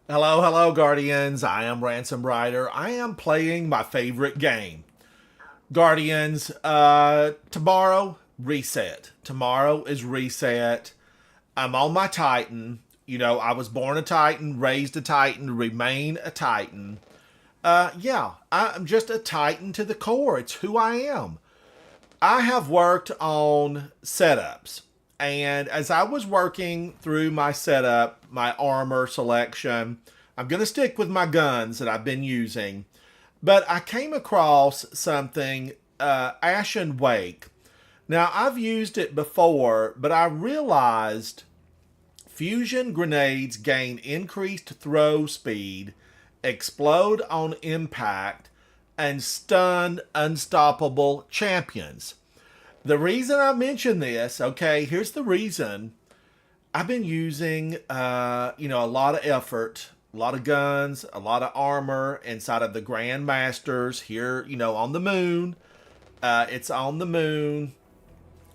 Hello, hello, Guardians. I am Ransom Rider. I am playing my favorite game. Guardians, tomorrow, reset. Tomorrow is reset. I'm on my Titan. I was born a Titan, raised a Titan, remain a Titan. Yeah, I'm just a Titan to the core. It's who I am. I have worked on setups. And as I was working through my setup, my armor selection, I'm going to stick with my guns that I've been using. But I came across something, Ashen Wake. Now, I've used it before, but I realized fusion grenades gain increased throw speed, explode on impact, and stun unstoppable champions. The reason I mention this, okay, here's the reason. I've been using, a lot of effort, a lot of guns, a lot of armor inside of the Grandmasters here, on the moon. It's on the moon.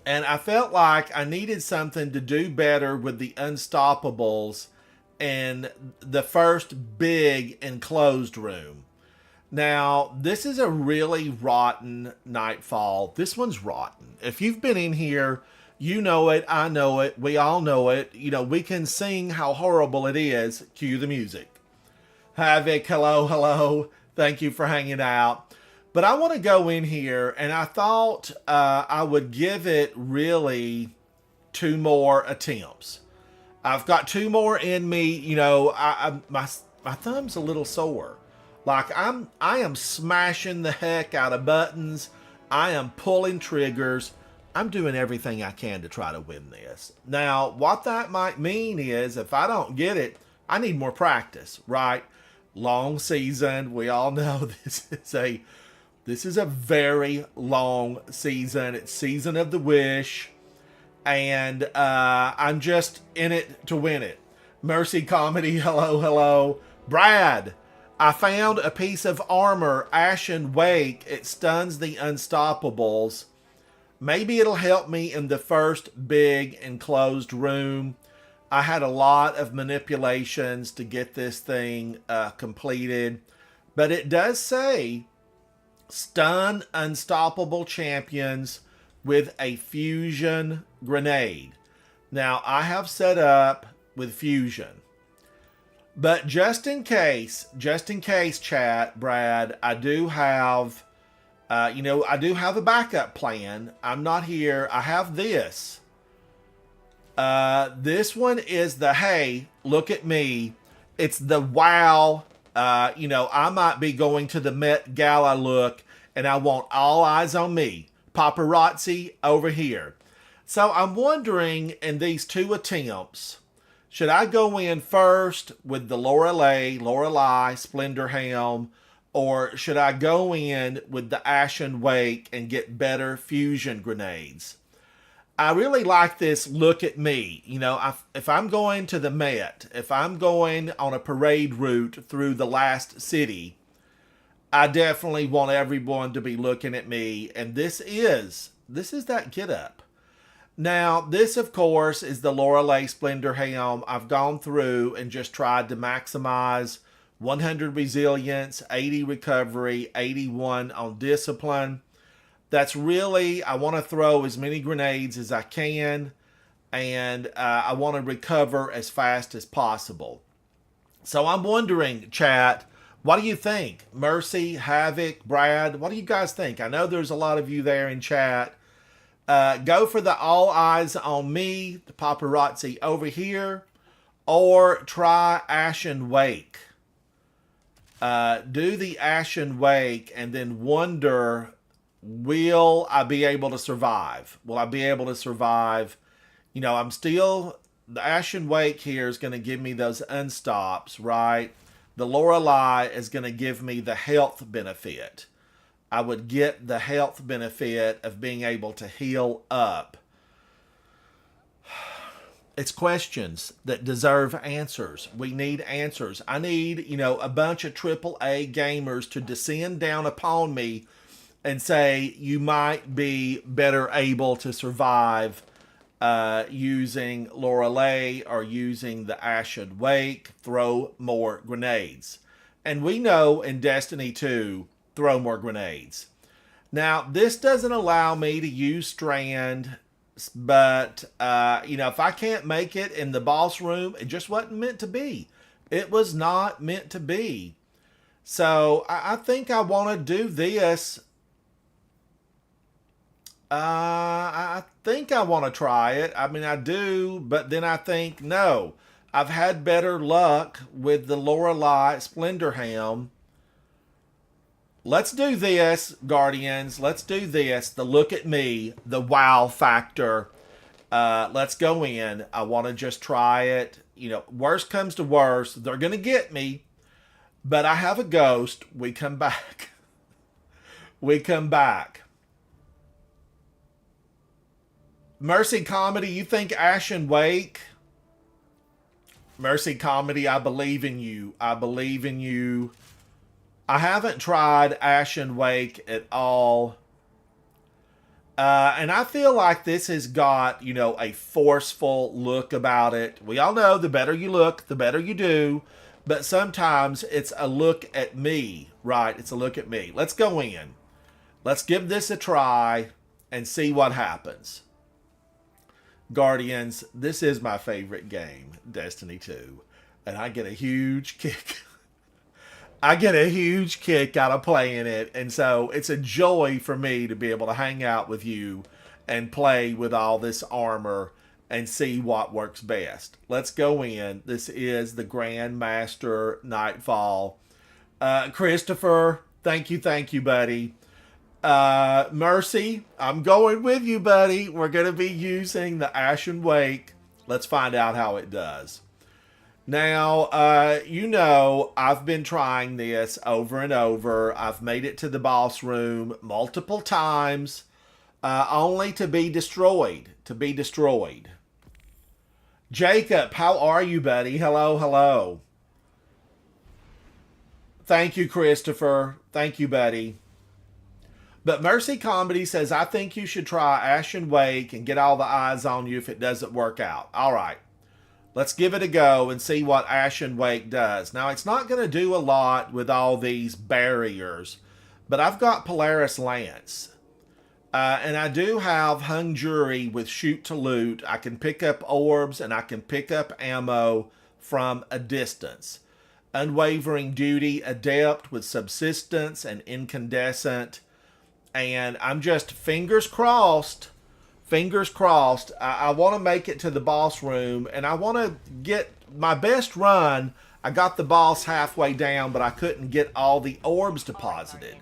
And I felt like I needed something to do better with the Unstoppables in the first big enclosed room. Now, this is a really rotten Nightfall. This one's rotten. If you've been in here, you know it, I know it, we all know it. We can sing how horrible it is. Cue the music. Havoc, hello, hello. Thank you for hanging out. But I want to go in here, and I thought I would give it really two more attempts. I've got two more in me. My thumb's a little sore. Like I am smashing the heck out of buttons. I am pulling triggers. I'm doing everything I can to try to win this. Now, what that might mean is if I don't get it, I need more practice, right? Long season. We all know this is a very long season. It's season of the wish, and I'm just in it to win it. Mercy Comedy, hello, hello. Brad, I found a piece of armor, Ashen Wake. It stuns the Unstoppables. Maybe it'll help me in the first big enclosed room. I had a lot of manipulations to get this thing completed. But it does say stun unstoppable champions with a fusion grenade. Now, I have set up with fusion. But just in case, chat, Brad, I do have, I do have a backup plan. I'm not here. I have this. This one is the, hey, look at me. It's the wow. I might be going to the Met Gala look, and I want all eyes on me. Paparazzi over here. So I'm wondering in these two attempts, should I go in first with the Lorelei Splendor Helm, or should I go in with the Ashen Wake and get better fusion grenades? I really like this look at me. If I'm going to the Met, if I'm going on a parade route through the last city, I definitely want everyone to be looking at me. And this is that get up. Now, this, of course, is the Lorelei Splendor Helm. I've gone through and just tried to maximize 100 resilience, 80 recovery, 81 on discipline. That's really, I want to throw as many grenades as I can, and I want to recover as fast as possible. So I'm wondering, chat, what do you think? Mercy, Havoc, Brad, what do you guys think? I know there's a lot of you there in chat. Go for the all eyes on me, the paparazzi over here, or try Ashen Wake. Do the Ashen Wake and then wonder, will I be able to survive? Will I be able to survive? The Ashen Wake here is going to give me those unstops, right? The Lorelei is going to give me the health benefit. I would get the health benefit of being able to heal up. It's questions that deserve answers. We need answers. I need, a bunch of AAA gamers to descend down upon me and say, you might be better able to survive using Lorelei or using the Ashen Wake, throw more grenades. And we know in Destiny 2, throw more grenades. Now, this doesn't allow me to use Strand, but, if I can't make it in the boss room, it just wasn't meant to be. It was not meant to be. So, I think I want to do this. I think I want to try it. I mean, I do, but then I think, no. I've had better luck with the Lorelei Splendorhelm. Let's do this, Guardians. Let's do this. The look at me, the wow factor. Let's go in. I want to just try it. Worst comes to worst. They're going to get me. But I have a ghost. We come back. We come back. Mercy Comedy, you think Ashen Wake? Mercy Comedy, I believe in you. I believe in you. I haven't tried Ashen Wake at all. And I feel like this has got, a forceful look about it. We all know the better you look, the better you do. But sometimes it's a look at me, right? It's a look at me. Let's go in. Let's give this a try and see what happens. Guardians, this is my favorite game, Destiny 2. And I get a huge kick. I get a huge kick out of playing it. And so it's a joy for me to be able to hang out with you and play with all this armor and see what works best. Let's go in. This is the Grandmaster Nightfall. Christopher, thank you, buddy. Mercy, I'm going with you, buddy. We're going to be using the Ashen Wake. Let's find out how it does. Now, I've been trying this over and over. I've made it to the boss room multiple times, only to be destroyed. Jacob, how are you, buddy? Hello. Thank you, Christopher. Thank you, buddy. But Mercy Comedy says, I think you should try Ashen Wake and get all the eyes on you if it doesn't work out. All right. Let's give it a go and see what Ashen Wake does. Now, it's not going to do a lot with all these barriers, but I've got Polaris Lance. And I do have Hung Jury with Shoot to Loot. I can pick up orbs and I can pick up ammo from a distance. Unwavering Duty, Adept with Subsistence and Incandescent. And I'm just fingers crossed. I want to make it to the boss room, and I want to get my best run. I got the boss halfway down, but I couldn't get all the orbs deposited.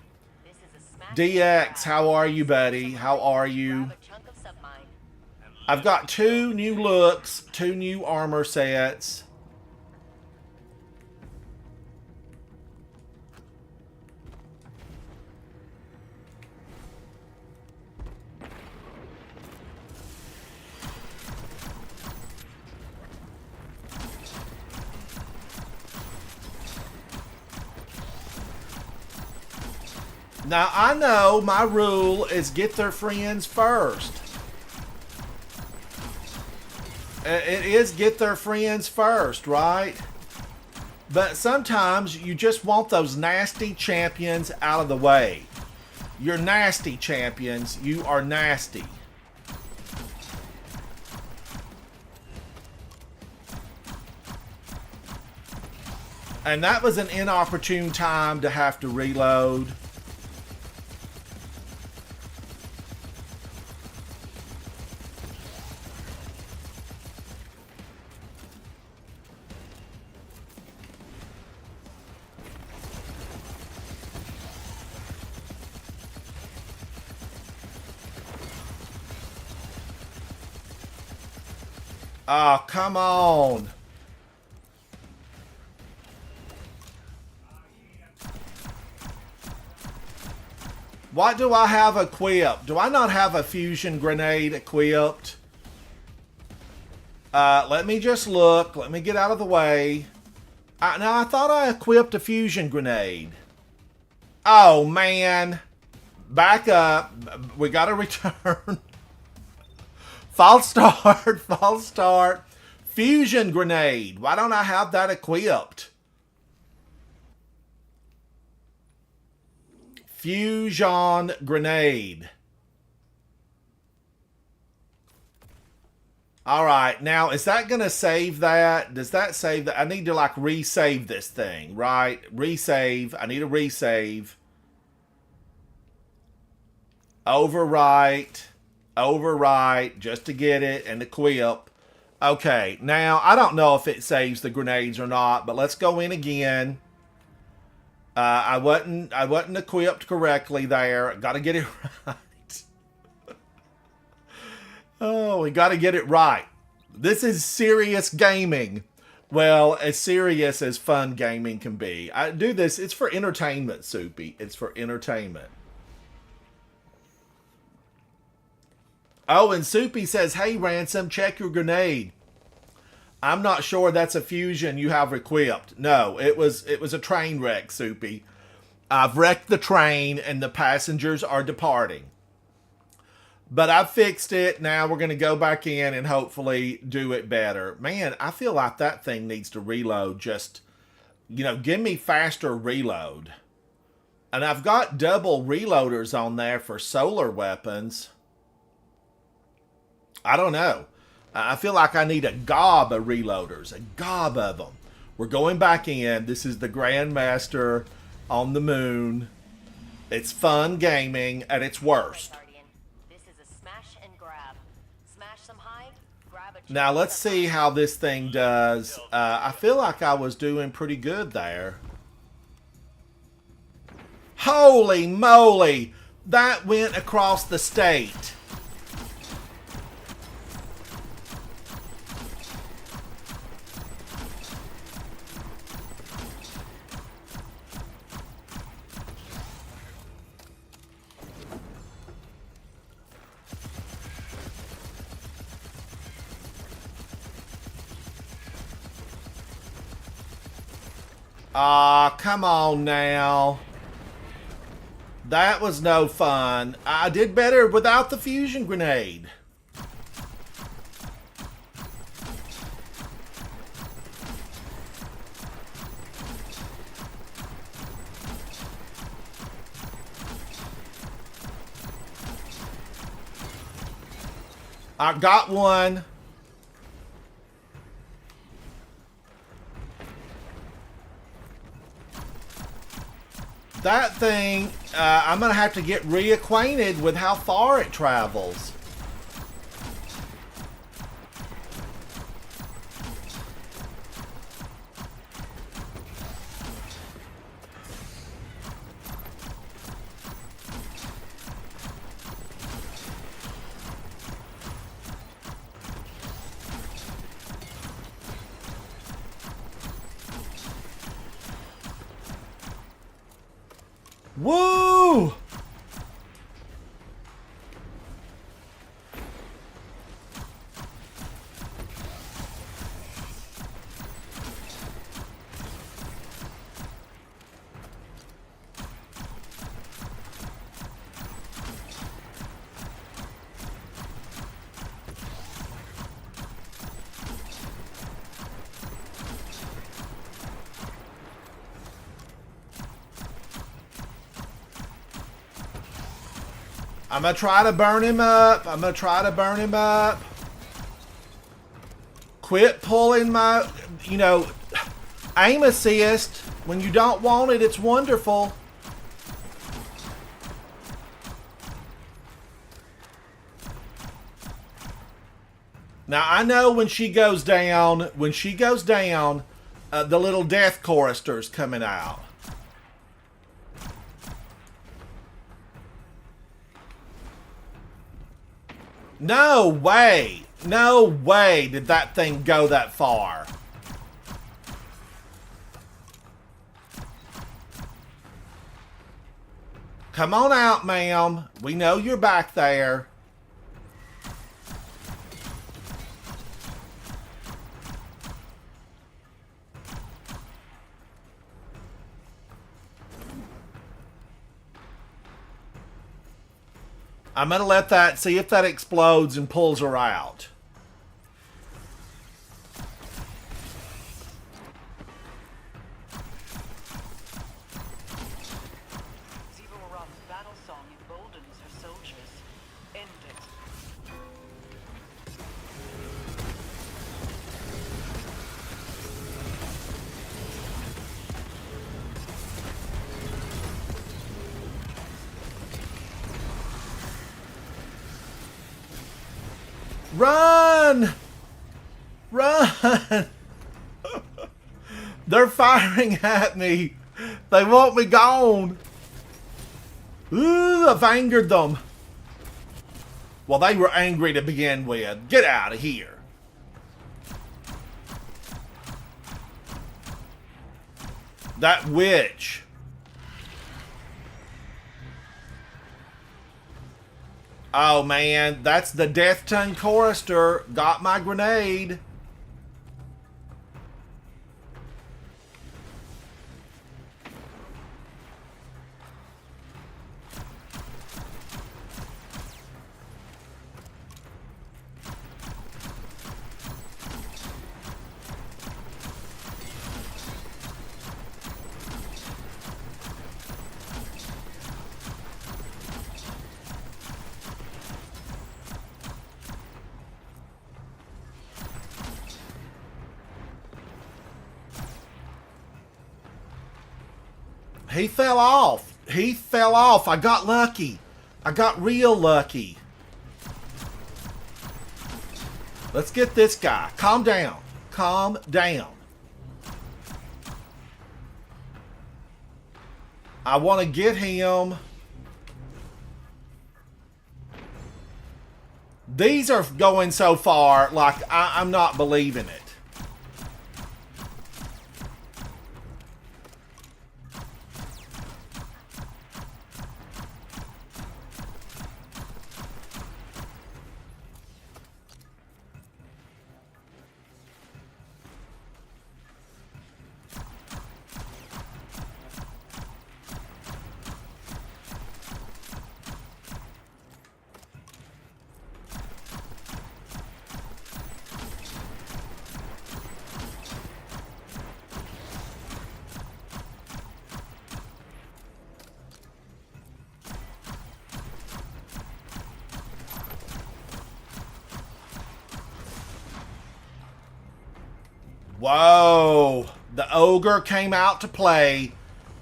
DX, how are you, buddy? How are you? I've got 2 new looks, 2 new armor sets. Now, I know my rule is get their friends first. It is get their friends first, right? But sometimes you just want those nasty champions out of the way. You're nasty champions. You are nasty. And that was an inopportune time to have to reload. Oh, come on. What do I have equipped? Do I not have a fusion grenade equipped? Let me just look. Let me get out of the way. Now, I thought I equipped a fusion grenade. Oh, man. Back up. We got to return. False start. False start. Fusion grenade. Why don't I have that equipped? Fusion grenade. All right, now is that going to save that? Does that save that? I need to like resave this thing, right? Resave. I need a resave. Overwrite. Overwrite just to get it and equip. Okay, now I don't know if it saves the grenades or not, but let's go in again. I wasn't equipped correctly there. Got to get it right. Oh, we got to get it right. This is serious gaming. Well, as serious as fun gaming can be. I do this. It's for entertainment, Soupy. It's for entertainment. Oh, and Soupy says, hey, Ransom, check your grenade. I'm not sure that's a fusion you have equipped. No, it was a train wreck, Soupy. I've wrecked the train and the passengers are departing. But I fixed it. Now we're going to go back in and hopefully do it better. Man, I feel like that thing needs to reload. Just, give me faster reload. And I've got double reloaders on there for solar weapons. I don't know. I feel like I need a gob of reloaders. A gob of them. We're going back in. This is the Grandmaster on the moon. It's fun gaming at its worst. Now let's see how this thing does. I feel like I was doing pretty good there. Holy moly! That went across the state. Come on now. That was no fun. I did better without the fusion grenade. I got one. That thing, I'm going to have to get reacquainted with how far it travels. Woo! I'm going to try to burn him up. Quit pulling my, aim assist. When you don't want it, it's wonderful. Now, I know when she goes down, the little death chorister's coming out. No way! No way did that thing go that far. Come on out, ma'am. We know you're back there. I'm going to let that, see if that explodes and pulls her out. Battle song emboldens her soldiers. End it. Run! Run! They're firing at me. They want me gone. Ooh, I've angered them. Well, they were angry to begin with. Get out of here. That witch. Oh, man. That's the Death Tongue Chorister. Got my grenade. He fell off. He fell off. I got lucky. I got real lucky. Let's get this guy. Calm down. Calm down. I want to get him. These are going so far like I'm not believing it. Whoa. The ogre came out to play,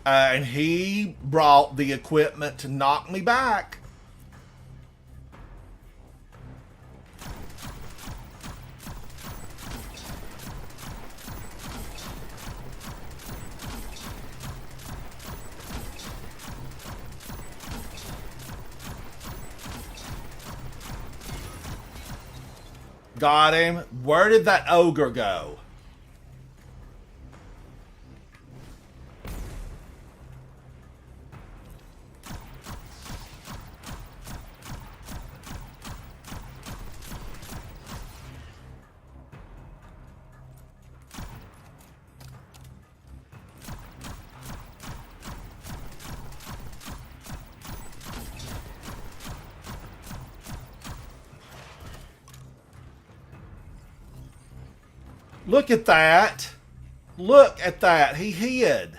and he brought the equipment to knock me back. Got him. Where did that ogre go? Look at that. Look at that. He hid.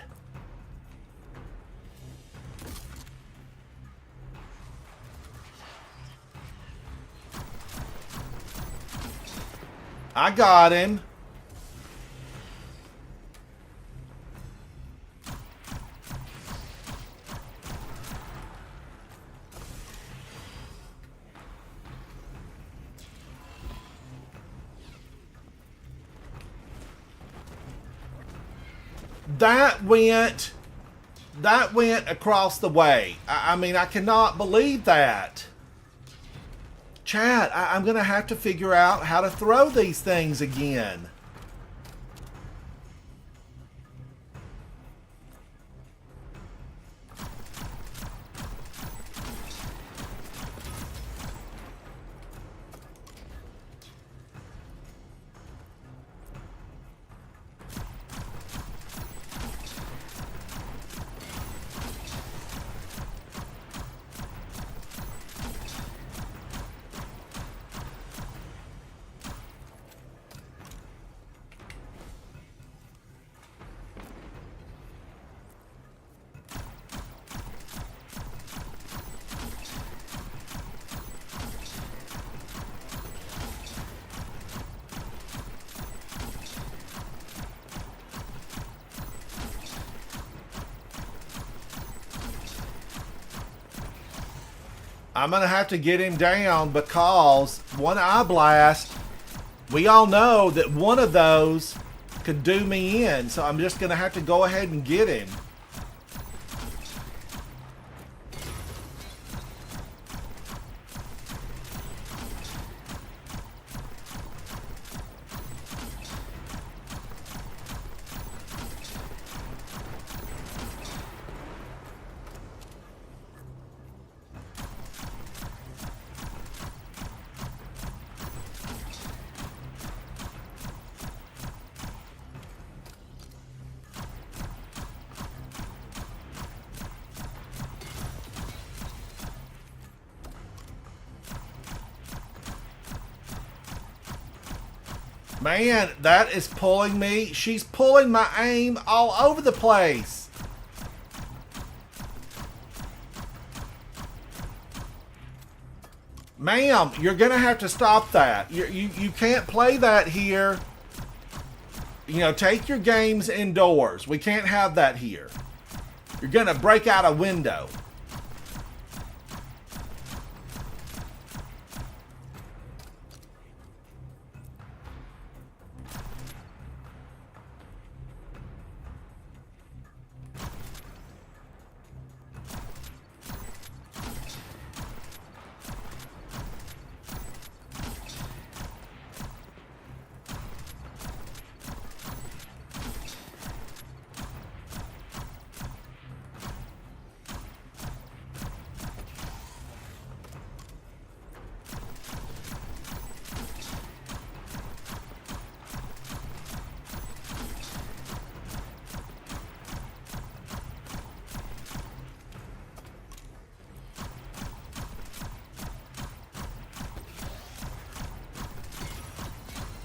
I got him. That went across the way. I mean, I cannot believe that. Chat, I'm going to have to figure out how to throw these things again. I'm going to have to get him down because one eye blast, we all know that one of those could do me in. So I'm just going to have to go ahead and get him. Man, that is pulling me. She's pulling my aim all over the place. Ma'am, you're going to have to stop that. You can't play that here. You know, take your games indoors. We can't have that here. You're going to break out a window.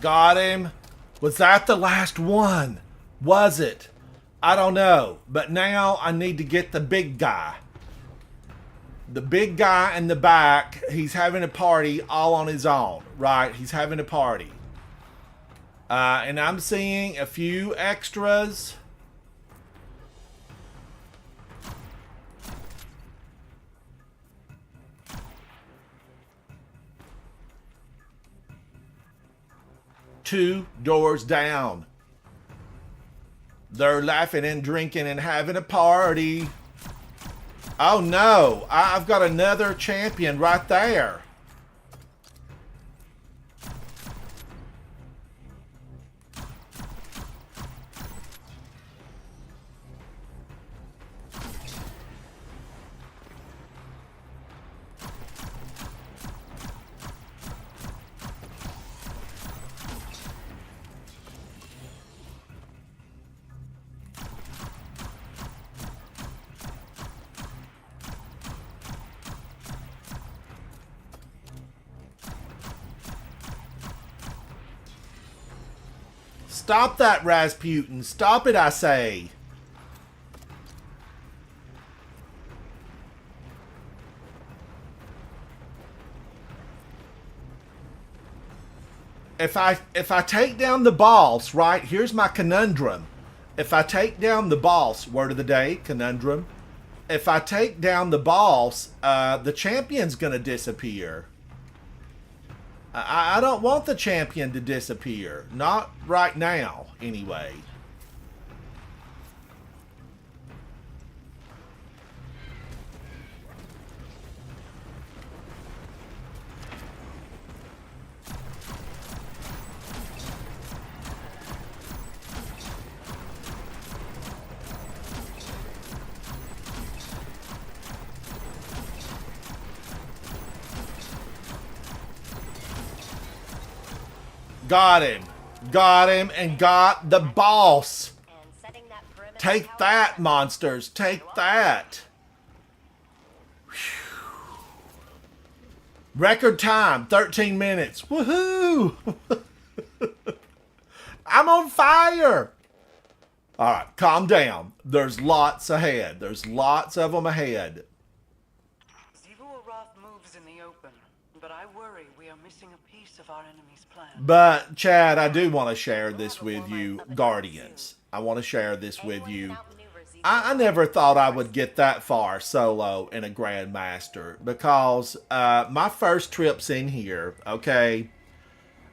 Got him. Was that the last one? Was it? I don't know. But now I need to get the big guy. The big guy in the back. He's having a party all on his own. Right? He's having a party. And I'm seeing a few extras. Two doors down. They're laughing and drinking and having a party. Oh no, I've got another champion right there. Stop that, Rasputin. Stop it, I say. If I take down the boss, right, here's my conundrum. If I take down the boss, word of the day, conundrum. If I take down the boss, the champion's going to disappear. I don't want the champion to disappear. Not right now, anyway. Got him. Got him and got the boss. Take that, monsters. Take that. Whew. Record time, 13 minutes. Woohoo! I'm on fire. All right, calm down. There's lots ahead. There's lots of them ahead. Moves in the open, but I worry we are missing a piece of our enemy's plan. But, Chad, I do want to share this with you, Guardians. I want to share this with you. I never thought I would get that far solo in a Grandmaster because my first trips in here, okay,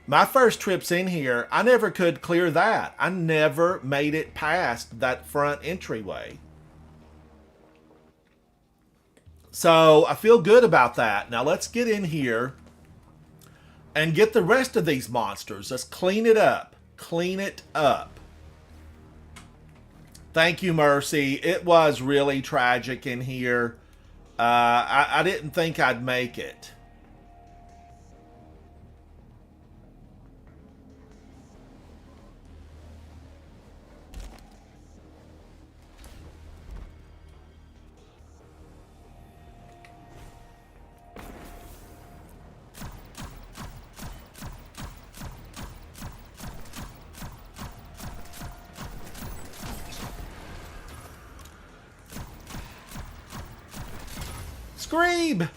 my first trips in here, I never could clear that. I never made it past that front entryway. So I feel good about that. Now let's get in here and get the rest of these monsters. Let's clean it up. Clean it up. Thank you, Mercy. It was really tragic in here. I didn't think I'd make it. Scream!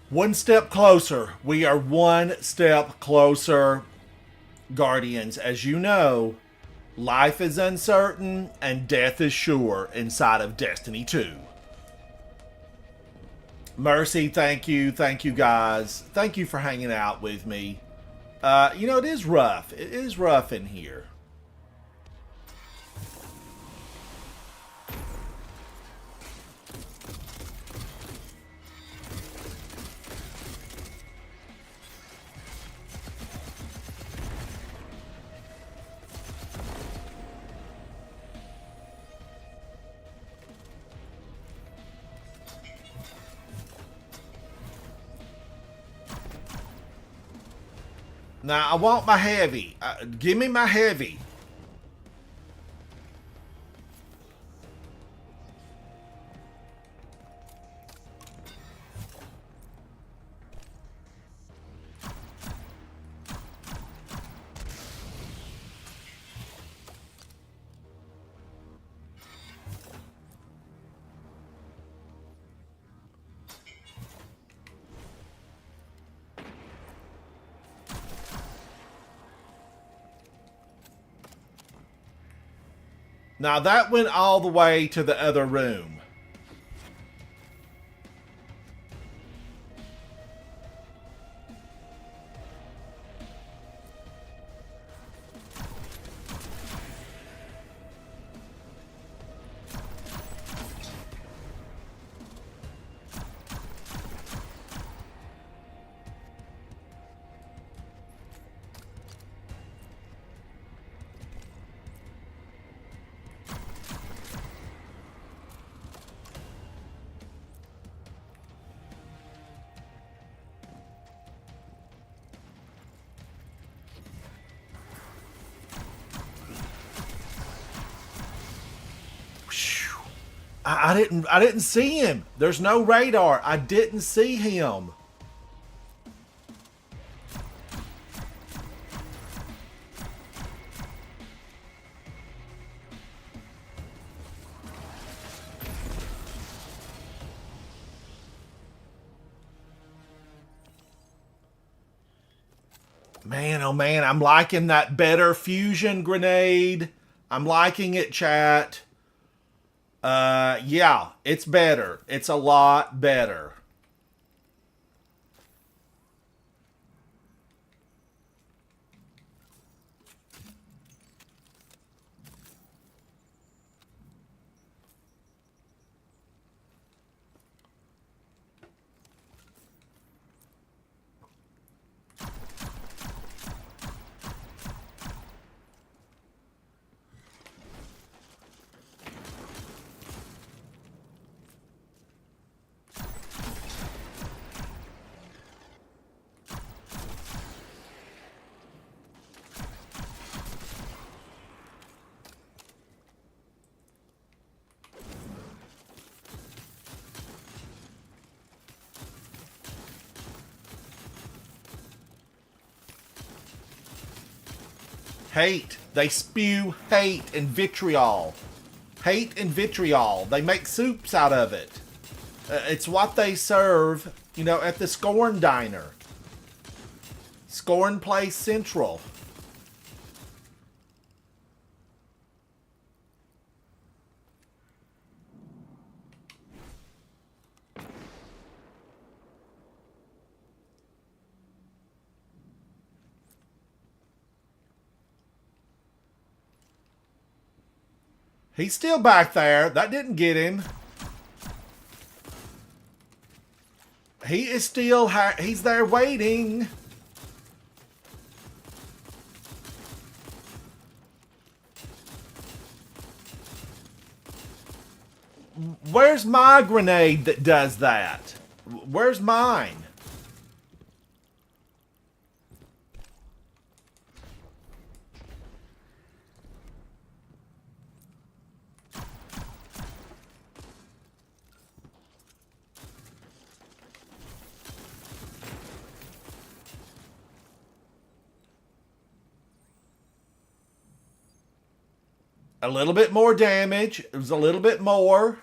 One step closer. We are one step closer, Guardians. As you know, life is uncertain and death is sure inside of Destiny 2. Mercy, thank you. Thank you, guys. Thank you for hanging out with me. You know, it is rough. It is rough in here. Now, I want my heavy. Give me my heavy. Now that went all the way to the other room. I didn't see him. There's no radar. I didn't see him. Man, oh man, I'm liking that better fusion grenade. I'm liking it, chat. Yeah, it's better. It's a lot better. Hate. They spew hate and vitriol. Hate and vitriol. They make soups out of it. It's what they serve, you know, at the Scorn Diner. Scorn Place Central. He's still back there. That didn't get him. He is still... he's there waiting. Where's my grenade that does that? Where's mine? A little bit more damage. It was a little bit more.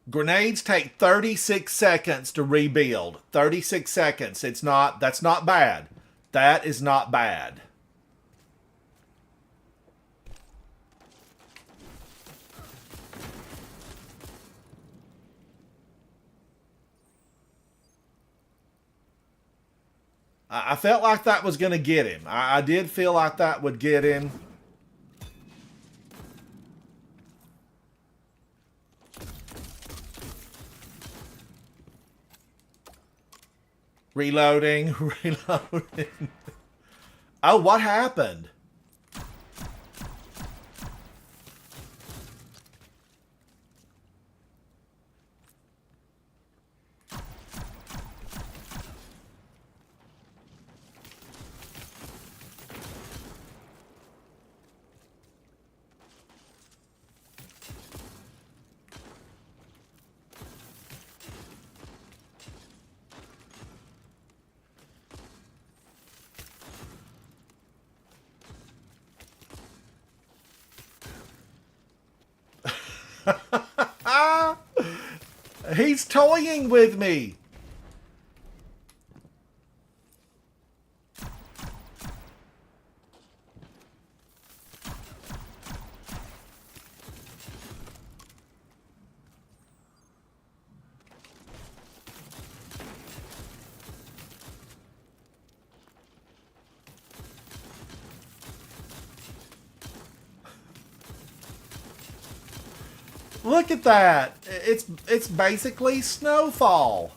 Grenades take 36 seconds to rebuild. 36 seconds. That's not bad. That is not bad. I felt like that was going to get him. I did feel like that would get him. Reloading, reloading. Oh, what happened? He's toying with me. Look at that. It's basically Snowfall.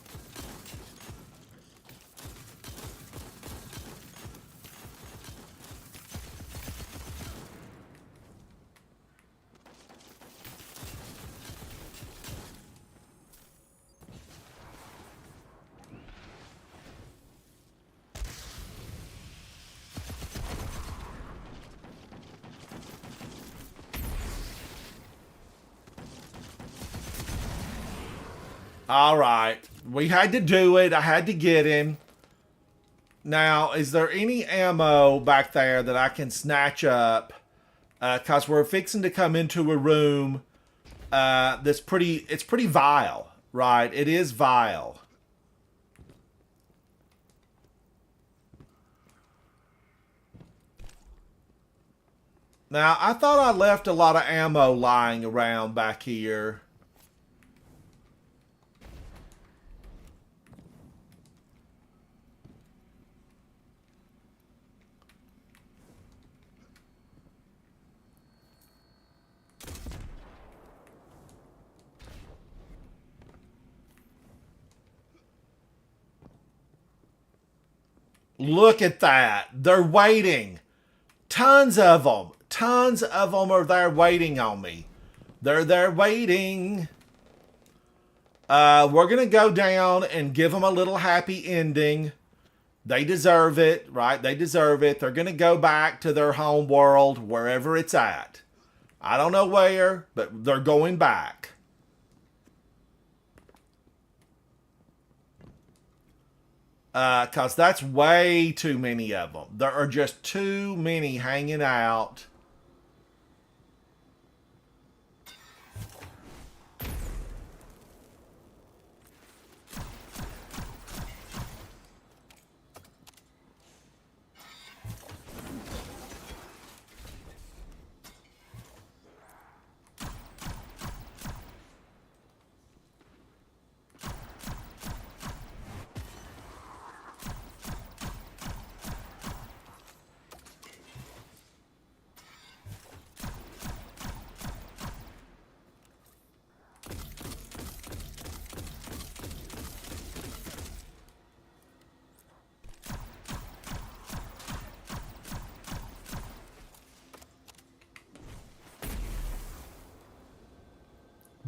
All right. We had to do it. I had to get him. Now, is there any ammo back there that I can snatch up? Because we're fixing to come into a room it's pretty vile, right? It is vile. Now, I thought I left a lot of ammo lying around back here. Look at that. They're waiting. Tons of them. Tons of them are there waiting on me. They're there waiting. We're going to go down and give them a little happy ending. They deserve it, right? They deserve it. They're going to go back to their home world, wherever it's at. I don't know where, but they're going back. Because that's way too many of them. There are just too many hanging out.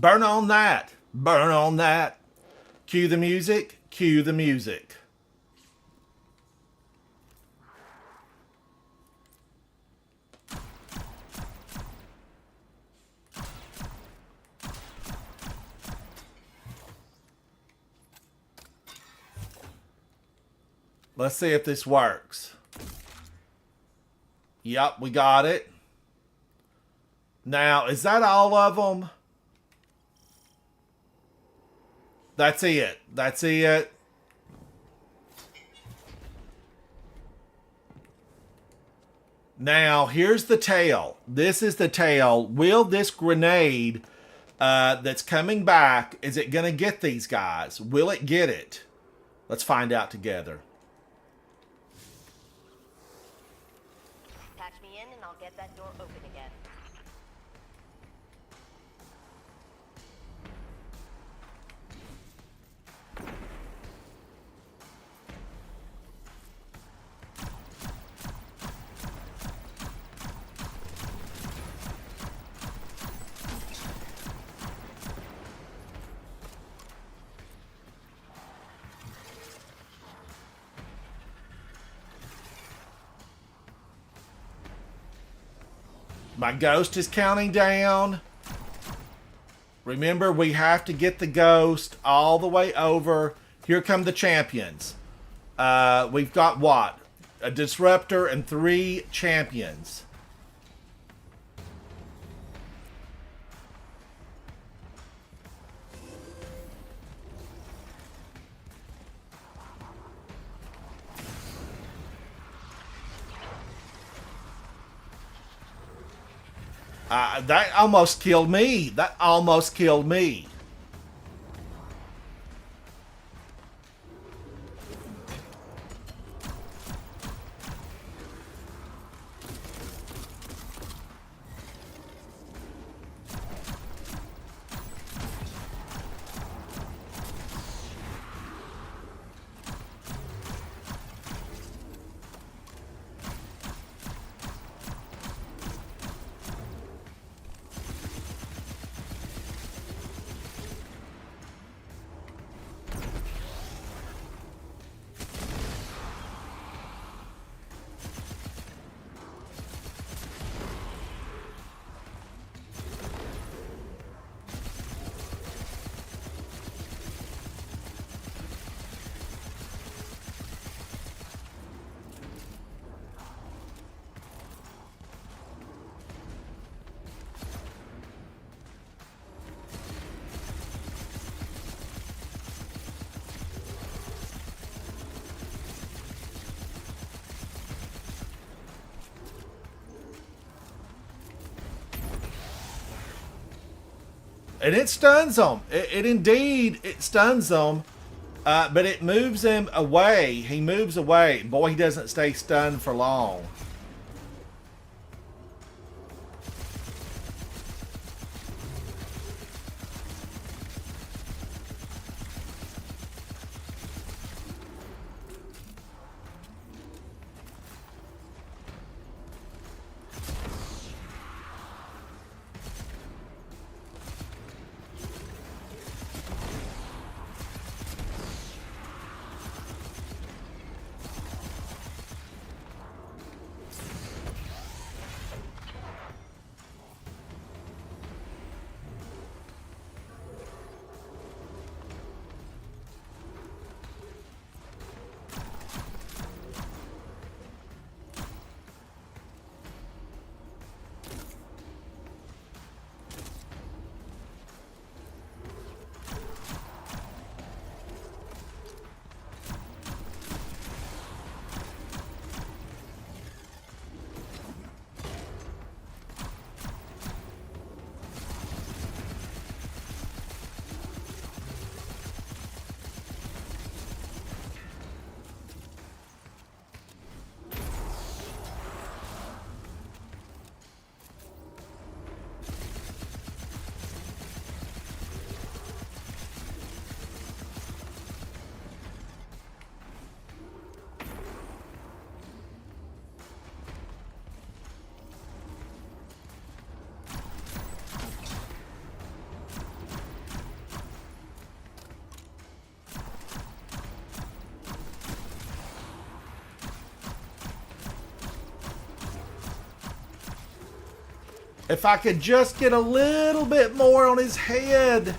Burn on that. Burn on that. Cue the music. Cue the music. Let's see if this works. Yep, we got it. Now, is that all of them? That's it. That's it. Now, here's the tail. This is the tail. Will this grenade that's coming back, is it going to get these guys? Will it get it? Let's find out together. Patch me in and I'll get that door open again. My ghost is counting down. Remember, we have to get the ghost all the way over. Here come the champions. We've got what? A disruptor and 3 champions. That almost killed me. That almost killed me. And it stuns them. It indeed, it stuns them. But it moves him away. He moves away. Boy, he doesn't stay stunned for long. If I could just get a little bit more on his head.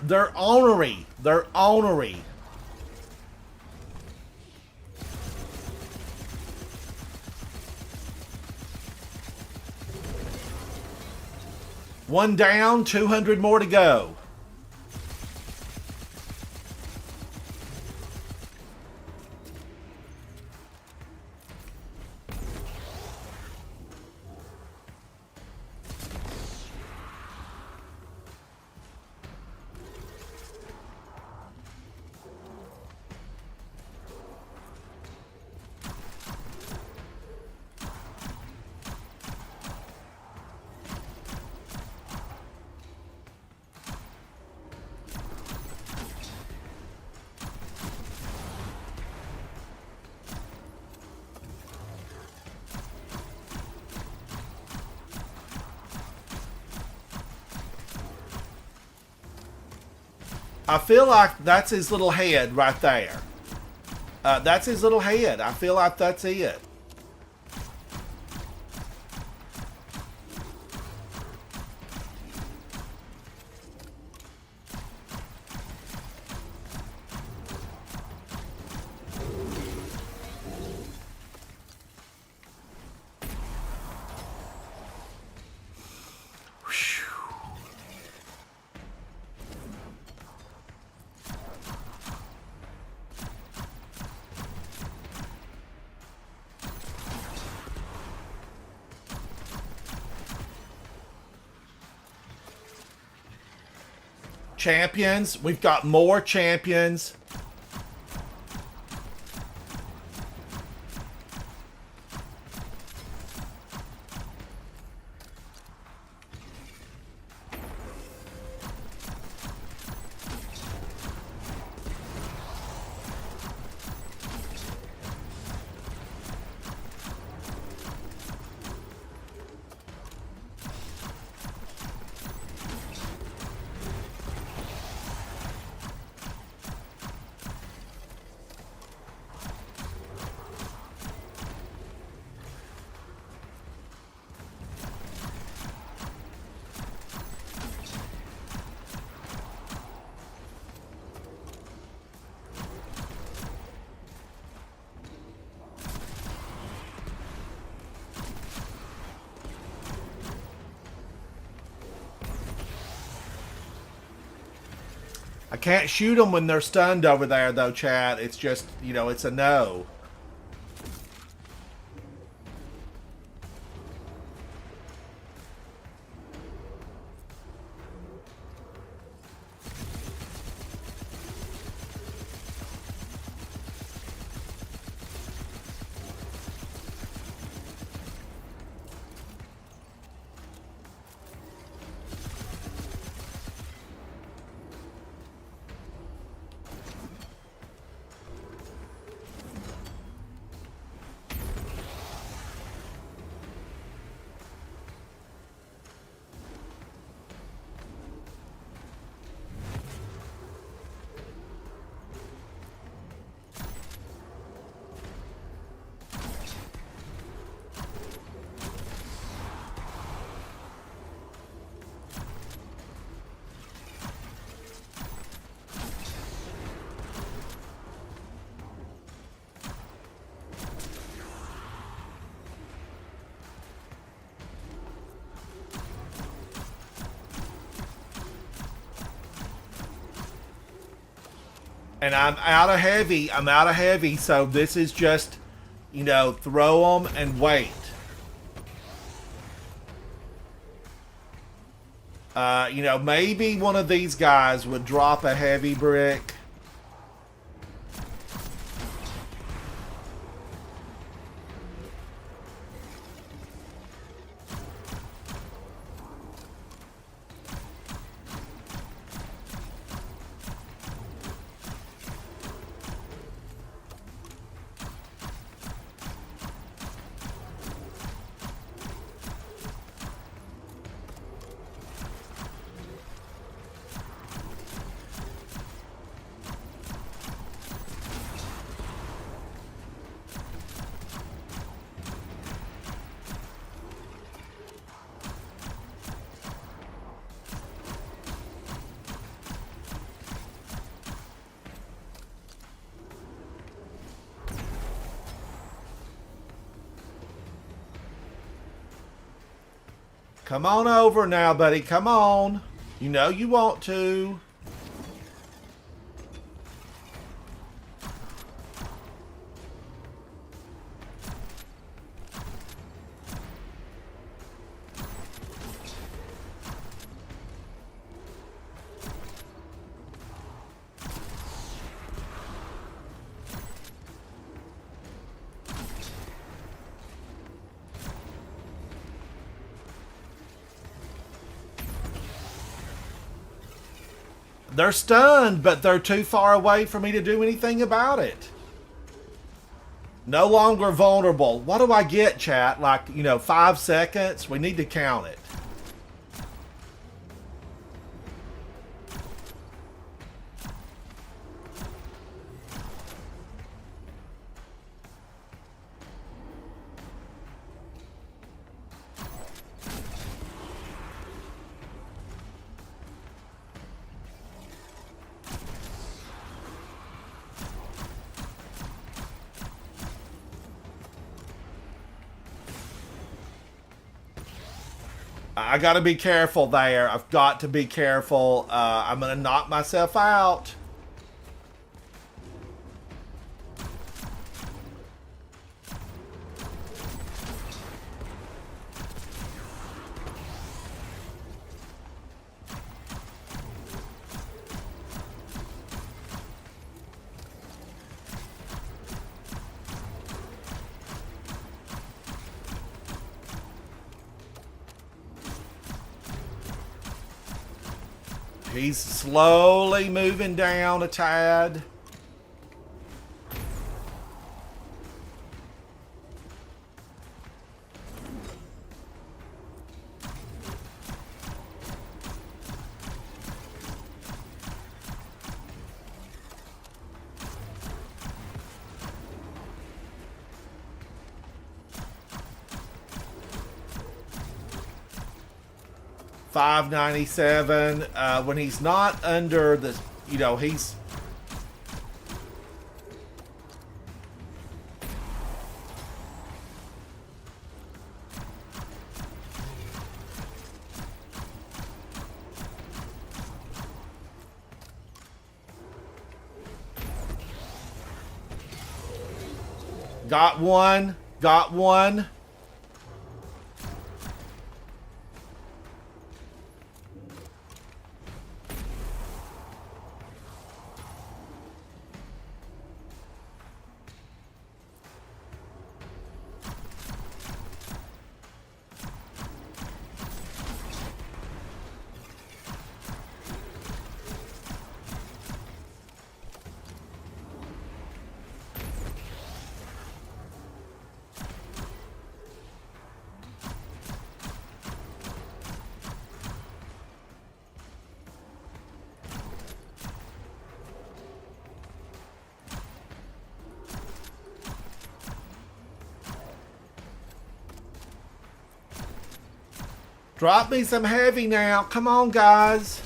They're ornery. They're ornery. One down, 200 more to go. I feel like that's his little head right there. That's his little head. I feel like that's it. Champions. We've got more champions. I can't shoot them when they're stunned over there, though, chat. It's just, you know, it's a no. And I'm out of heavy. I'm out of heavy. So this is just, you know, throw them and wait. You know, maybe one of these guys would drop a heavy brick. Come on over now, buddy. Come on. You know you want to. They're stunned, but they're too far away for me to do anything about it. No longer vulnerable. What do I get, chat? Like, you know, 5 seconds? We need to count it. I got to be careful there. I've got to be careful. I'm going to knock myself out. He's slowly moving down a tad. $5.97. When he's not under the, he's. Got one. Got one. Drop me some heavy now. Come on, guys.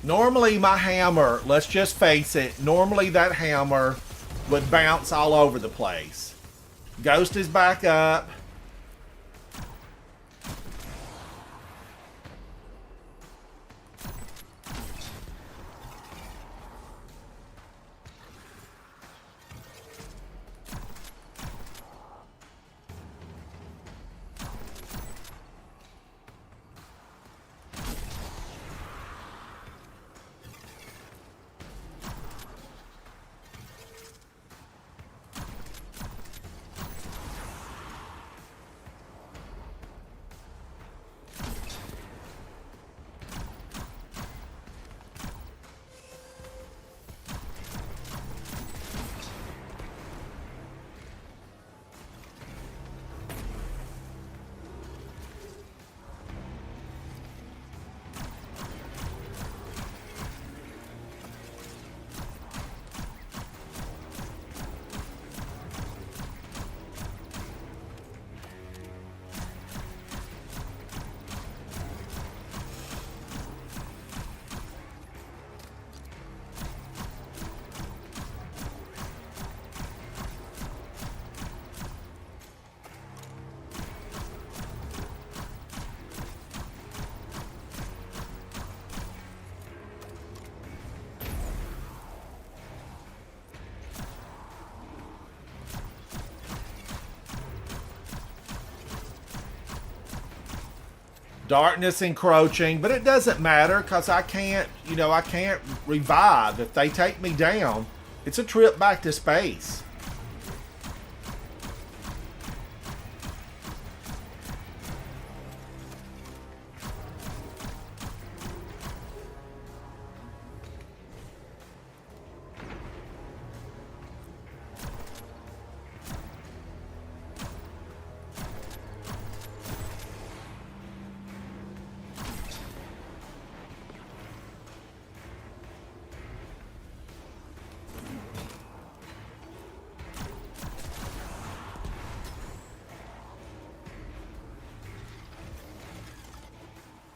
Normally my hammer, let's just face it, normally that hammer would bounce all over the place. Ghost is back up. Darkness encroaching, but it doesn't matter because I can't revive. If they take me down, it's a trip back to space.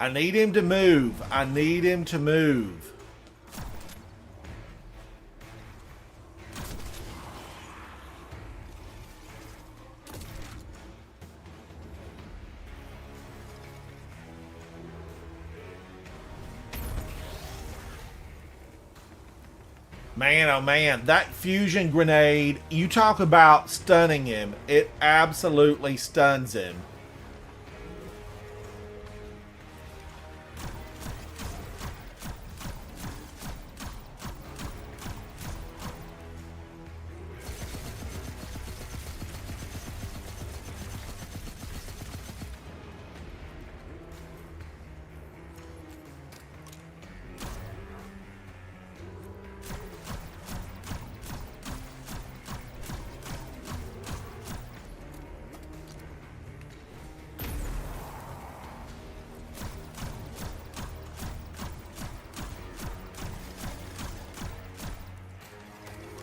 I need him to move. I need him to move. Man, oh man, that fusion grenade, you talk about stunning him. It absolutely stuns him.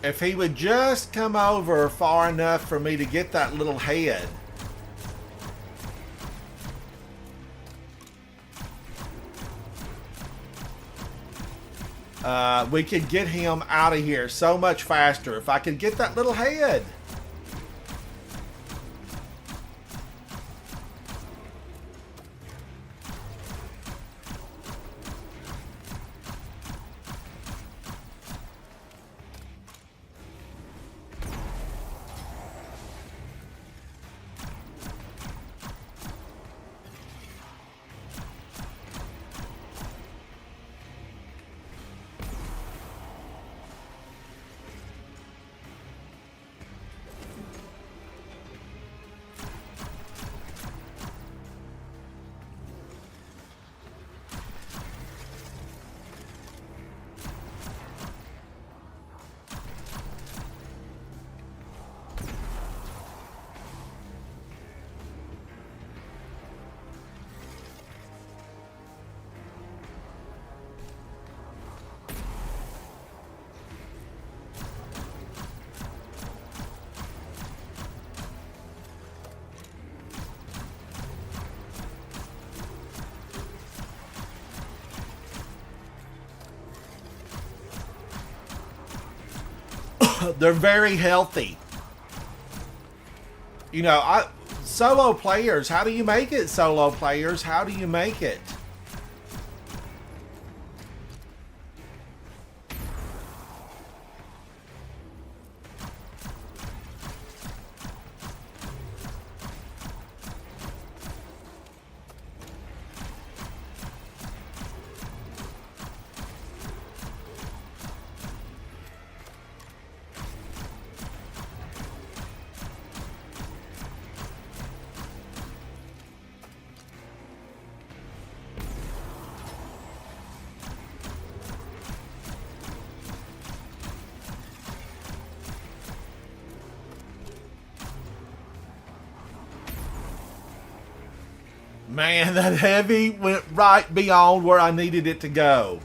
If he would just come over far enough for me to get that little head. We could get him out of here so much faster if I could get that little head. They're very healthy. You know, solo players, how do you make it, solo players? How do you make it? Man, that heavy went right beyond where I needed it to go.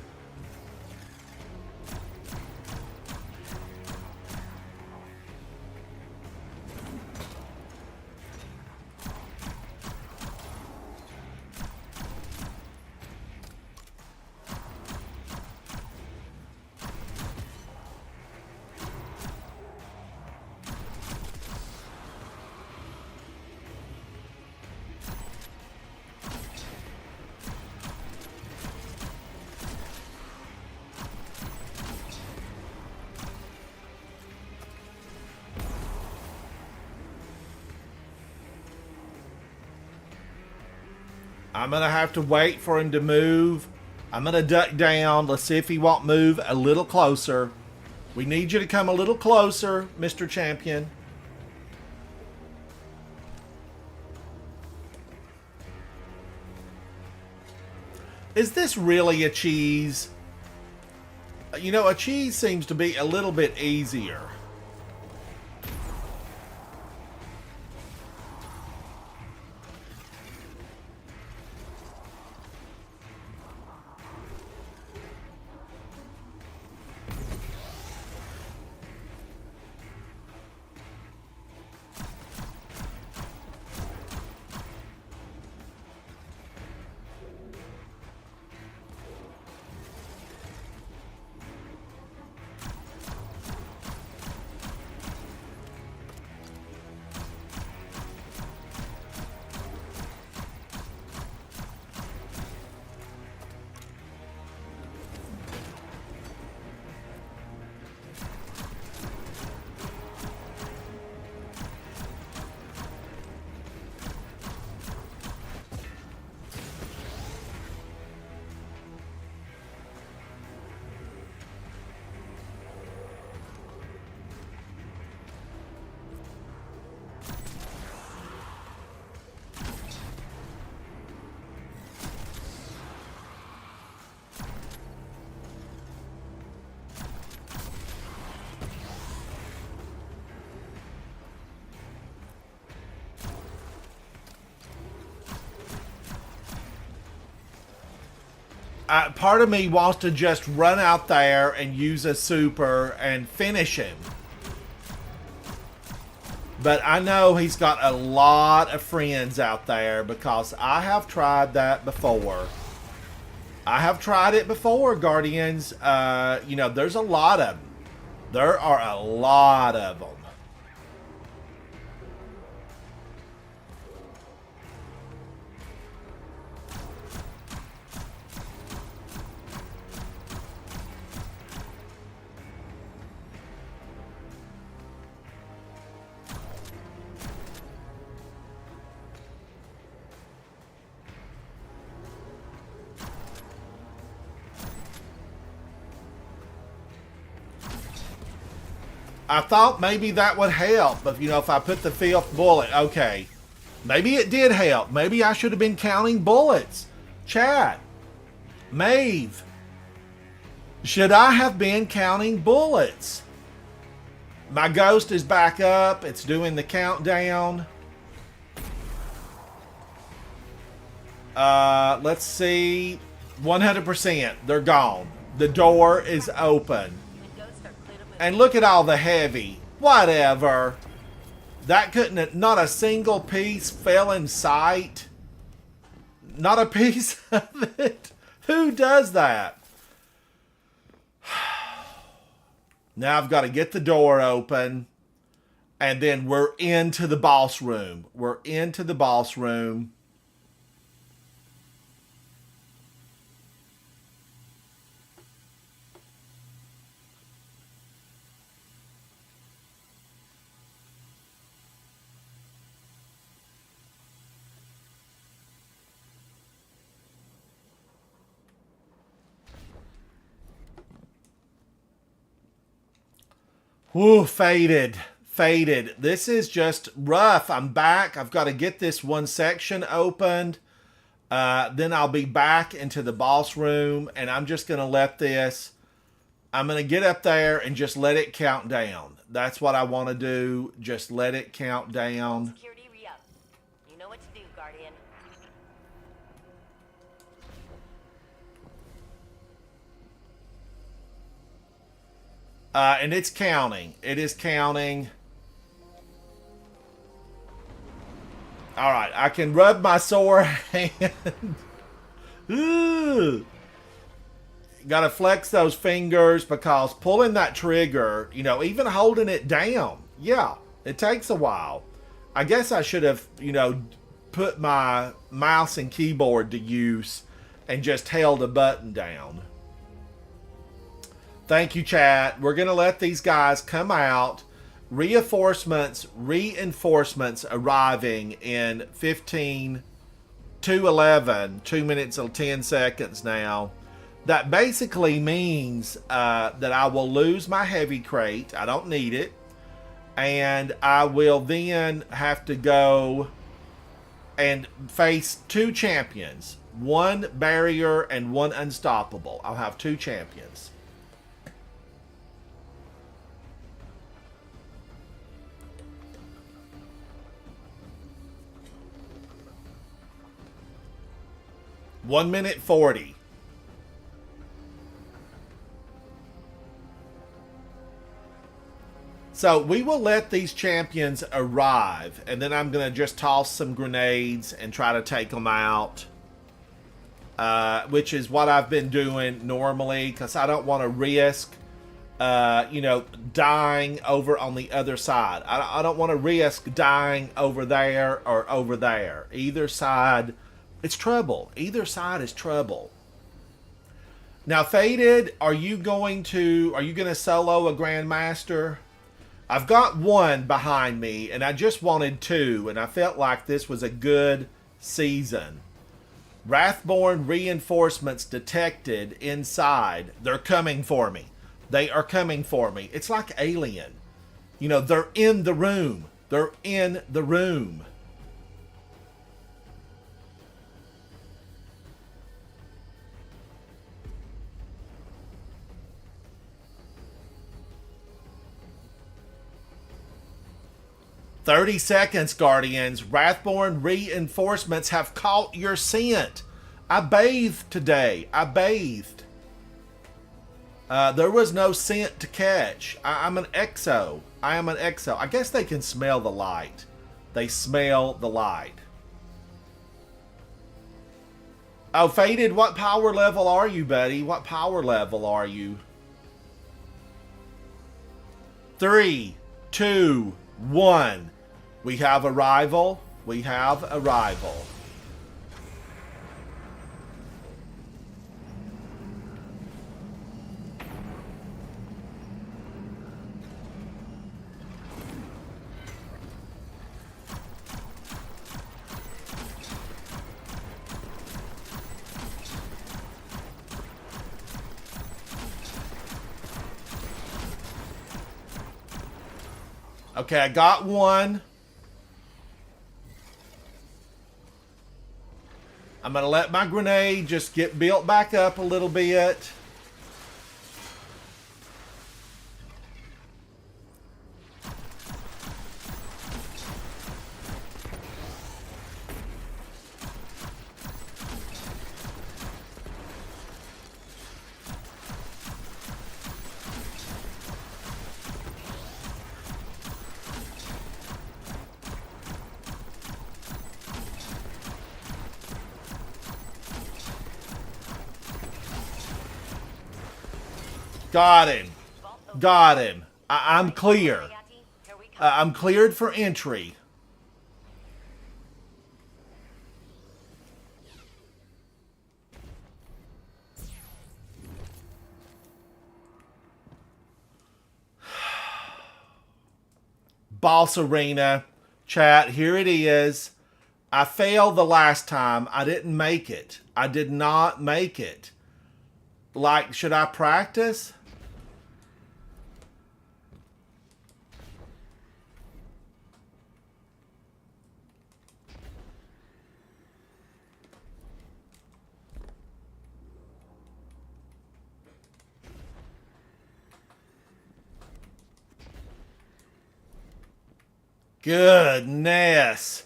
I'm going to have to wait for him to move. I'm going to duck down. Let's see if he won't move a little closer. We need you to come a little closer, Mr. Champion. Is this really a cheese? You know, a cheese seems to be a little bit easier. Part of me wants to just run out there and use a super and finish him. But I know he's got a lot of friends out there because I have tried that before. I have tried it before, Guardians. There's a lot of them. There are a lot of them. I thought maybe that would help, but if I put the 5th bullet, okay. Maybe it did help. Maybe I should have been counting bullets. Chat. Maeve. Should I have been counting bullets? My ghost is back up. It's doing the countdown. Let's see. 100%. They're gone. The door is open. And look at all the heavy. Whatever. That couldn't... Not a single piece fell in sight. Not a piece of it. Who does that? Now I've got to get the door open. And then we're into the boss room. We're into the boss room. Whew, faded. This is just rough. I'm back. I've got to get this one section opened. Then I'll be back into the boss room, and I'm just going to let this... I'm going to get up there and just let it count down. That's what I want to do. Just let it count down. Security re-up. You know what to do, Guardian. And it's counting. It is counting. All right, I can rub my sore hand. Ooh. Got to flex those fingers because pulling that trigger, even holding it down, yeah, it takes a while. I guess I should have, put my mouse and keyboard to use and just held a button down. Thank you, chat. We're going to let these guys come out. Reinforcements arriving in 15 to 11, 2 minutes and 10 seconds now. That basically means that I will lose my heavy crate. I don't need it. And I will then have to go and face 2 champions. 1 barrier and 1 unstoppable. I'll have 2 champions. One minute 40. So we will let these champions arrive, and then I'm going to just toss some grenades and try to take them out, which is what I've been doing normally because I don't want to risk, dying over on the other side. I don't want to risk dying over there or over there. Either side, it's trouble. Either side is trouble. Now, Faded, are you going to solo a Grandmaster? I've got 1 behind me, and I just wanted 2, and I felt like this was a good season. Wrathborn reinforcements detected inside. They're coming for me. They are coming for me. It's like Alien. They're in the room. They're in the room. "30 seconds, Guardians. Wrathborn reinforcements have caught your scent. I bathed today. I bathed. There was no scent to catch. I'm an exo. I am an exo. I guess they can smell the light. They smell the light. Oh, Faded, what power level are you, buddy? What power level are you? 3, 2, 1. We have arrival. We have arrival. Okay, I got one. I'm going to let my grenade just get built back up a little bit. Got him. Got him. I'm clear. Here we come. I'm cleared for entry. Boss Arena. Chat, here it is. I failed the last time. I didn't make it. I did not make it. Like, should I practice? Goodness.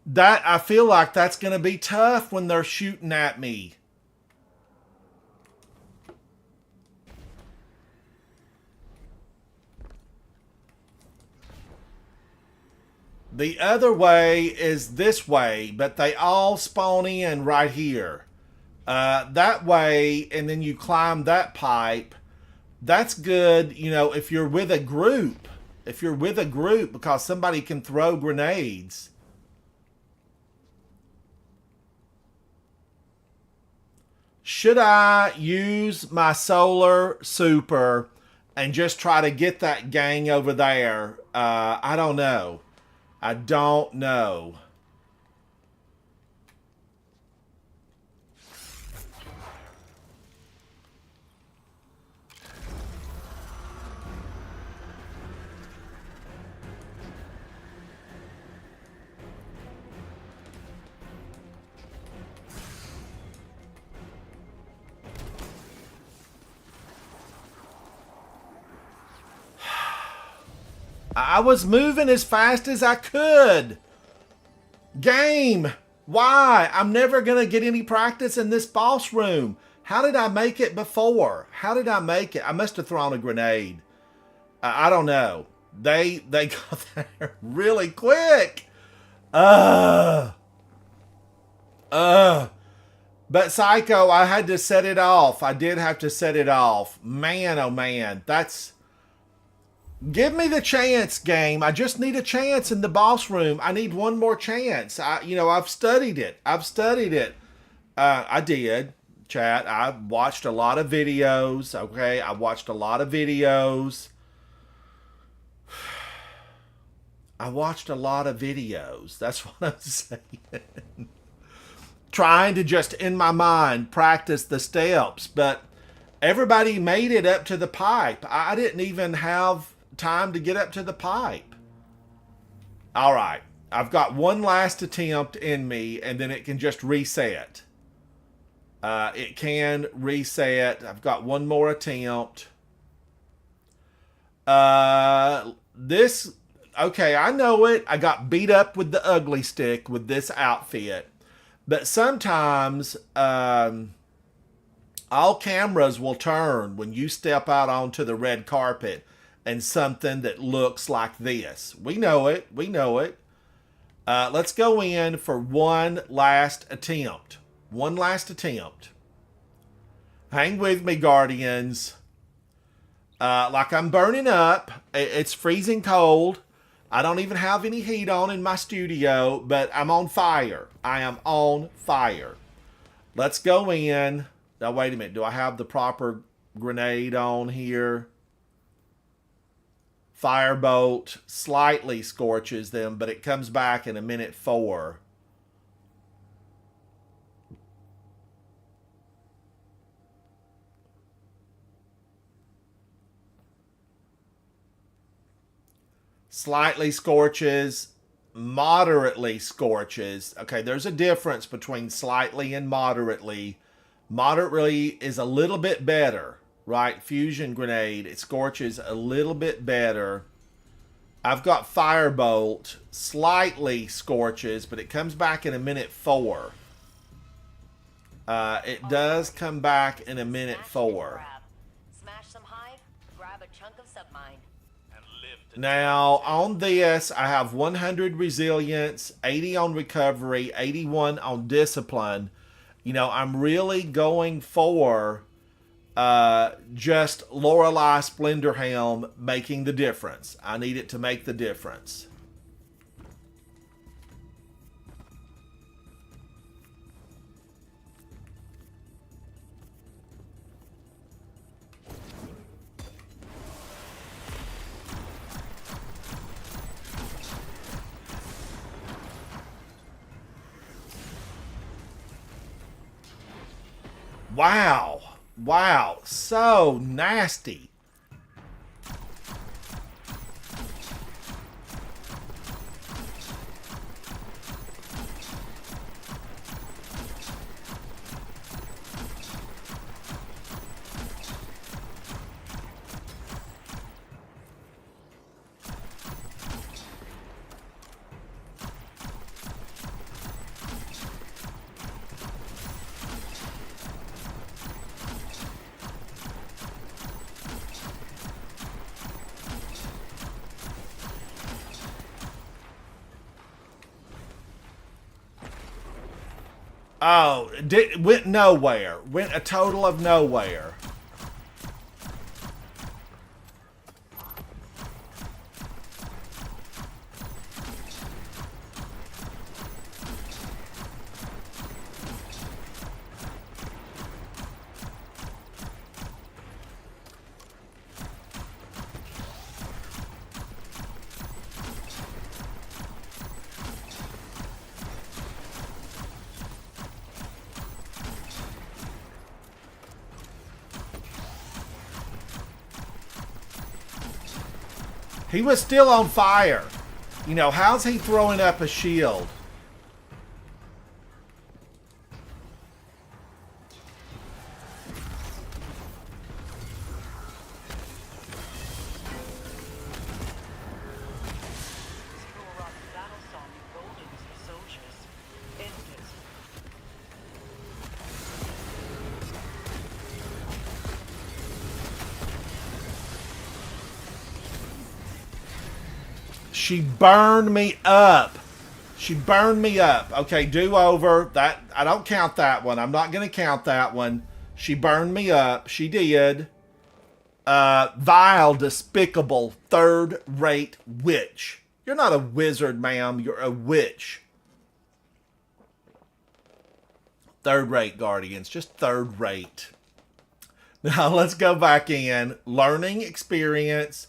That, I feel like that's going to be tough when they're shooting at me. The other way is this way, but they all spawn in right here. That way, and then you climb that pipe. That's good, you know, if you're with a group. If you're with a group, because somebody can throw grenades. Should I use my solar super and just try to get that gang over there? I don't know. I don't know. I was moving as fast as I could. Game, why? I'm never going to get any practice in this boss room. How did I make it before? How did I make it? I must have thrown a grenade. I don't know. They got there really quick. But Psycho, I had to set it off. I did have to set it off. Man, oh man, that's... Give me the chance, game. I just need a chance in the boss room. I need one more chance. I've studied it. I did, chat. I watched a lot of videos. Okay, I watched a lot of videos. I watched a lot of videos. That's what I'm saying. Trying to just, in my mind, practice the steps. But everybody made it up to the pipe. I didn't even have time to get up to the pipe. All right. I've got one last attempt in me, and then it can just reset. It can reset. I've got one more attempt. Okay, I know it. I got beat up with the ugly stick with this outfit. But sometimes all cameras will turn when you step out onto the red carpet and something that looks like this. We know it. We know it. Let's go in for one last attempt. One last attempt. Hang with me, Guardians. Like I'm burning up. It's freezing cold. I don't even have any heat on in my studio, but I'm on fire. I am on fire. Let's go in. Now, wait a minute. Do I have the proper grenade on here? Firebolt slightly scorches them, but it comes back in a minute 4. Slightly scorches, moderately scorches. Okay, there's a difference between slightly and moderately. Moderately is a little bit better, right? Fusion grenade, it scorches a little bit better. I've got Firebolt, slightly scorches, but it comes back in a minute 4. It does come back in a minute 4. Smash some hive, grab a chunk of submine. Now, on this, I have 100 resilience, 80 on recovery, 81 on discipline. You know, I'm really going for just Lorelei Splendorhelm making the difference. I need it to make the difference. Wow. Wow. So nasty. Oh, went nowhere. Went a total of nowhere. He was still on fire. You know, how's he throwing up a shield? She burned me up. She burned me up. Okay, do over. That I don't count that one. I'm not going to count that one. She burned me up. She did. Vile, despicable, third-rate witch. You're not a wizard, ma'am. You're a witch. Third-rate, Guardians. Just third-rate. Now, let's go back in. Learning experience.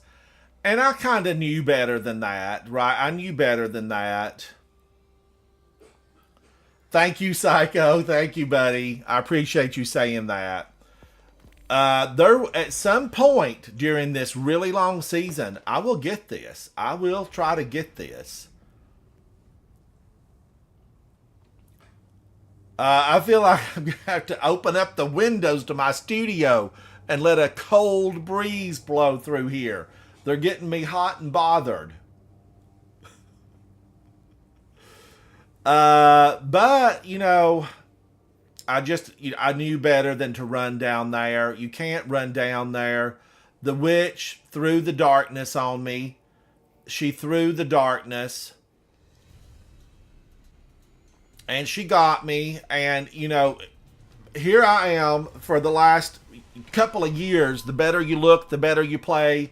And I kind of knew better than that, right? I knew better than that. Thank you, Psycho. Thank you, buddy. I appreciate you saying that. There, at some point during this really long season, I will get this. I will try to get this. I feel like I'm going to have to open up the windows to my studio and let a cold breeze blow through here. They're getting me hot and bothered. But you know, I knew better than to run down there. You can't run down there. The witch threw the darkness on me. She threw the darkness, and she got me. And you know, here I am for the last couple of years. The better you look, the better you play.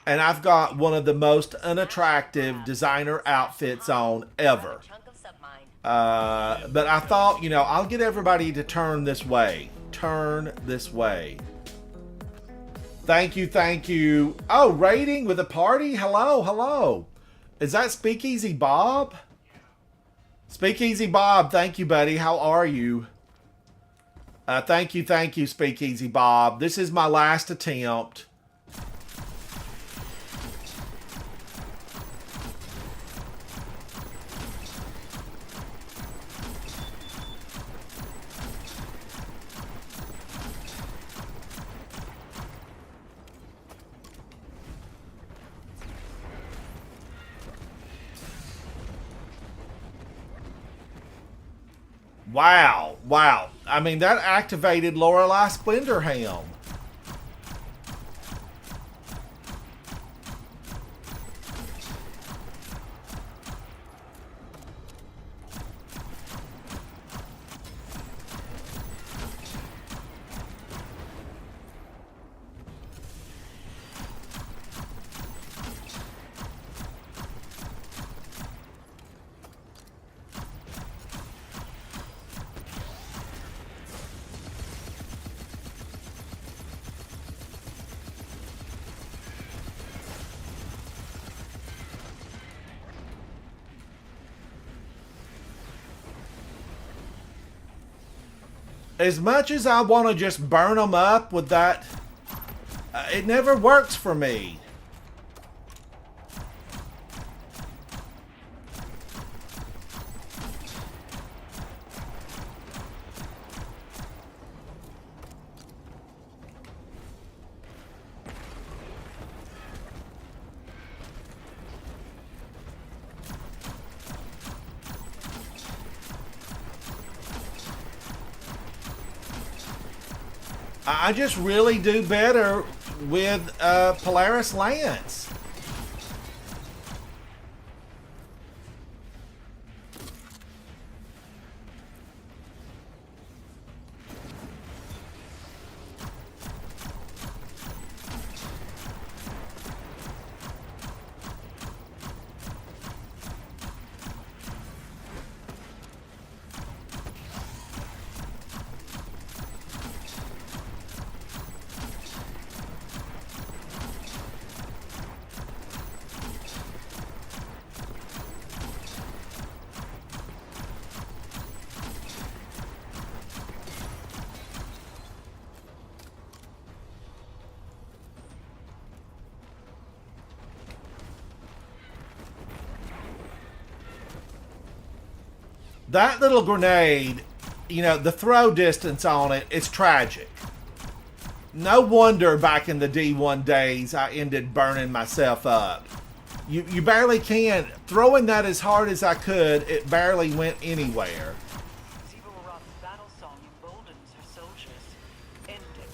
And I've got one of the most unattractive designer outfits on ever. Chunk of submine. But I thought, you know, I'll get everybody to turn this way. Turn this way. Thank you, thank you. Oh, raiding with a party? Hello, hello. Is that Speakeasy Bob? Speakeasy Bob, thank you, buddy. How are you? Thank you, Speakeasy Bob. This is my last attempt. Wow, wow. I mean, that activated Lorelei Splenderhelm. As much as I want to just burn them up with that, it never works for me. I just really do better with Polaris Lance. That little grenade, you know, the throw distance on it, it's tragic. No wonder back in the D1 days I ended burning myself up. You barely can. Throwing that as hard as I could, it barely went anywhere. Zero Rock's battle song emboldens her soldiers. End it.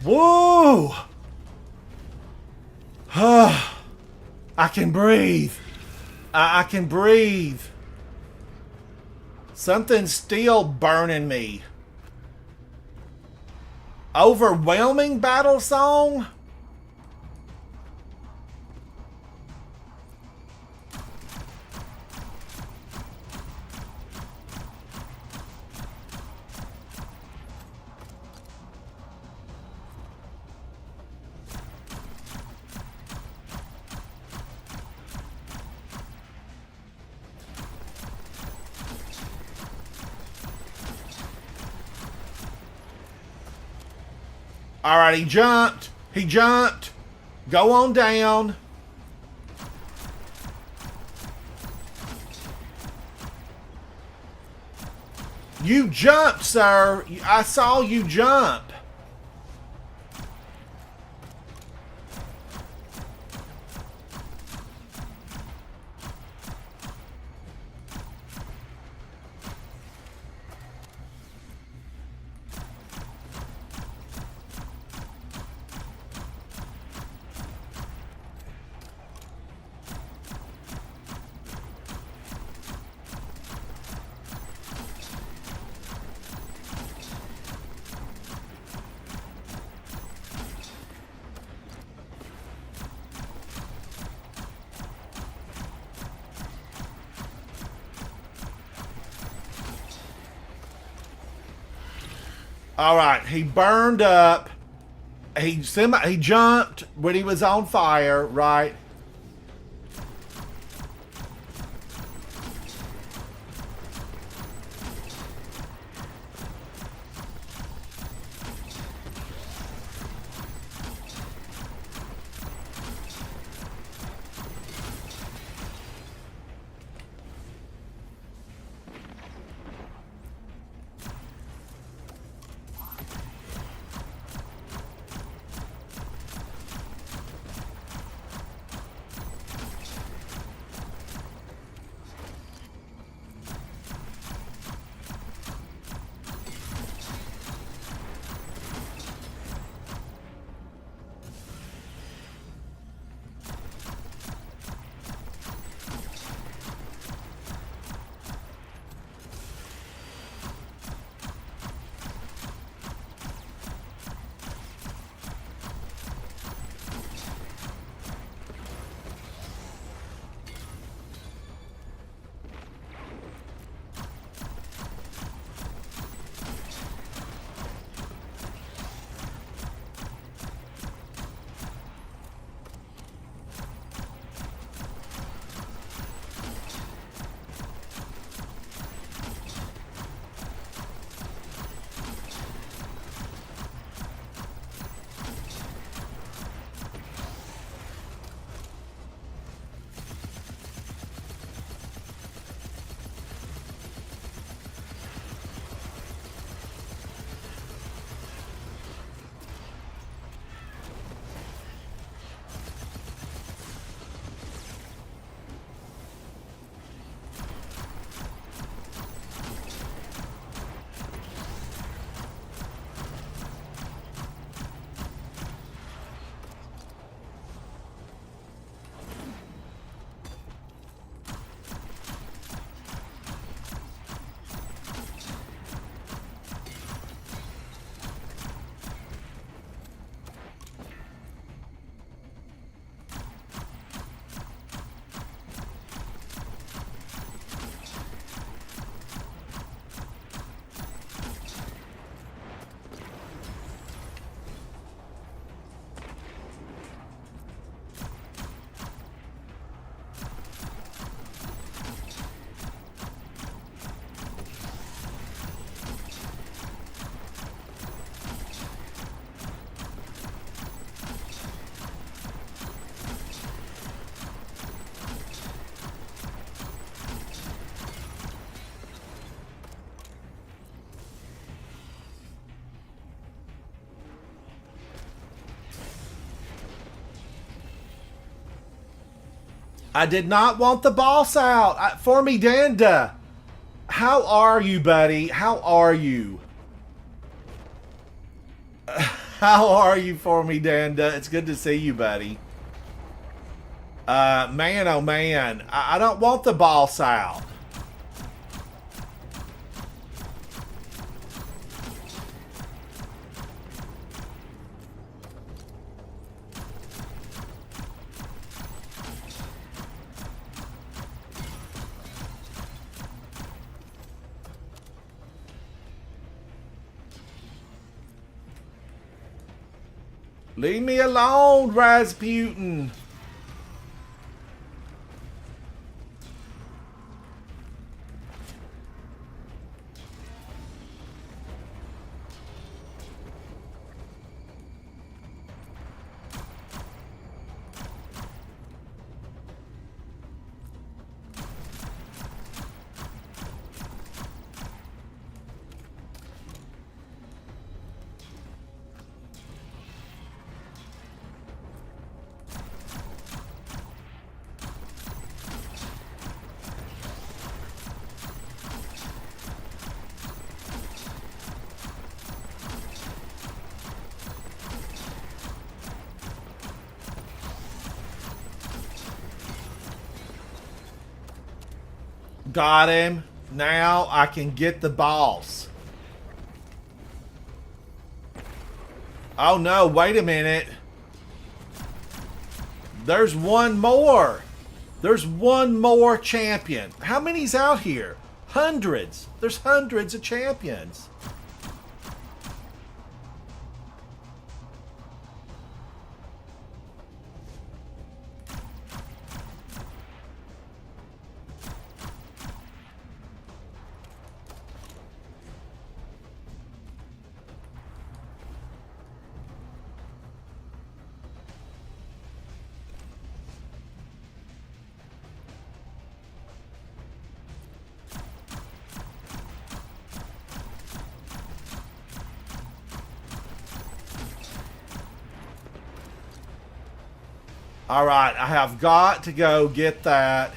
Whoa! I can breathe. I can breathe. Something's still burning me. Overwhelming battle song? Alright, he jumped. He jumped. Go on down. You jumped, sir. I saw you jump. All right, he burned up. He jumped when he was on fire, right? I did not want the boss out. For me, Danda. How are you, buddy? How are you? How are you, for me, Danda? It's good to see you, buddy. Man, oh man. I don't want the boss out. Leave me alone, Rasputin. Got him. Now I can get the boss. Oh no, wait a minute. There's one more. There's one more champion. How many's out here? Hundreds. There's hundreds of champions. All right, I have got to go get that.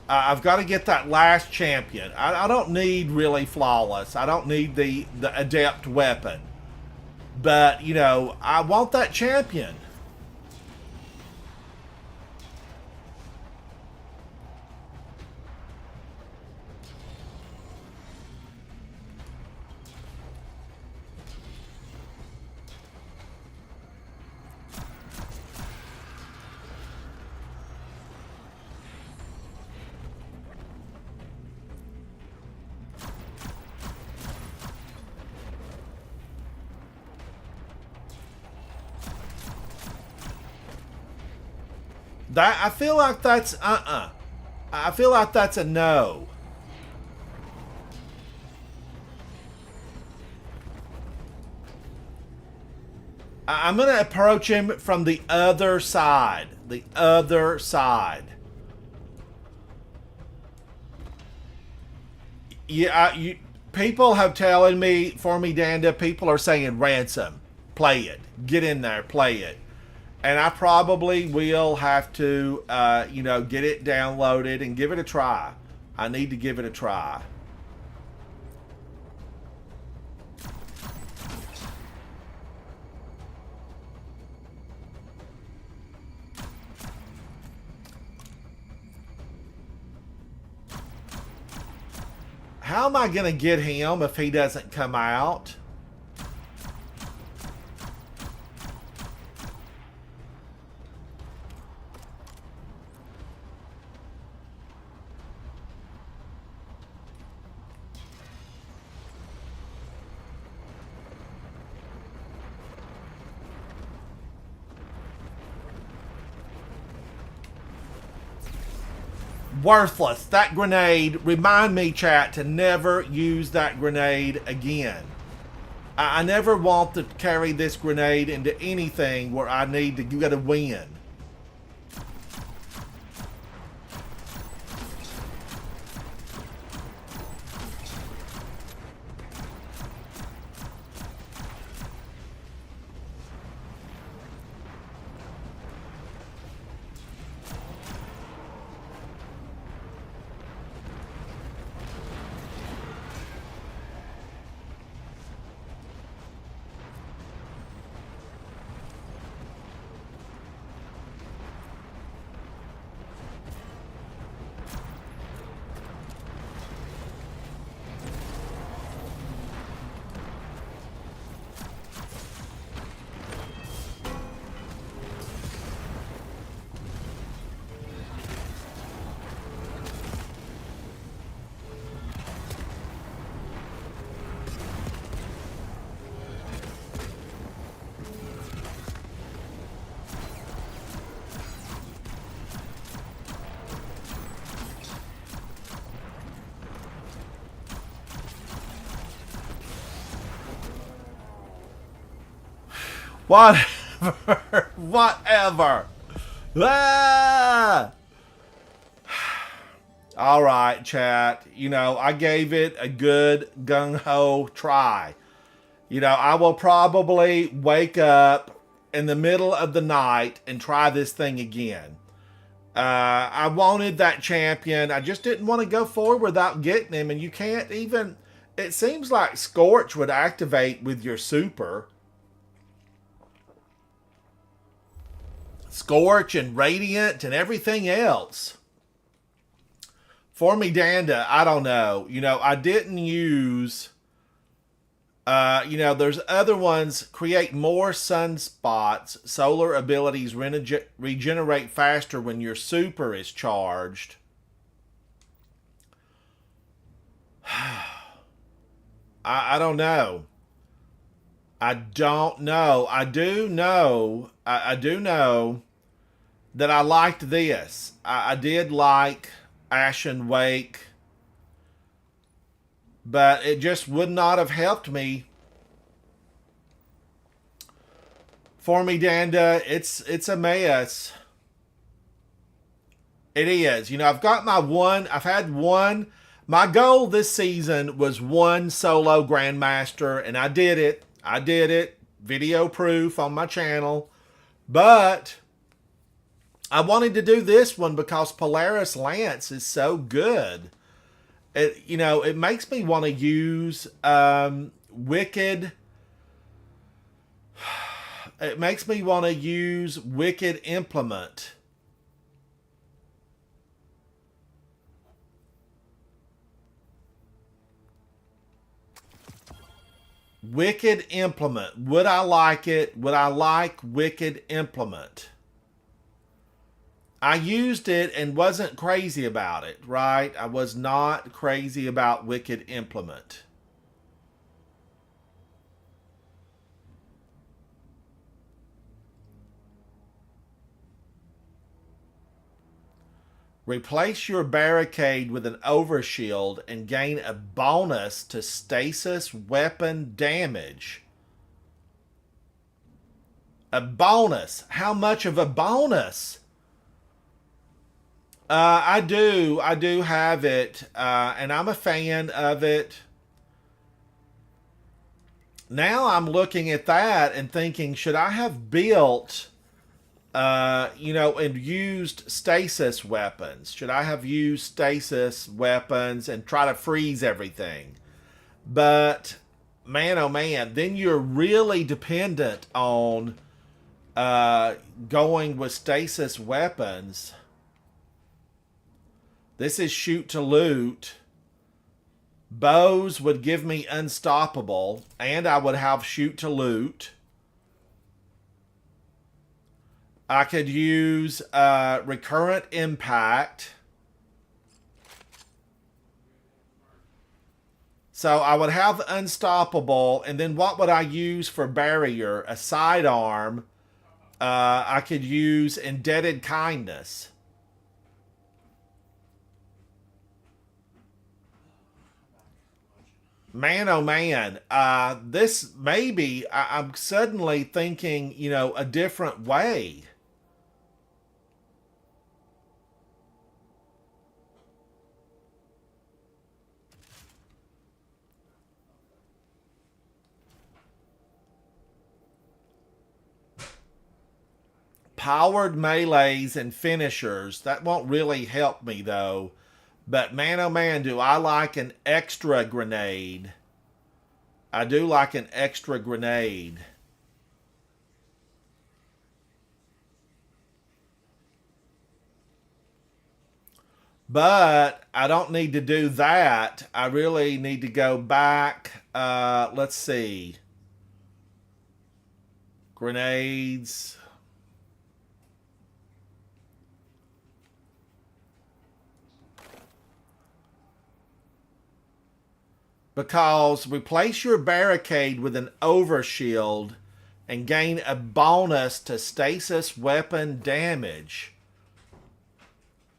I've got to get that last champion. I don't need really flawless. I don't need the adept weapon. But, you know, I want that champion. That I feel like that's I feel like that's a no. I'm gonna approach him from the other side. The other side. Yeah, people have telling me for me, Danda. People are saying ransom, play it, get in there, play it. And I probably will have to, you know, get it downloaded and give it a try. I need to give it a try. How am I going to get him if he doesn't come out? Worthless. That grenade, remind me, chat, to never use that grenade again. I never want to carry this grenade into anything where I need to get a win. Whatever. Whatever. Ah! All right, chat. You know, I gave it a good gung-ho try. You know, I will probably wake up in the middle of the night and try this thing again. I wanted that champion. I just didn't want to go forward without getting him. And you can't even... It seems like Scorch would activate with your super. Scorch and Radiant and everything else. For me, Danda, I don't know. I didn't use. There's other ones. Create more sunspots. Solar abilities regenerate faster when your super is charged. I don't know. I don't know. I do know. I do know that I liked this. I did like Ashen Wake, but it just would not have helped me. For me, Danda, it's a mess. It is. I've got my one. I've had one. My goal this season was one solo Grandmaster, and I did it. I did it. Video proof on my channel. But I wanted to do this one because Polaris Lance is so good. It makes me want to use Wicked. It makes me want to use Wicked Implement. Wicked Implement. Would I like it? Would I like Wicked Implement? I used it and wasn't crazy about it, right? I was not crazy about Wicked Implement. Replace your barricade with an overshield and gain a bonus to stasis weapon damage. A bonus. How much of a bonus? I do have it, and I'm a fan of it. Now I'm looking at that and thinking, should I have built, and used stasis weapons? Should I have used stasis weapons and try to freeze everything? But, man, oh man, then you're really dependent on going with stasis weapons. This is shoot to loot. Bows would give me unstoppable, and I would have shoot to loot. I could use recurrent impact. So I would have unstoppable, and then what would I use for barrier? A sidearm. I could use indebted kindness. Man, oh man, this maybe I'm suddenly thinking, a different way. Powered melees and finishers, that won't really help me though. But man, oh man, do I like an extra grenade. I do like an extra grenade. But I don't need to do that. I really need to go back. Let's see. Grenades. Because replace your barricade with an overshield and gain a bonus to stasis weapon damage.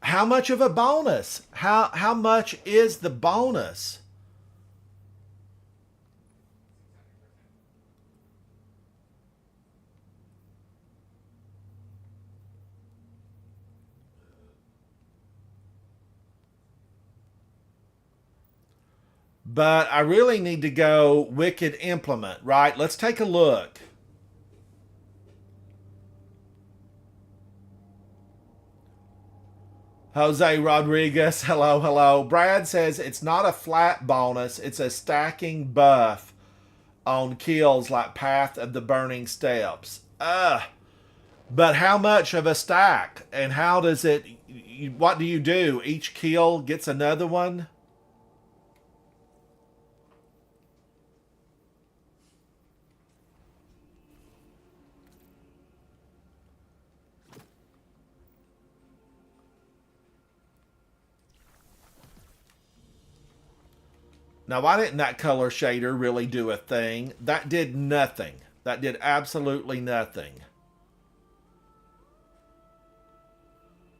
How much of a bonus? How much is the bonus? But I really need to go Wicked Implement, right? Let's take a look. Jose Rodriguez, hello, hello. Brad says it's not a flat bonus, it's a stacking buff on kills like Path of the Burning Steps. But how much of a stack? And how does it what do you do? Each kill gets another one? Now, why didn't that color shader really do a thing? That did nothing. That did absolutely nothing.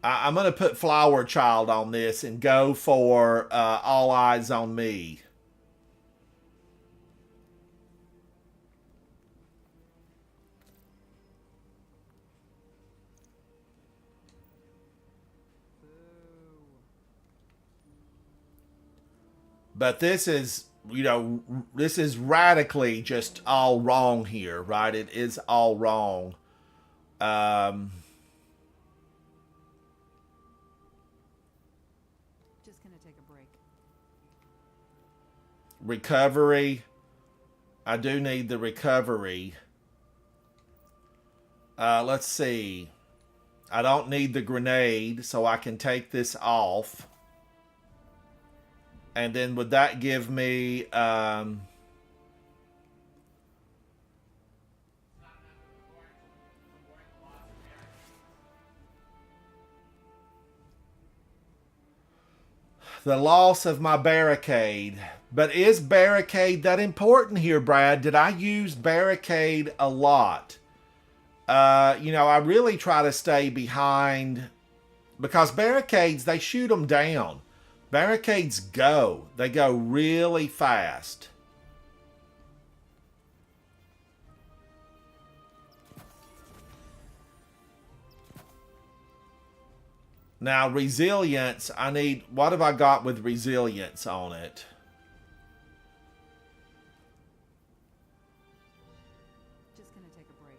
I'm going to put Flower Child on this and go for All Eyes on Me. But this is, this is radically just all wrong here, right? It is all wrong. Just gonna take a break. Recovery. I do need the recovery. Let's see. I don't need the grenade, so I can take this off. And then would that give me... the loss of my barricade. But is barricade that important here, Brad? Did I use barricade a lot? I really try to stay behind, because barricades, they shoot them down. Barricades go. They go really fast. Now, resilience, I need... what have I got with resilience on it? Just gonna take a break.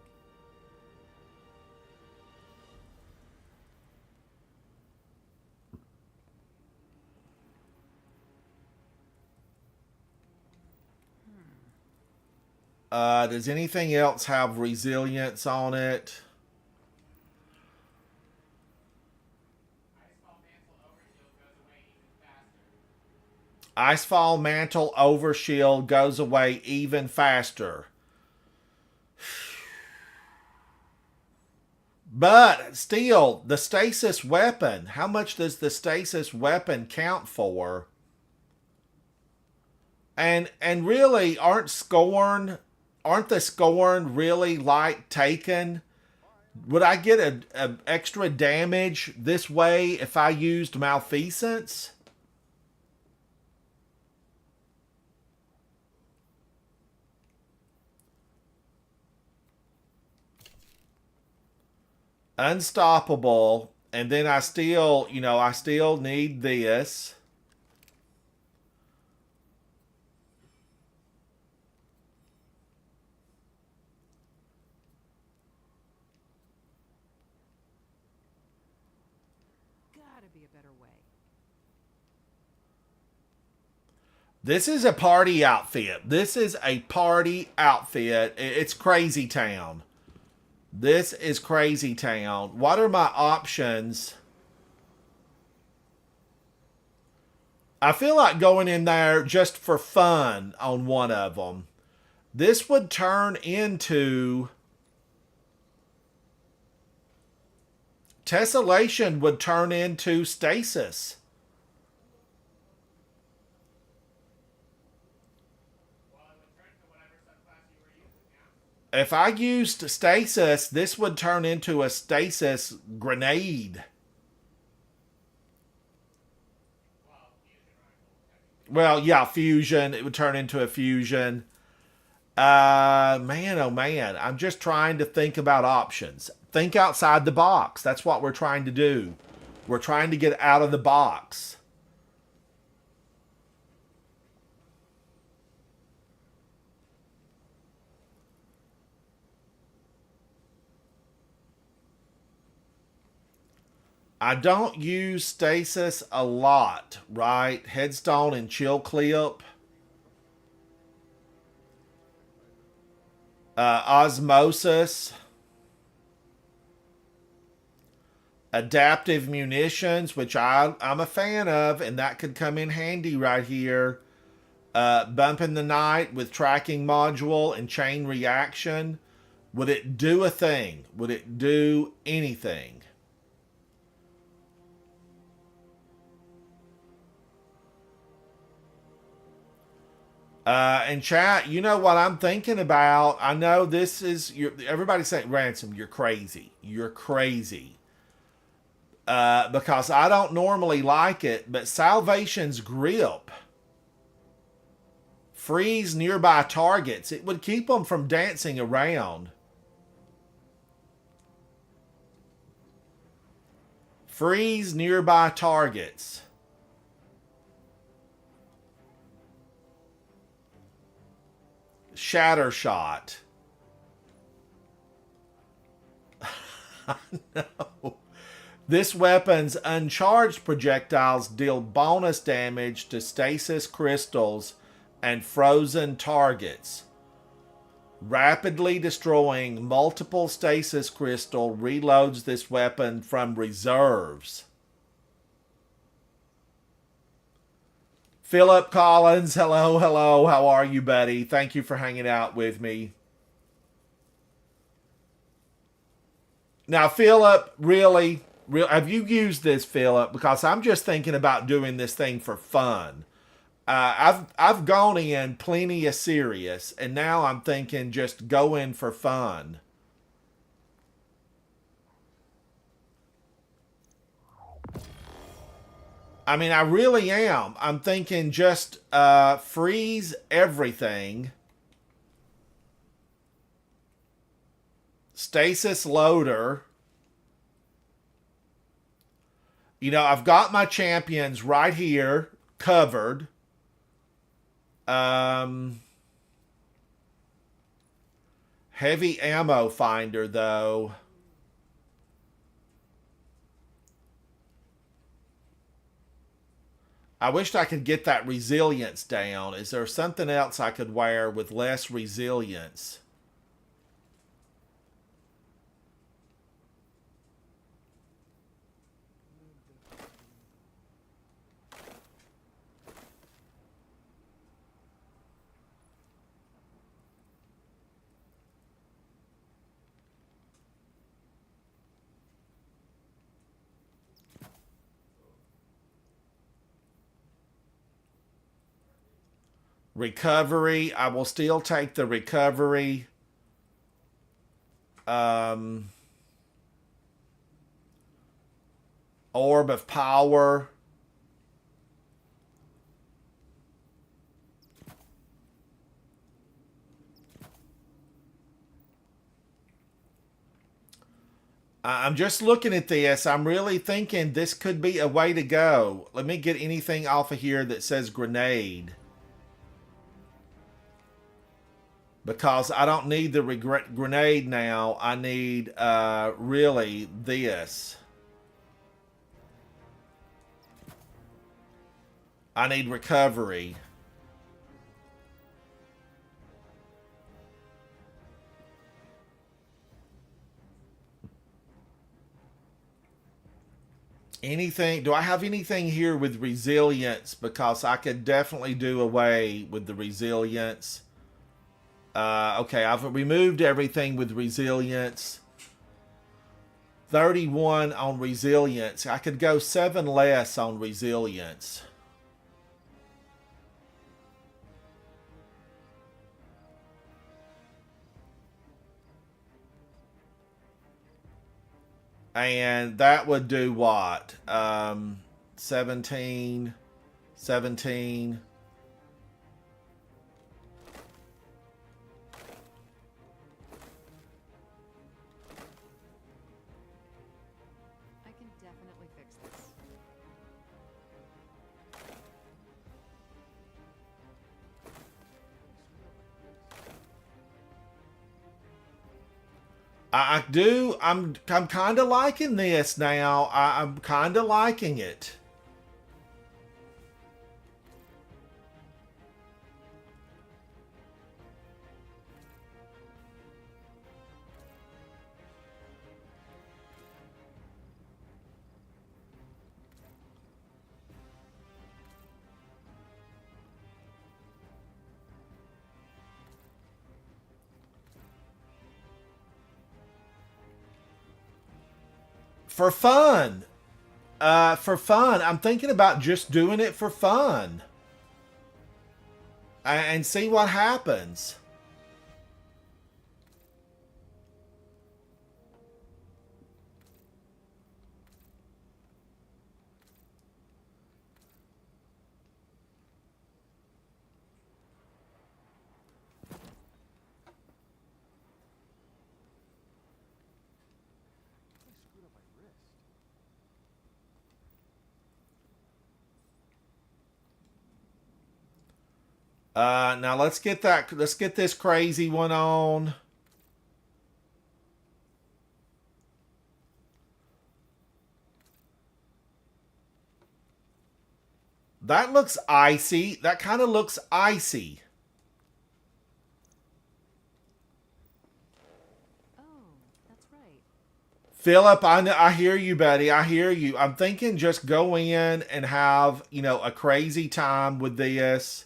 Does anything else have resilience on it? Icefall Mantle Overshield goes away even faster. But still, the stasis weapon. How much does the stasis weapon count for? And really, aren't the Scorn really like taken? Would I get a extra damage this way if I used Malfeasance? Unstoppable, and then I still need this. Gotta be a better way. This is a party outfit. This is a party outfit. It's Crazy Town. This is Crazy Town. What are my options? I feel like going in there just for fun on one of them. This would turn into... Tessellation would turn into Stasis. If I used Stasis, this would turn into a Stasis grenade. Well, yeah, fusion. It would turn into a fusion. Man, oh man. I'm just trying to think about options. Think outside the box. That's what we're trying to do. We're trying to get out of the box. I don't use stasis a lot, right? Headstone and chill clip. Osmosis. Adaptive munitions, which I'm a fan of, and that could come in handy right here. Bump in the night with tracking module and chain reaction. Would it do a thing? Would it do anything? And chat, you know what I'm thinking about? I know this is everybody's saying, Ransom, you're crazy. You're crazy. Because I don't normally like it, but Salvation's grip. Freeze nearby targets. It would keep them from dancing around. Freeze nearby targets. Shatter shot. No. This weapon's uncharged projectiles deal bonus damage to stasis crystals and frozen targets. Rapidly destroying multiple stasis crystal reloads this weapon from reserves. Philip Collins, hello, hello. How are you, buddy? Thank you for hanging out with me. Now, Philip, really, have you used this, Philip? Because I'm just thinking about doing this thing for fun. I've gone in plenty of serious, and now I'm thinking just go in for fun. I mean, I really am. I'm thinking just freeze everything. Stasis loader. You know, I've got my champions right here covered. Heavy ammo finder, though. I wished I could get that resilience down. Is there something else I could wear with less resilience? Recovery. I will still take the recovery. Orb of power. I'm just looking at this. I'm really thinking this could be a way to go. Let me get anything off of here that says grenade. Because I don't need the grenade now. I need really this. I need recovery. Anything? Do I have anything here with resilience? Because I could definitely do away with the resilience. Okay, I've removed everything with resilience. 31 on resilience. I could go 7 less on resilience. And that would do what? 17, 17. I can definitely fix this. I do. I'm kind of liking this now. I'm kind of liking it. For fun. For fun. I'm thinking about just doing it for fun. And see what happens. Now let's get this crazy one on. That looks icy. That kind of looks icy. Oh, that's right. Philip, I hear you, buddy. I hear you. I'm thinking just go in and have, a crazy time with this.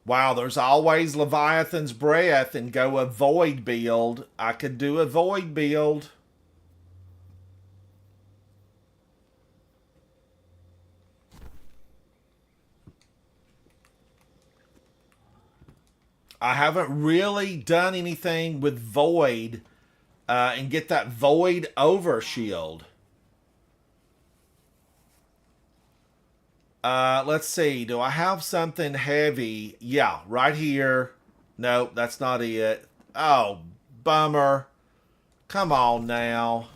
Wow, there's always Leviathan's Breath and go a void build. I could do a void build. I haven't really done anything with void and get that void over shield. Let's see. Do I have something heavy? Yeah, right here. Nope, that's not it. Oh, bummer. Come on now.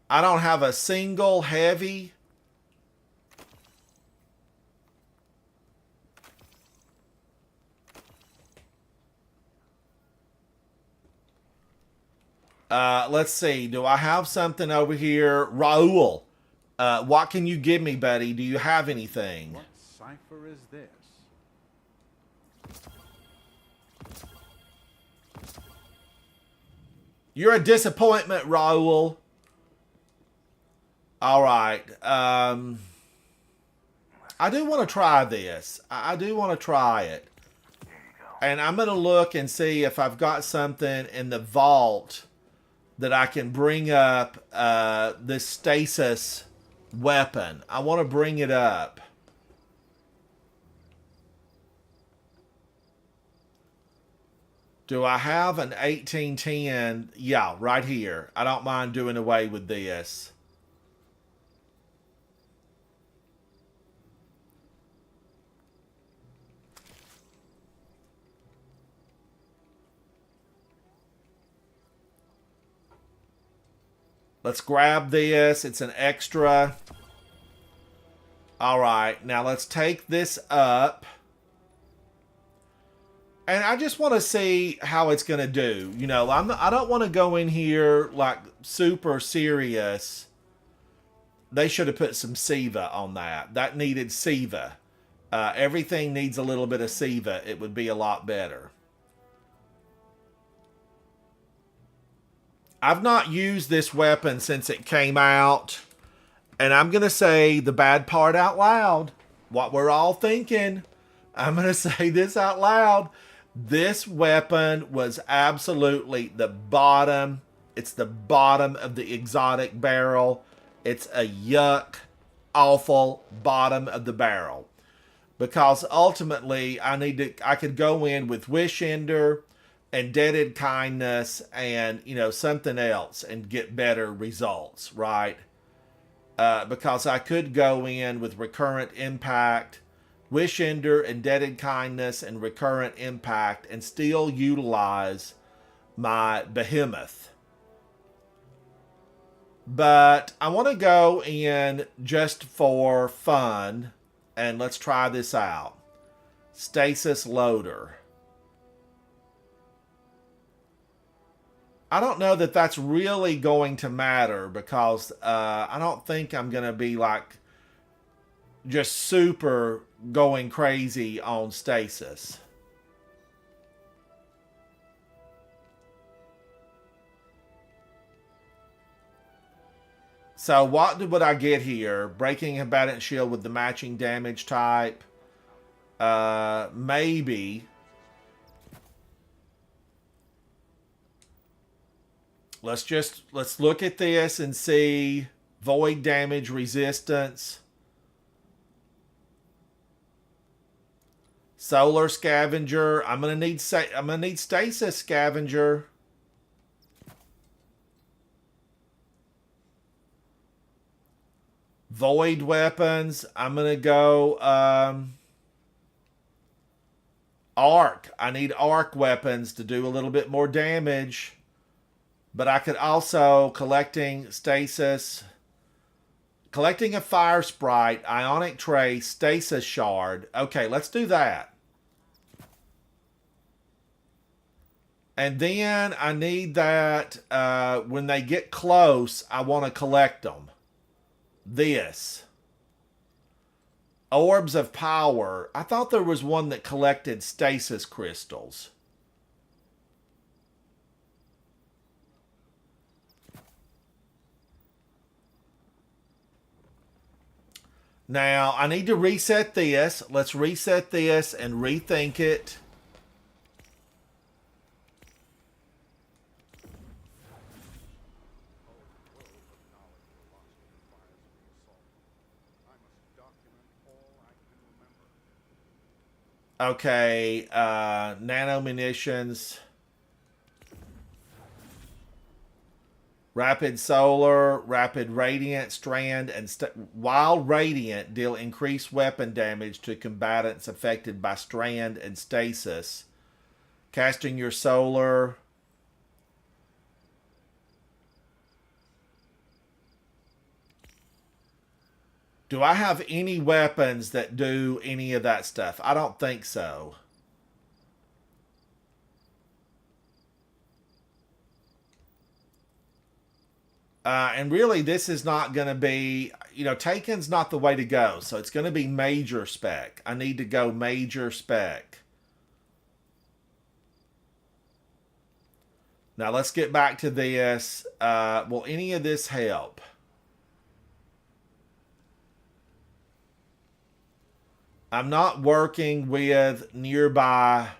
I don't have a single heavy. Let's see. Do I have something over here? Raul. What can you give me, buddy? Do you have anything? What cipher is this? You're a disappointment, Raul. All right. I do want to try this. I do want to try it. And I'm going to look and see if I've got something in the vault that I can bring up this stasis weapon. I want to bring it up. Do I have an 1810? Yeah, right here. I don't mind doing away with this. Let's grab this. It's an extra. All right. Now let's take this up. And I just want to see how it's going to do. I don't want to go in here like super serious. They should have put some Siva on that. That needed Siva. Everything needs a little bit of Siva. It would be a lot better. I've not used this weapon since it came out. And I'm going to say the bad part out loud. What we're all thinking. I'm going to say this out loud. This weapon was absolutely the bottom. It's the bottom of the exotic barrel. It's a yuck, awful bottom of the barrel. Because ultimately, I could go in with Wish Ender and Deaded Kindness and, something else and get better results, right? Because I could go in with Recurrent Impact, Wish Ender, and Deaded Kindness and Recurrent Impact and still utilize my Behemoth. But I want to go in just for fun and let's try this out. Stasis Loader. I don't know that that's really going to matter because I don't think I'm going to be like just super going crazy on stasis. So what would I get here? Breaking combatant shield with the matching damage type. Maybe. Let's look at this and see void damage resistance. Solar scavenger. I'm gonna need stasis scavenger. Void weapons. I'm gonna go arc. I need arc weapons to do a little bit more damage. But I could also collecting stasis, collecting a fire sprite, ionic trace, stasis shard. Okay, let's do that. And then I need that when they get close, I want to collect them. This. Orbs of power. I thought there was one that collected stasis crystals. Now, I need to reset this. Let's reset this and rethink it. Okay, nano munitions. Rapid Solar, Rapid Radiant, Strand, and while Radiant deal increased weapon damage to combatants affected by Strand and Stasis. Casting your Solar. Do I have any weapons that do any of that stuff? I don't think so. And really, this is not going to be, Taken's not the way to go. So it's going to be major spec. I need to go major spec. Now, let's get back to this. Will any of this help? I'm not working with nearby.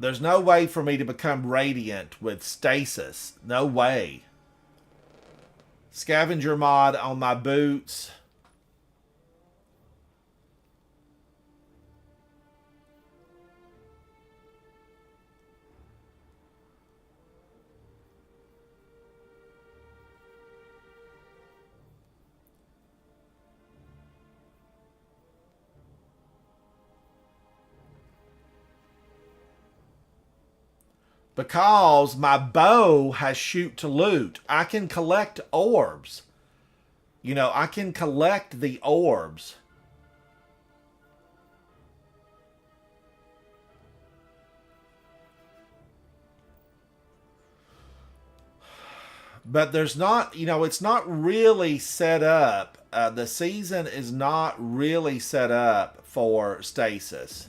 There's no way for me to become radiant with stasis. No way. Scavenger mod on my boots. Because my bow has shoot to loot. I can collect orbs. I can collect the orbs. But there's not, it's not really set up. The season is not really set up for stasis.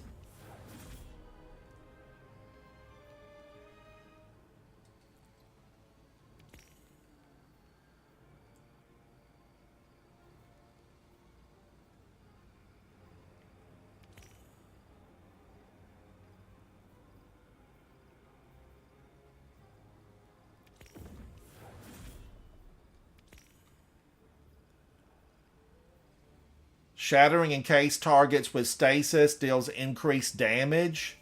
Shattering encased targets with stasis deals increased damage.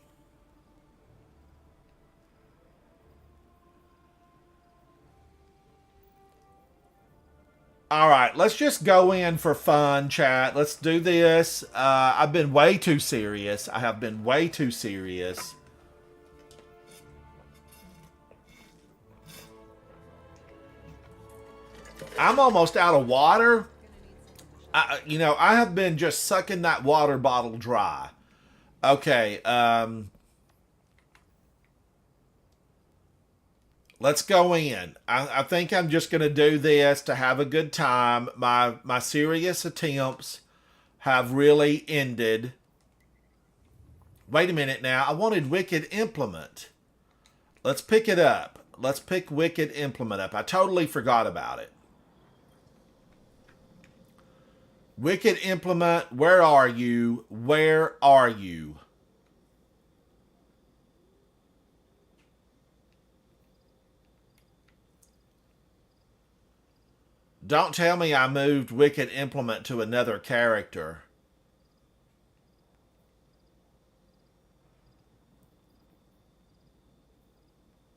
All right, let's just go in for fun, chat. Let's do this. I've been way too serious. I have been way too serious. I'm almost out of water. I have been just sucking that water bottle dry. Okay, let's go in. I think I'm just going to do this to have a good time. My serious attempts have really ended. Wait a minute now. I wanted Wicked Implement. Let's pick it up. Let's pick Wicked Implement up. I totally forgot about it. Wicked Implement, where are you? Where are you? Don't tell me I moved Wicked Implement to another character.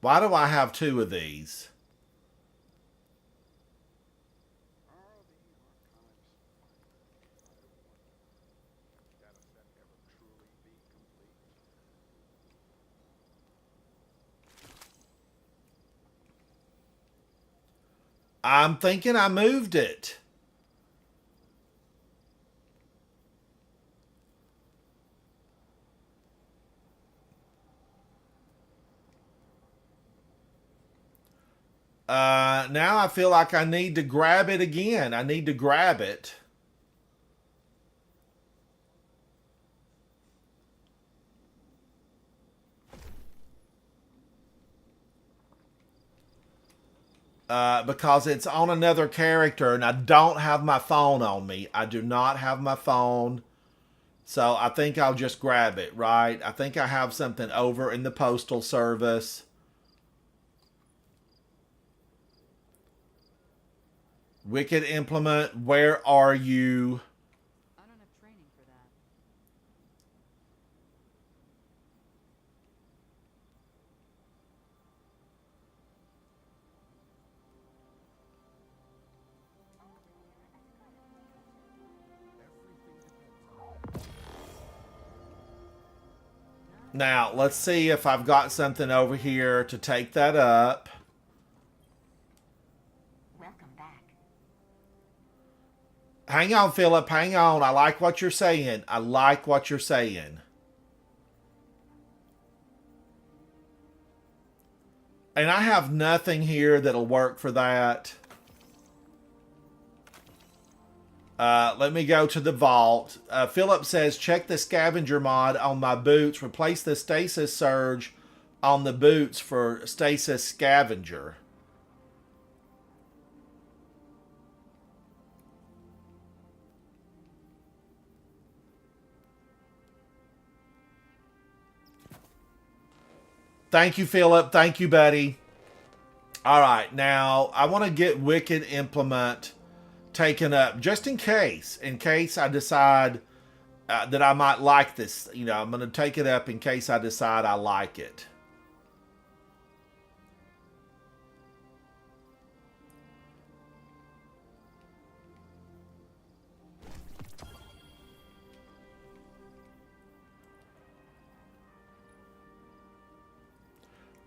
Why do I have two of these? I'm thinking I moved it. Now I feel like I need to grab it again. I need to grab it. Because it's on another character and I don't have my phone on me. I do not have my phone. So I think I'll just grab it, right? I think I have something over in the postal service. Wicked Implement, where are you? I don't have training for that. Now, let's see if I've got something over here to take that up. Welcome back. Hang on, Philip. Hang on. I like what you're saying. I like what you're saying. And I have nothing here that'll work for that. Let me go to the vault. Philip says, check the scavenger mod on my boots. Replace the stasis surge on the boots for stasis scavenger. Thank you, Philip. Thank you, buddy. All right, now I want to get Wicked Implement taken up just in case I decide that I might like this. You know, I'm going to take it up in case I decide I like it.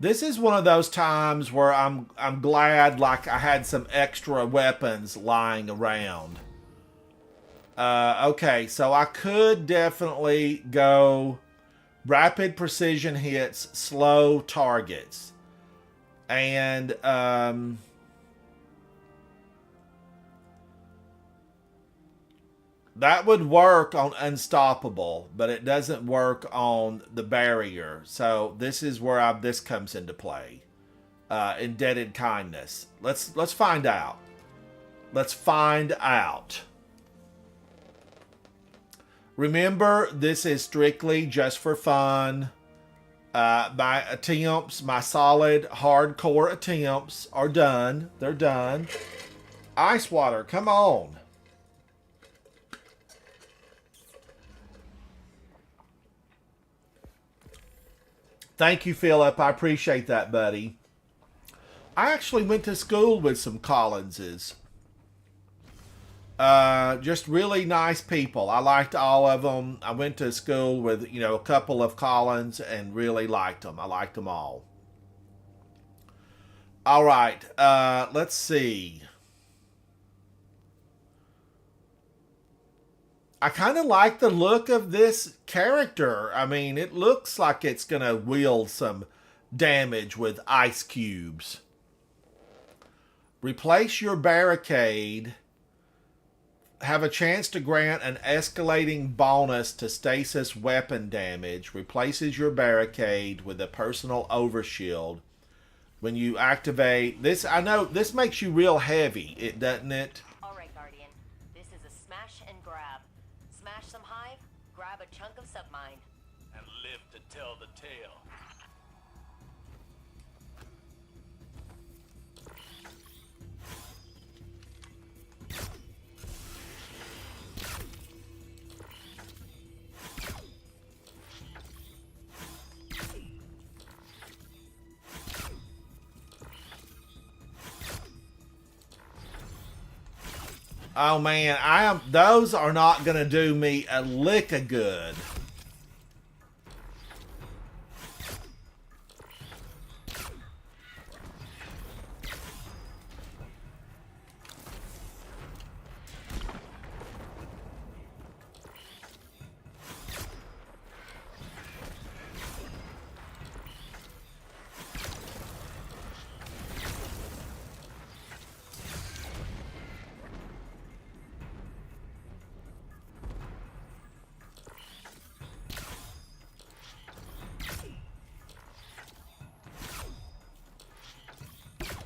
This is one of those times where I'm glad like I had some extra weapons lying around. Okay, so I could definitely go rapid precision hits, slow targets. And that would work on Unstoppable, but it doesn't work on the Barrier. So this is where this comes into play. Indebted Kindness. Let's find out. Let's find out. Remember, this is strictly just for fun. My attempts, my solid, hardcore attempts are done. They're done. Ice water, come on. Thank you, Philip. I appreciate that, buddy. I actually went to school with some Collinses. Just really nice people. I liked all of them. I went to school with, a couple of Collins and really liked them. I liked them all. All right. Let's see. I kind of like the look of this character. I mean, it looks like it's going to wield some damage with ice cubes. Replace your barricade. Have a chance to grant an escalating bonus to stasis weapon damage. Replaces your barricade with a personal overshield. when you activate this. I know this makes you real heavy, it doesn't it? Alright, Guardian. This is a smash and grab. Smash some hive, grab a chunk of submine. And live to tell the tale. Oh man, those are not gonna do me a lick of good.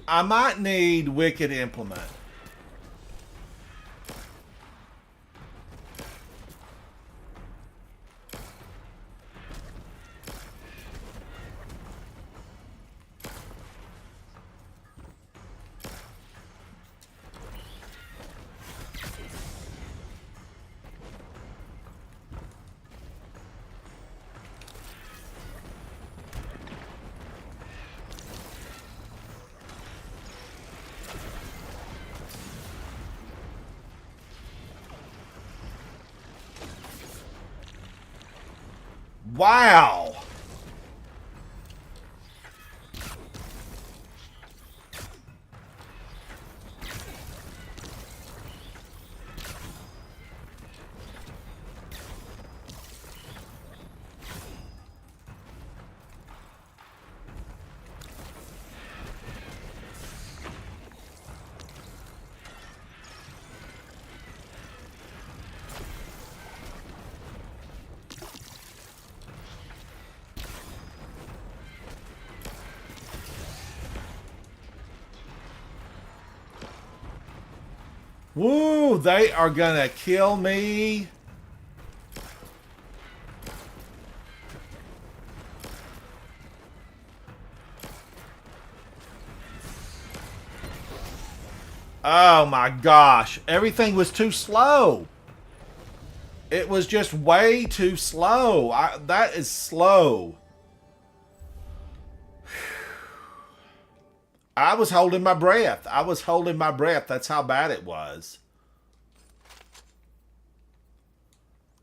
I might need Wicked Implement. Wow. Woo, they are gonna kill me. Oh my gosh, everything was too slow. It was just way too slow. That is slow. I was holding my breath. I was holding my breath. That's how bad it was.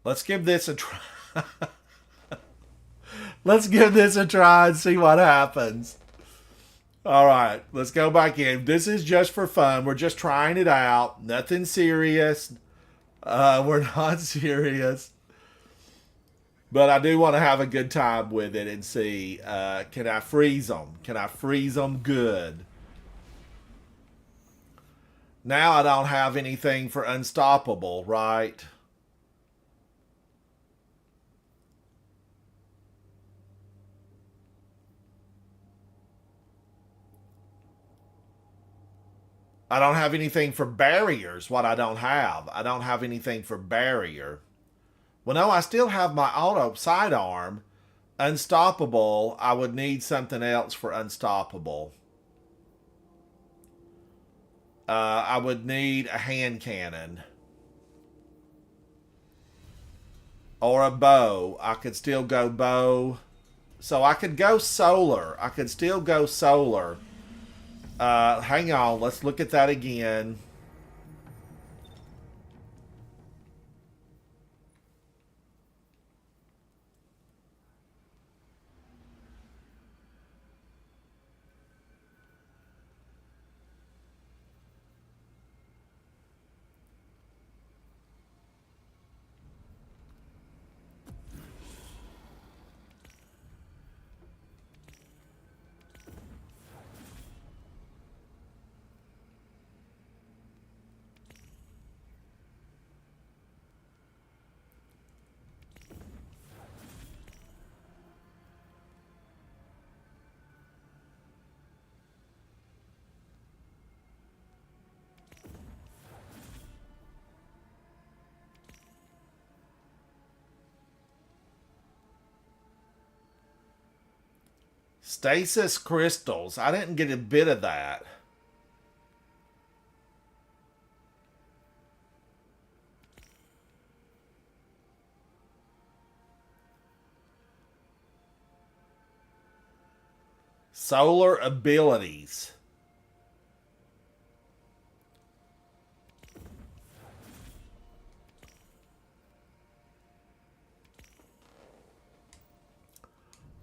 Let's give this a try. Let's give this a try and see what happens. All right, let's go back in. This is just for fun. We're just trying it out. Nothing serious. We're not serious. But I do want to have a good time with it and see, can I freeze them? Can I freeze them good? Now I don't have anything for unstoppable, right? I don't have anything for barriers, what I don't have. I don't have anything for barrier. Well, no, I still have my auto sidearm. Unstoppable, I would need something else for unstoppable. I would need a hand cannon. Or a bow. I could still go bow. So I could go solar. I could still go solar. Hang on, let's look at that again. Stasis crystals. I didn't get a bit of that. Solar abilities.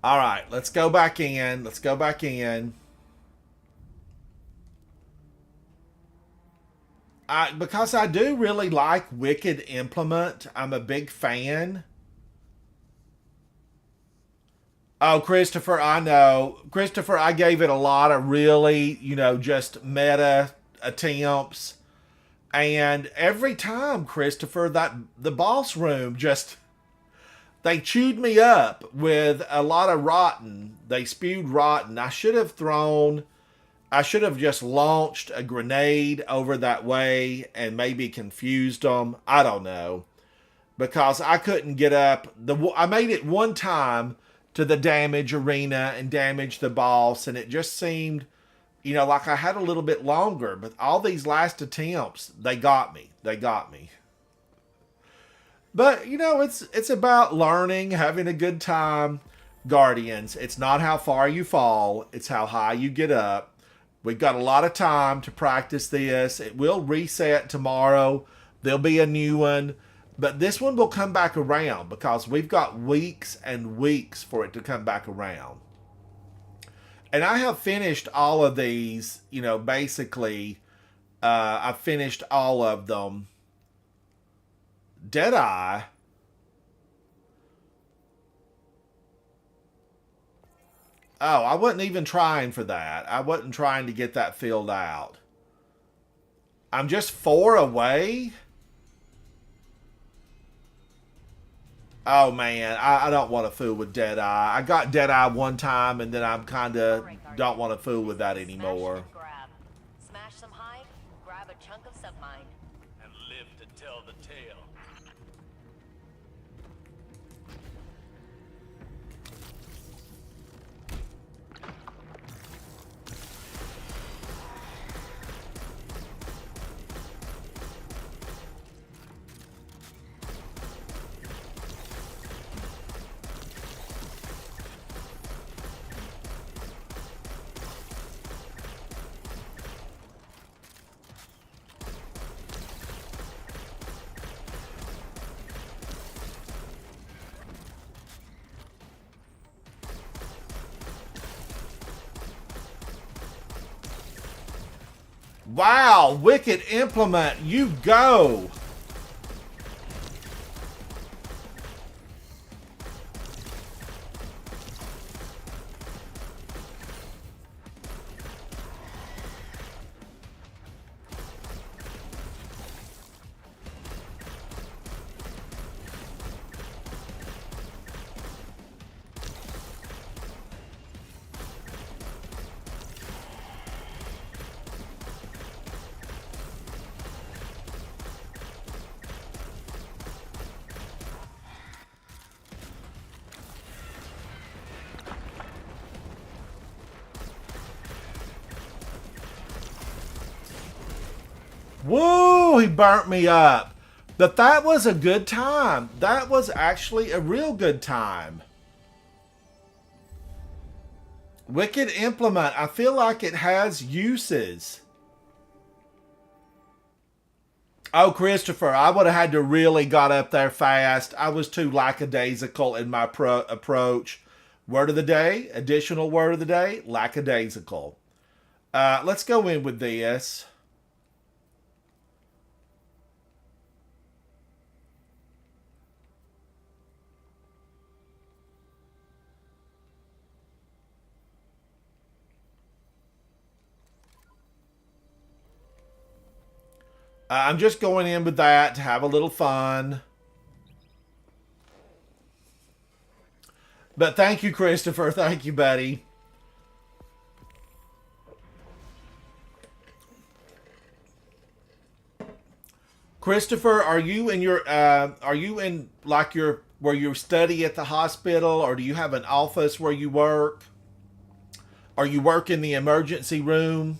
All right, let's go back in. Let's go back in. Because I do really like Wicked Implement. I'm a big fan. Oh, Christopher, I know. Christopher, I gave it a lot of really, just meta attempts. And every time, Christopher, that the boss room just, they chewed me up with a lot of rotten. They spewed rotten. I should have just launched a grenade over that way and maybe confused them. I don't know. Because I couldn't get up. I made it one time to the damage arena and damage the boss, and it just seemed, like I had a little bit longer. But all these last attempts, they got me. But, it's about learning, having a good time. Guardians, it's not how far you fall, it's how high you get up. We've got a lot of time to practice this. It will reset tomorrow. There'll be a new one. But this one will come back around because we've got weeks and weeks for it to come back around. And I have finished all of these, basically, I've finished all of them. Deadeye. Oh, I wasn't even trying for that. I wasn't trying to get that filled out. I'm just 4 away? Oh, man. I don't want to fool with Deadeye. I got Deadeye one time, and then I'm kind of don't want to fool with that anymore. Smash some hive, grab a chunk of submine. And live to tell the tale. Wow, Wicked Implement, you go. Woo, he burnt me up. But that was a good time. That was actually a real good time. Wicked Implement, I feel like it has uses. Oh, Christopher, I would have had to really got up there fast. I was too lackadaisical in my approach. Word of the day, additional word of the day, lackadaisical. Let's go in with this. I'm just going in with that to have a little fun. But thank you, Christopher. Thank you, buddy. Christopher, are you in your where you study at the hospital, or do you have an office where you work? or you work in the emergency room.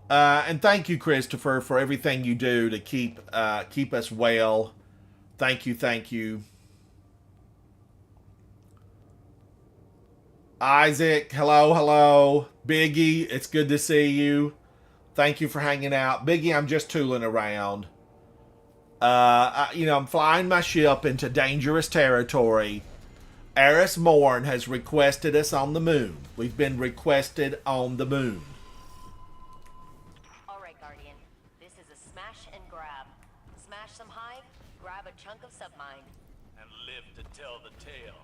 And thank you, Christopher, for everything you do to keep us well. Thank you, thank you. Isaac, hello, hello. Biggie, it's good to see you. Thank you for hanging out. Biggie, I'm just tooling around. I'm flying my ship into dangerous territory. Eris Morn has requested us on the moon. We've been requested on the moon. Alright, Guardian. This is a smash and grab. Smash some hive, grab a chunk of submind. And live to tell the tale.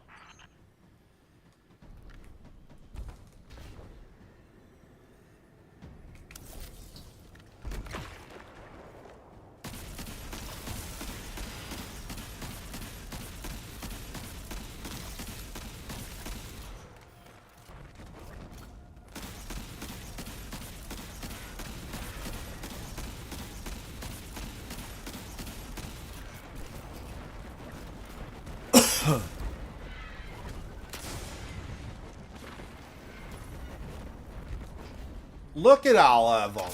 Look at all of them.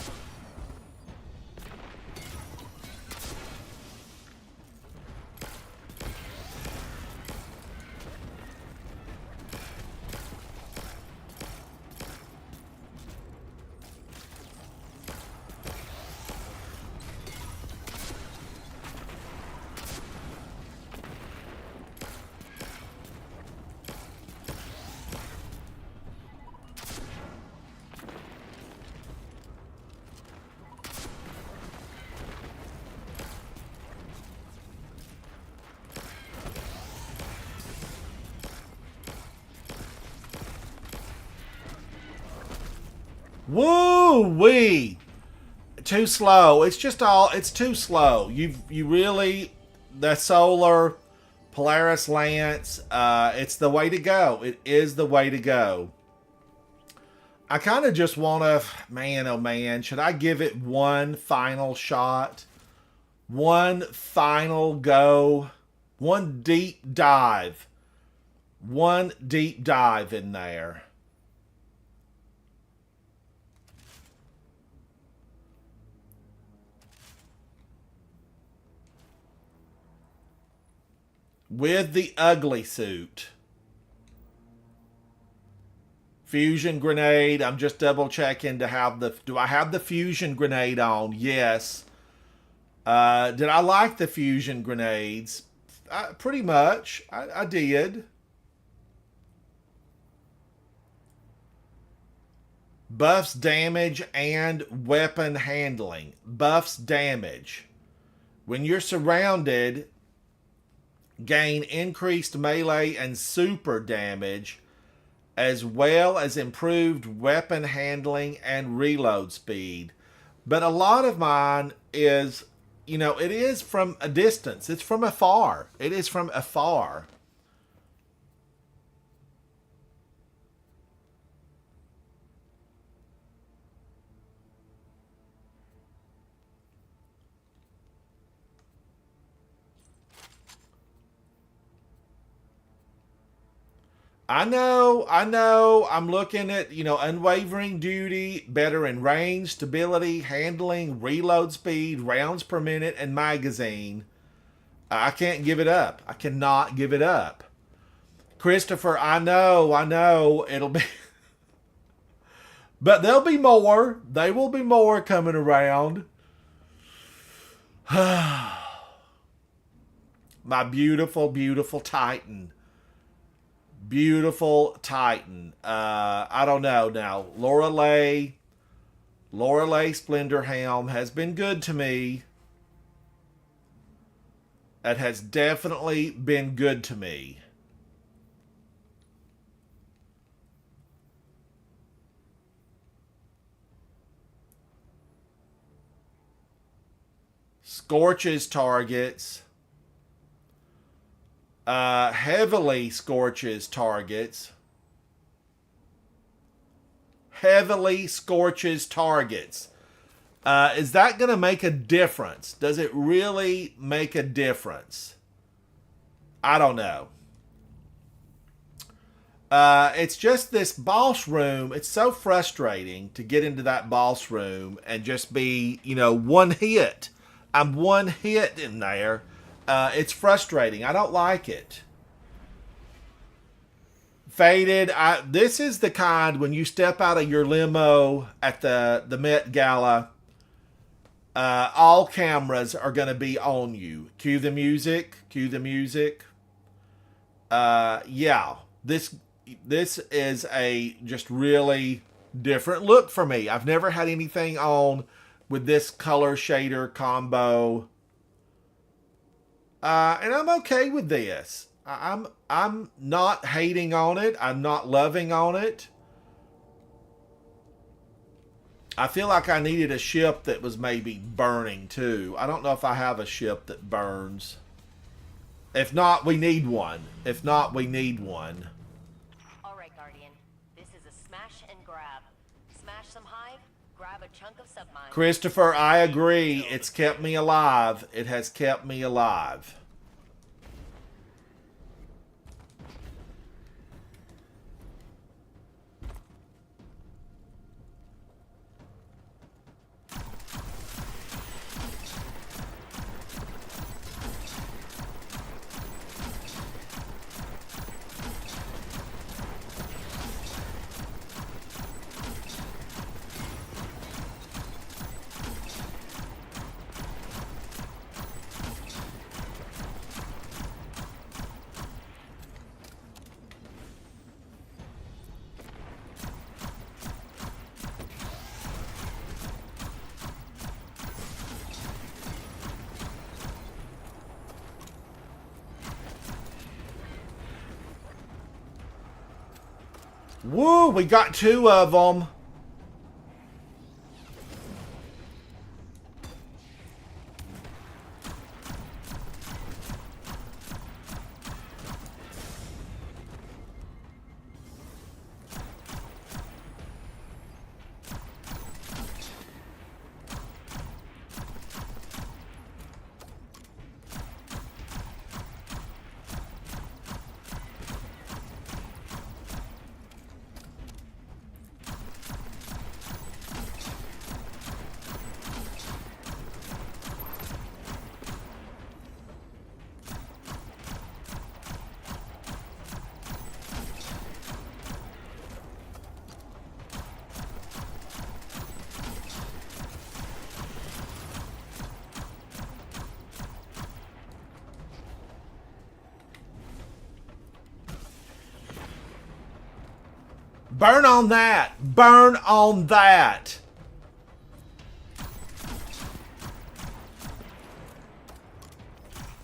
Woo-wee! Too slow. It's too slow. You really, the solar Polaris Lance, it's the way to go. It is the way to go. I kind of just want to, man, oh man, should I give it one final shot? One final go? One deep dive? One deep dive in there. With the ugly suit. Fusion grenade. I'm just double checking to have the... Do I have the fusion grenade on? Yes. Did I like the fusion grenades? Pretty much. I did. Buffs damage and weapon handling. Buffs damage. When you're surrounded... Gain increased melee and super damage, as well as improved weapon handling and reload speed. But a lot of mine is, it is from a distance. It's from afar. It is from afar. I know, I'm looking at, unwavering duty, better in range, stability, handling, reload speed, rounds per minute, and magazine. I can't give it up. I cannot give it up. Christopher, I know, it'll be... But there'll be more. There will be more coming around. My beautiful, beautiful Titan. Beautiful Titan. I don't know now. Lorelei Splenderhelm has been good to me. It has definitely been good to me. Scorches targets. Heavily scorches targets. Heavily scorches targets. Is that going to make a difference? Does it really make a difference? I don't know. It's just this boss room. It's so frustrating to get into that boss room and just be, one hit. I'm one hit in there. It's frustrating. I don't like it. Faded. This is the kind when you step out of your limo at the Met Gala. All cameras are going to be on you. Cue the music. Cue the music. Yeah. This is a just really different look for me. I've never had anything on with this color shader combo. And I'm okay with this. I'm not hating on it. I'm not loving on it. I feel like I needed a ship that was maybe burning too. I don't know if I have a ship that burns. If not, we need one. If not, we need one. All right, Guardian. This is a smash and grab. Smash some hive, grab a chunk of submine. Christopher, I agree. It's kept me alive. It has kept me alive. Woo, we got two of them. Burn on that. Burn on that.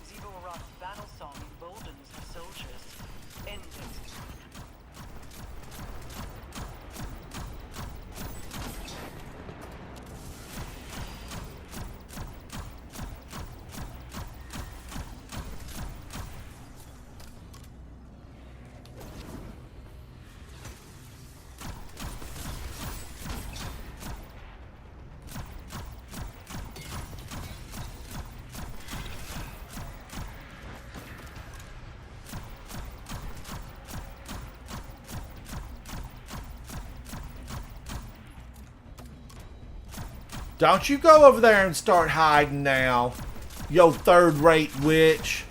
Zibo-Arat's battle song emboldens the soldiers. End it. Don't you go over there and start hiding now, yo third-rate witch.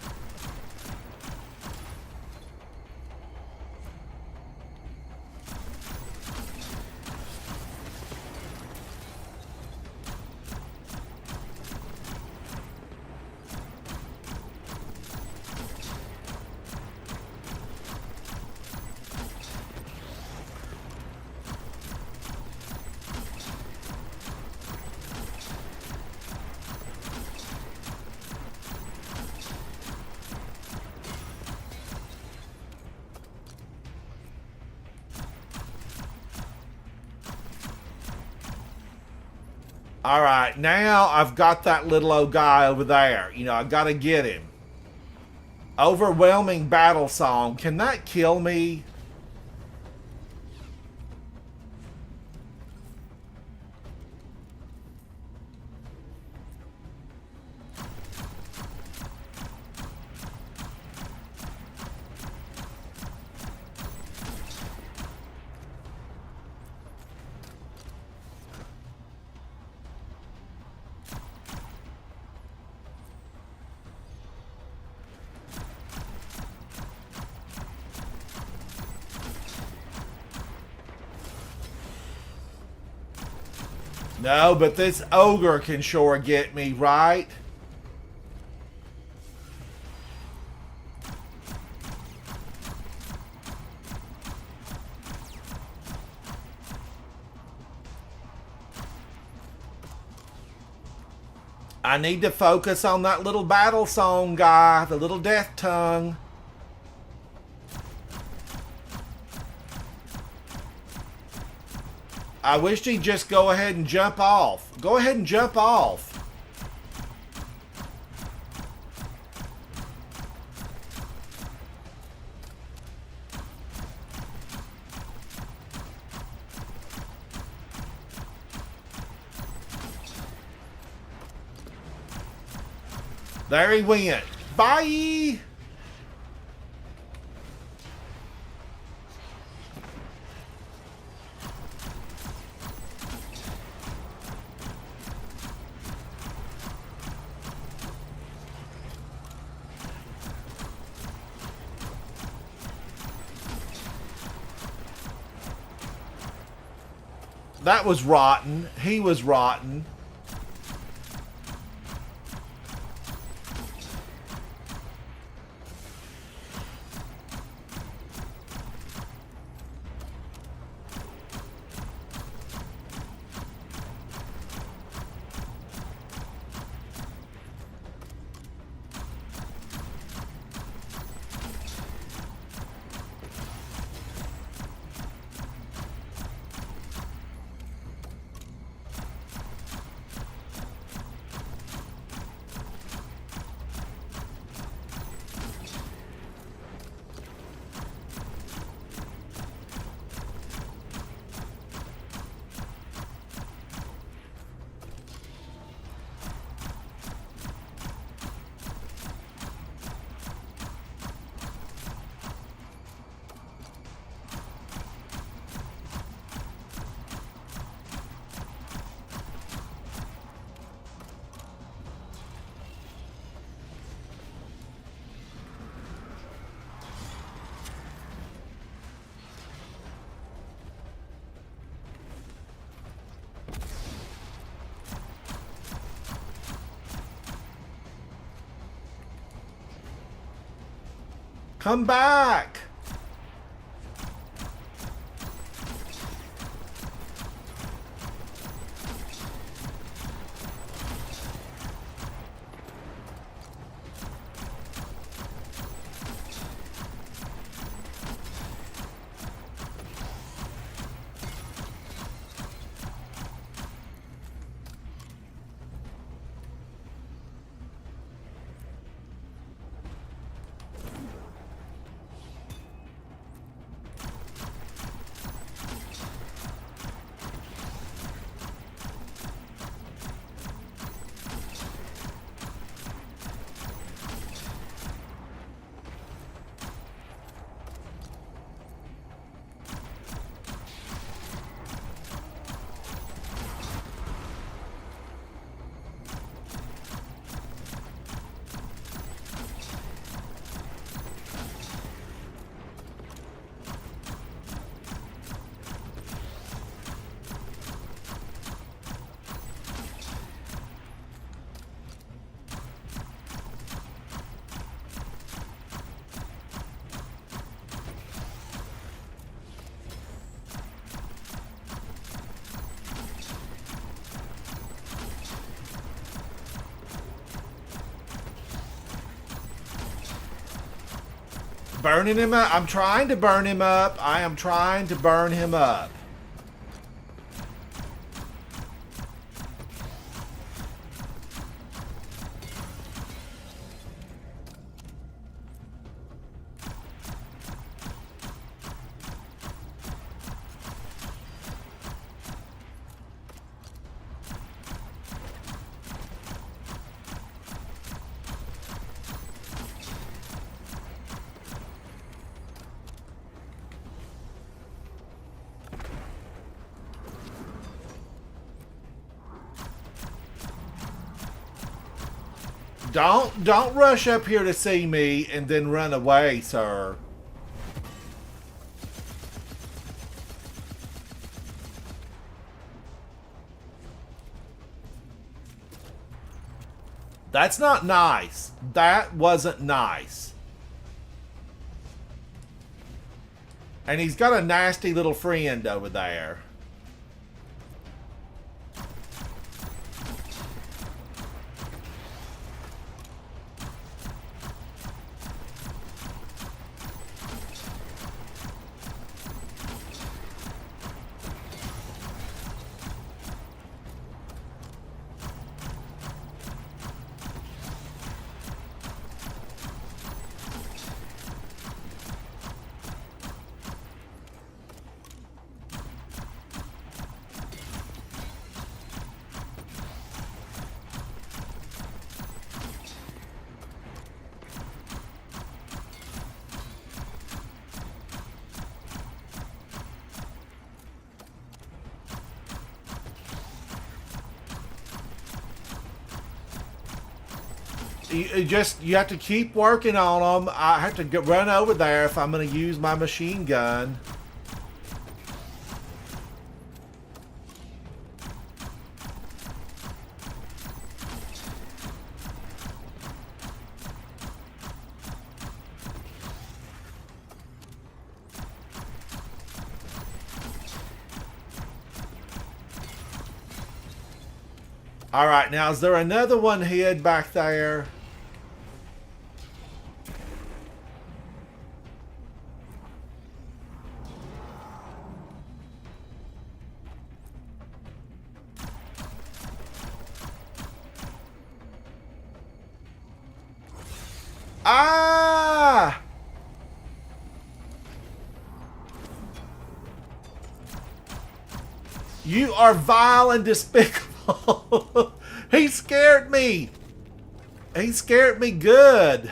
All right, now I've got that little old guy over there. I got to get him. Overwhelming battle song. Can that kill me? No, but this ogre can sure get me, right? I need to focus on that little battle song guy, the little death tongue. I wished he'd just go ahead and jump off. Go ahead and jump off. There he went. Bye! That was rotten. He was rotten. Come back! Burning him up. I'm trying to burn him up. I am trying to burn him up. Don't rush up here to see me and then run away, sir. That's not nice. That wasn't nice. And he's got a nasty little friend over there. You have to keep working on them. I have to run over there if I'm going to use my machine gun. All right, now is there another one hid back there? Ah! You are vile and despicable. He scared me. He scared me good.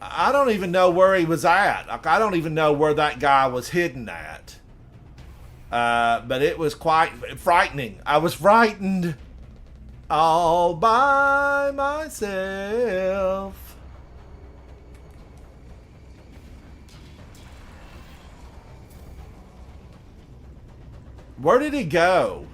I don't even know where he was at. Like, I don't even know where that guy was hidden at. But it was quite frightening. I was frightened all by myself. Where did he go?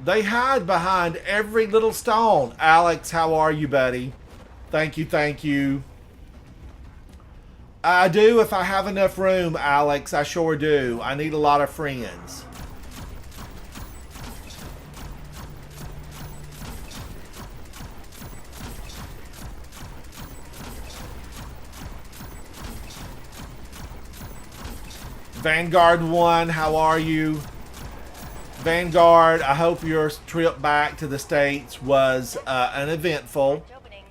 They hide behind every little stone. Alex, how are you, buddy? Thank you, thank you. I do if I have enough room, Alex. I sure do. I need a lot of friends. Vanguard 1, how are you? Vanguard, I hope your trip back to the States was uneventful. Opening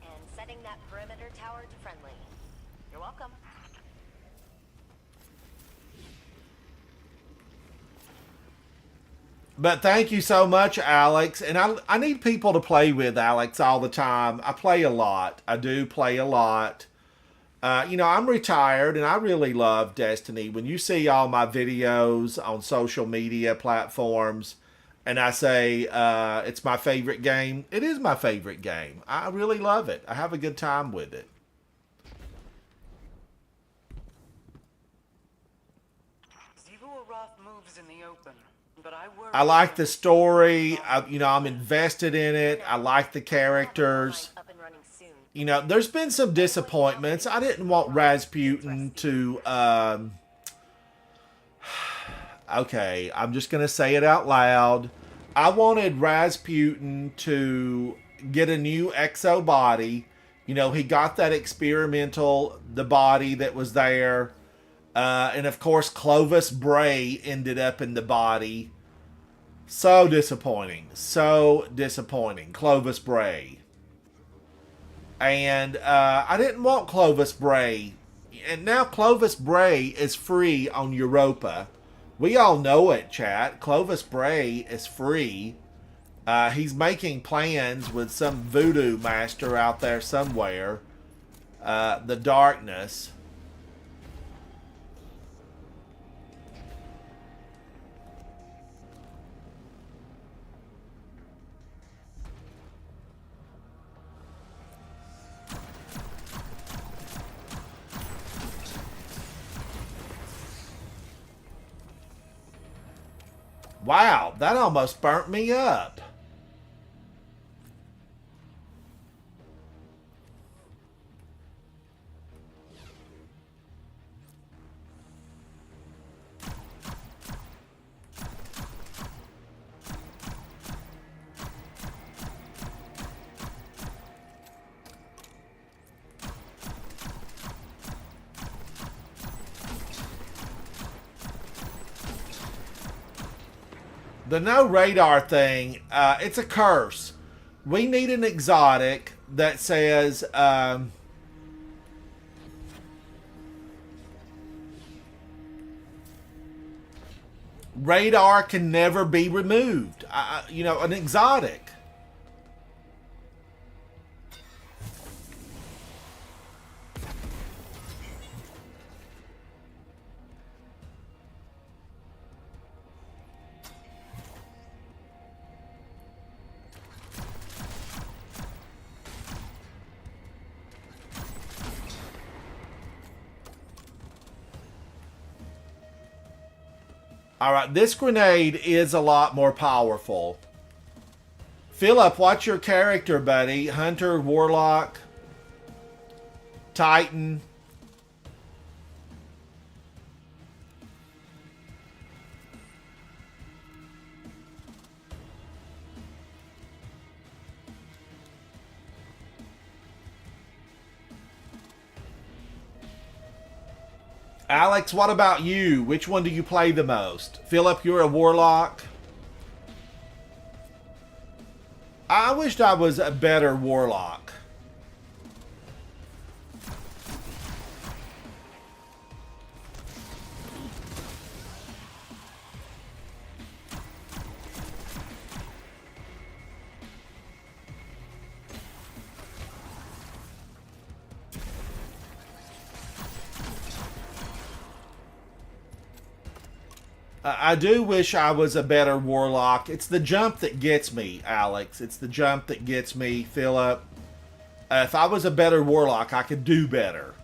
and setting that perimeter tower to friendly. You're welcome. But thank you so much, Alex. And I need people to play with, Alex, all the time. I play a lot. I do play a lot. You know, I'm retired and I really love Destiny. When you see all my videos on social media platforms and I say it's my favorite game, it is my favorite game. I really love it. I have a good time with it. Moves in the open, but I like the story. You know, I'm invested in it. I like the characters. You know, there's been some disappointments. I didn't want Rasputin to... okay, I'm just going to say it out loud. I wanted Rasputin to get a new exo body. You know, he got that experimental, the body that was there. And of course, Clovis Bray ended up in the body. So disappointing. So disappointing. Clovis Bray. And I didn't want Clovis Bray. And now Clovis Bray is free on Europa. We all know it, chat. Clovis Bray is free. He's making plans with some voodoo master out there somewhere. the darkness. Wow, that almost burnt me up. The no radar thing, it's a curse. We need an exotic that says, radar can never be removed. You know, an exotic. Alright, this grenade is a lot more powerful. Philip, what's your character, buddy? Hunter, Warlock, Titan. Alex, what about you? Which one do you play the most? Philip, you're a Warlock. I wished I was a better Warlock. I do wish I was a better Warlock. It's the jump that gets me, Alex. It's the jump that gets me, Philip. If I was a better Warlock, I could do better.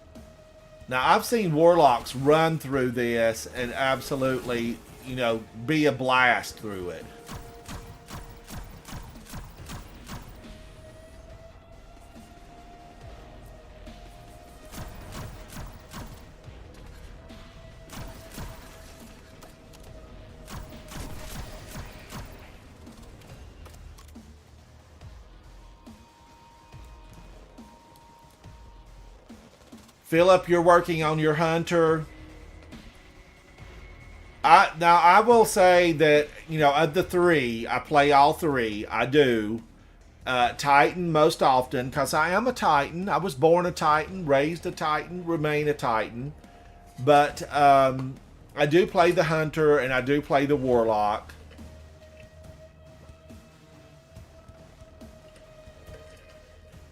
Now, I've seen Warlocks run through this and absolutely, you know, be a blast through it. Philip, you're working on your Hunter. I will say that, you know, of the three, I play all three. I do. Titan most often, because I am a Titan. I was born a Titan, raised a Titan, remain a Titan. But I do play the Hunter, and I do play the Warlock.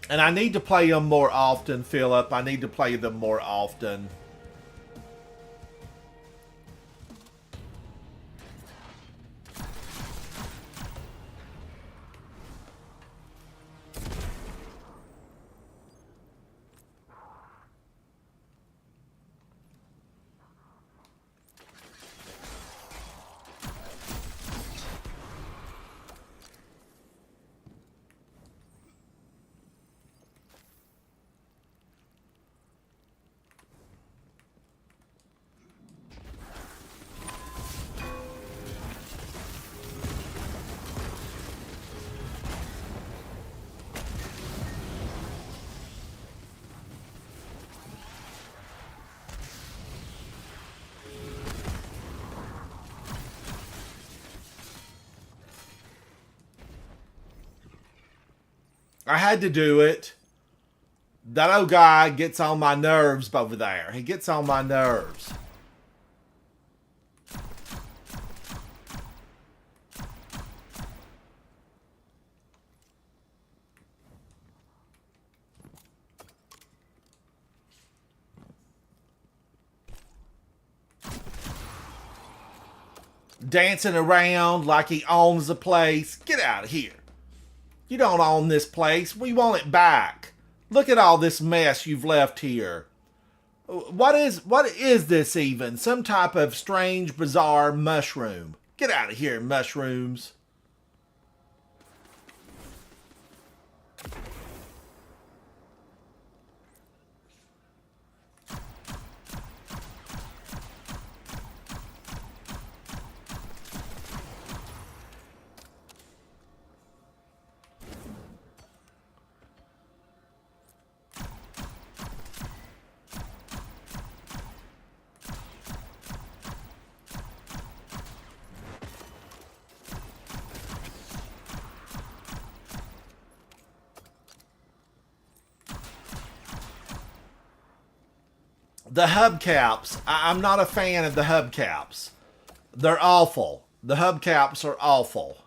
And I need to play them more often, Philip. I need to play them more often. I had to do it. That old guy gets on my nerves over there. He gets on my nerves. dancing around like he owns the place. Get out of here. You don't own this place. We want it back. Look at all this mess you've left here. What is this even? Some type of strange, bizarre mushroom. Get out of here, mushrooms. The hubcaps. I'm not a fan of the hubcaps. They're awful. The hubcaps are awful.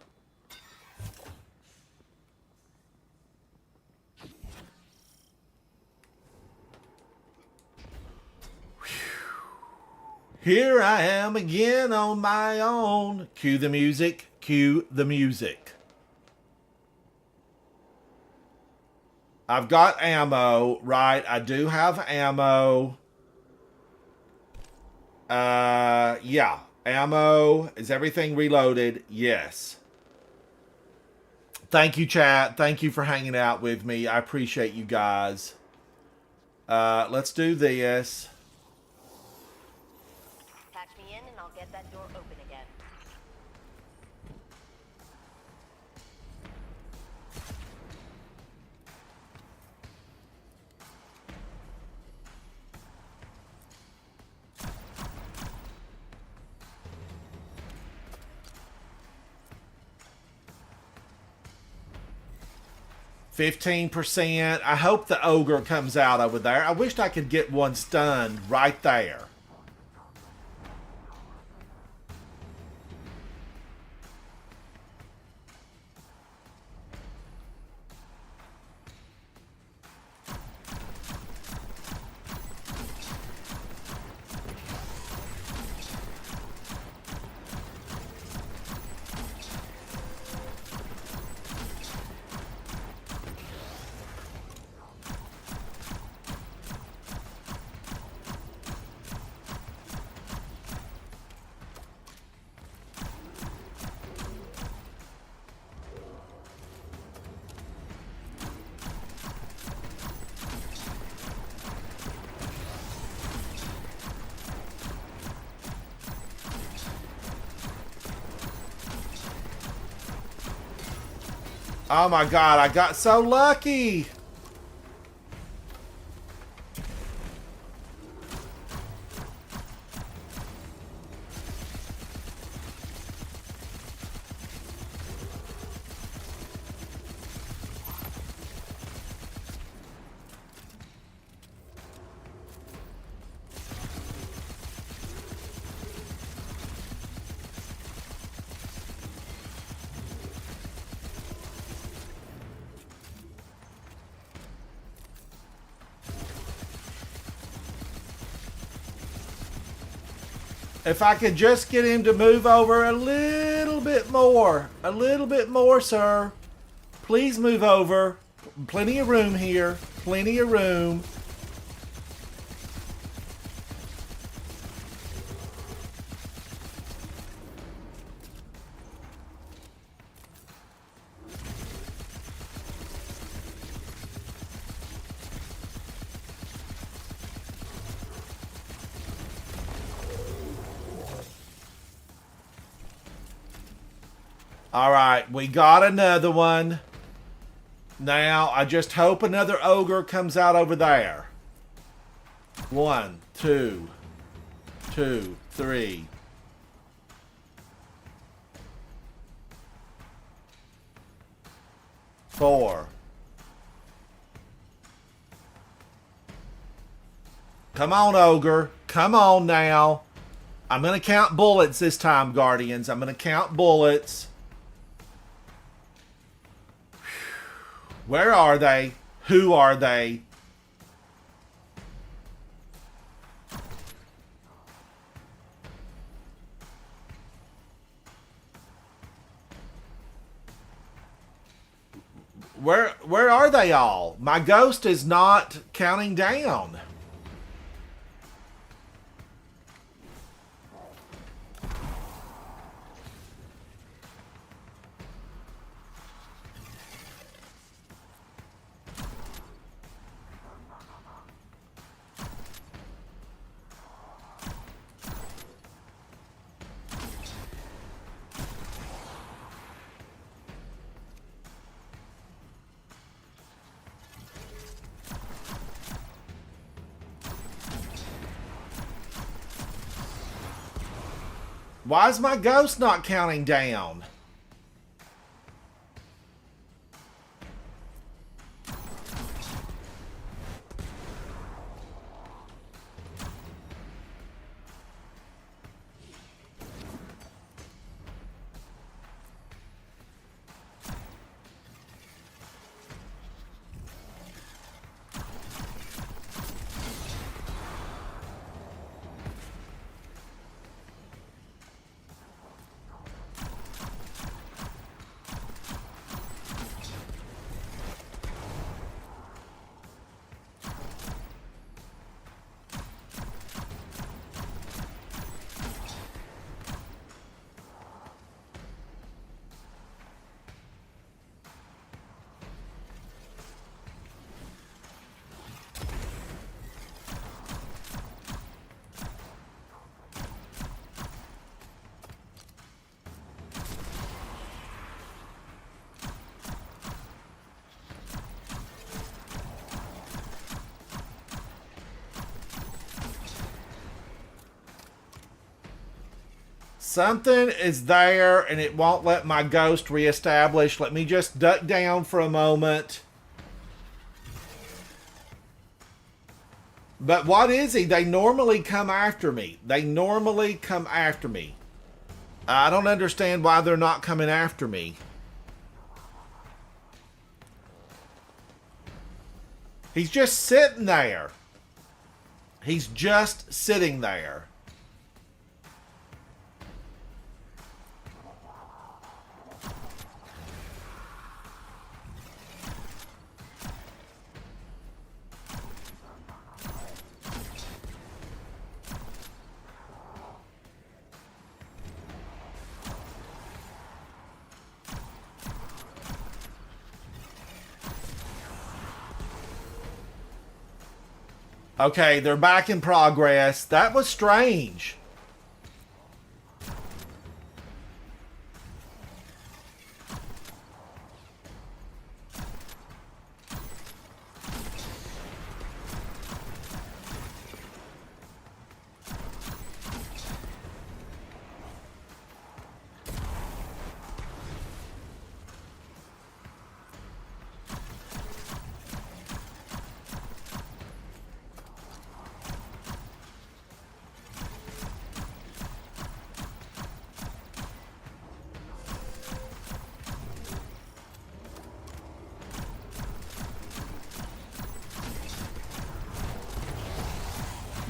Here I am again on my own. Cue the music. Cue the music. I've got ammo, right? I do have ammo. Yeah. Ammo. Is everything reloaded? Yes. Thank you, chat. Thank you for hanging out with me. I appreciate you guys. Let's do this. Patch me in and I'll get that door open again. %. I hope the ogre comes out over there. I wished I could get one stunned right there. Oh my god, I got so lucky! If I could just get him to move over a little bit more, sir. Please move over. Plenty of room here. Plenty of room. All right, we got another one. Now, I just hope another ogre comes out over there. 1, 2, 2, 3. Four. Come on, ogre. Come on now. I'm going to count bullets this time, Guardians. I'm going to count bullets. Where are they? Who are they? Where are they all? My ghost is not counting down. Why is my ghost not counting down? Something is there and it won't let my ghost reestablish. Let me just duck down for a moment. But what is he? They normally come after me. They normally come after me. I don't understand why they're not coming after me. He's just sitting there. He's just sitting there. Okay, they're back in progress. That was strange.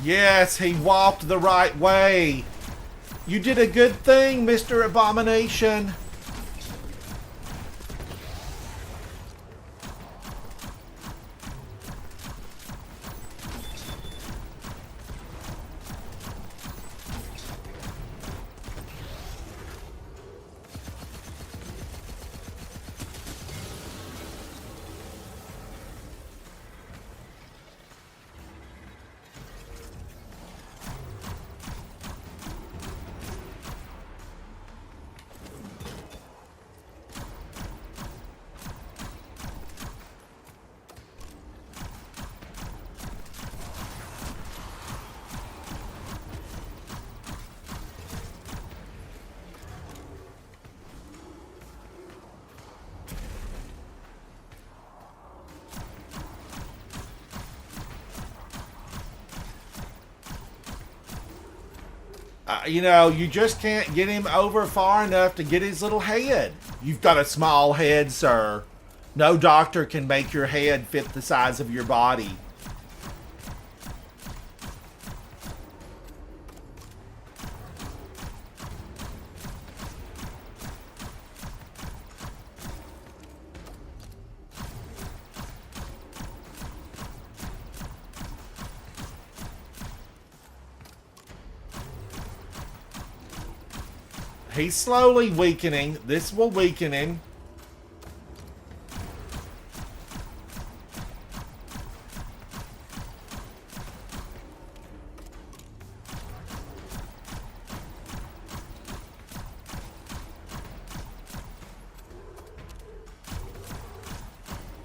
Yes, he walked the right way. You did a good thing, Mr. Abomination. You know, you just can't get him over far enough to get his little head. You've got a small head, sir. No doctor can make your head fit the size of your body. He's slowly weakening. This will weaken him.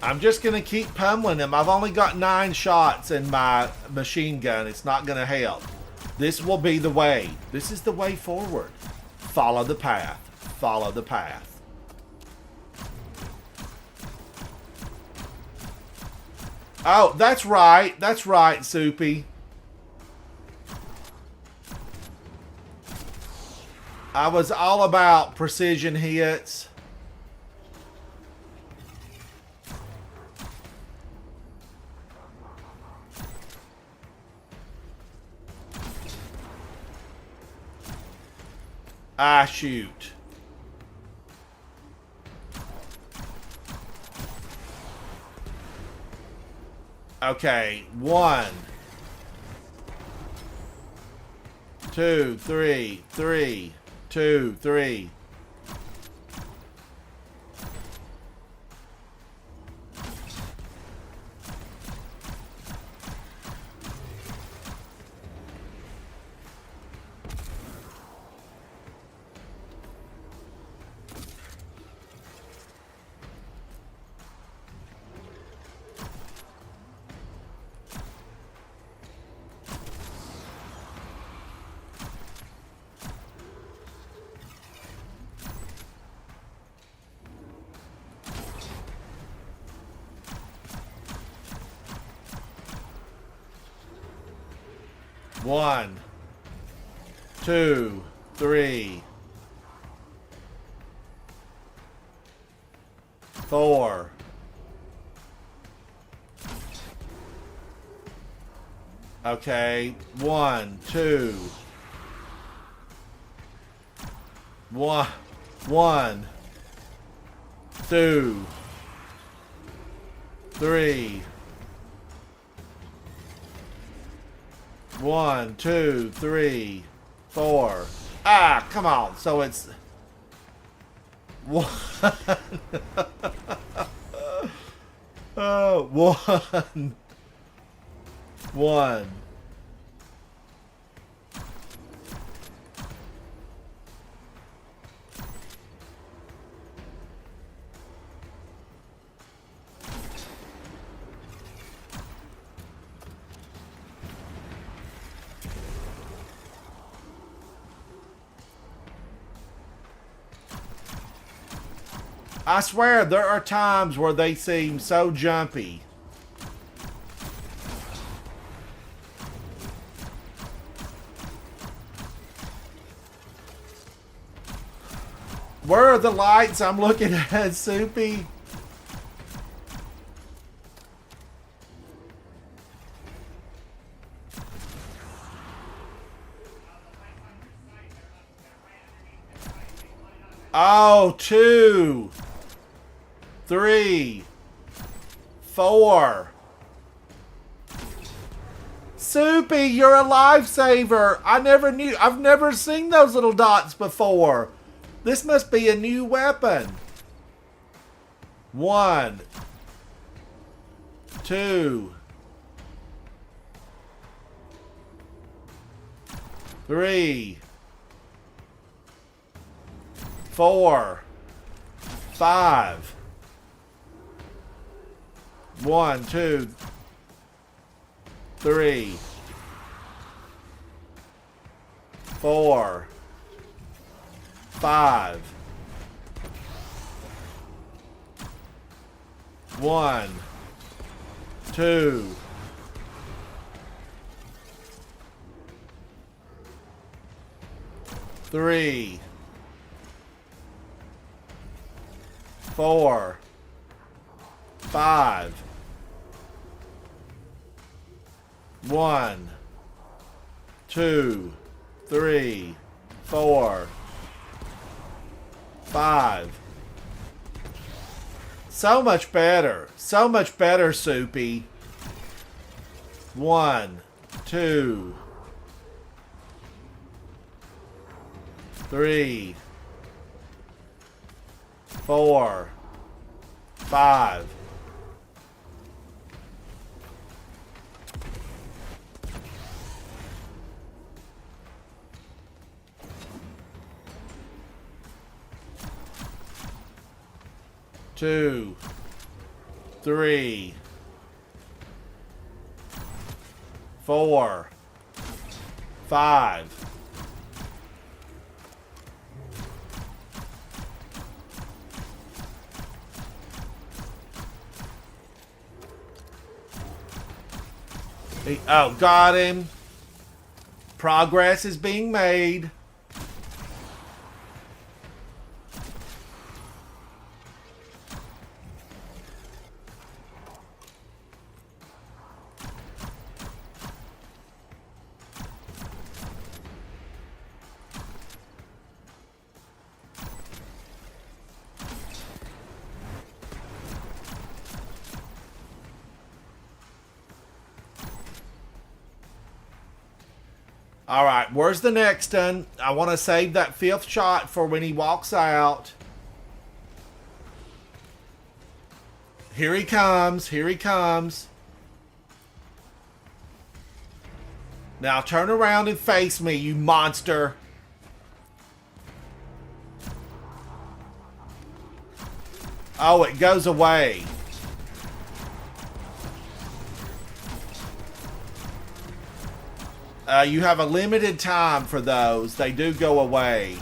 I'm just going to keep pummeling him. I've only got 9 shots in my machine gun. It's not going to help. This will be the way. This is the way forward. Follow the path. Follow the path. Oh, that's right. That's right, Soupy. I was all about precision hits. Ah, shoot. Okay, 1, 2, 3, 3, 2, 3. One, 2, 3, 4. Okay, 1, 2. 1, 2, 3. 1, 2, 3, 4. Ah, come on. So it's 1. Oh, 1. 1. I swear there are times where they seem so jumpy. Where are the lights I'm looking at, Soupy? Oh, 2, 3, 4. Soupy, you're a lifesaver. I never knew. I've never seen those little dots before. This must be a new weapon. 1, 2, 3, 4, 5. 1, 2, 3, 4, 5. 1, 2. 3, 4, 5. 1, 2, 3, 4, 5. So much better. So much better, Soupy. 1, 2, 3, 4, 5. Two, 3, 4, 5. Oh, got him. Progress is being made. All right, where's the next one? I want to save that 5th shot for when he walks out. Here he comes. Here he comes. Now turn around and face me, you monster. Oh, it goes away. You have a limited time for those. They do go away.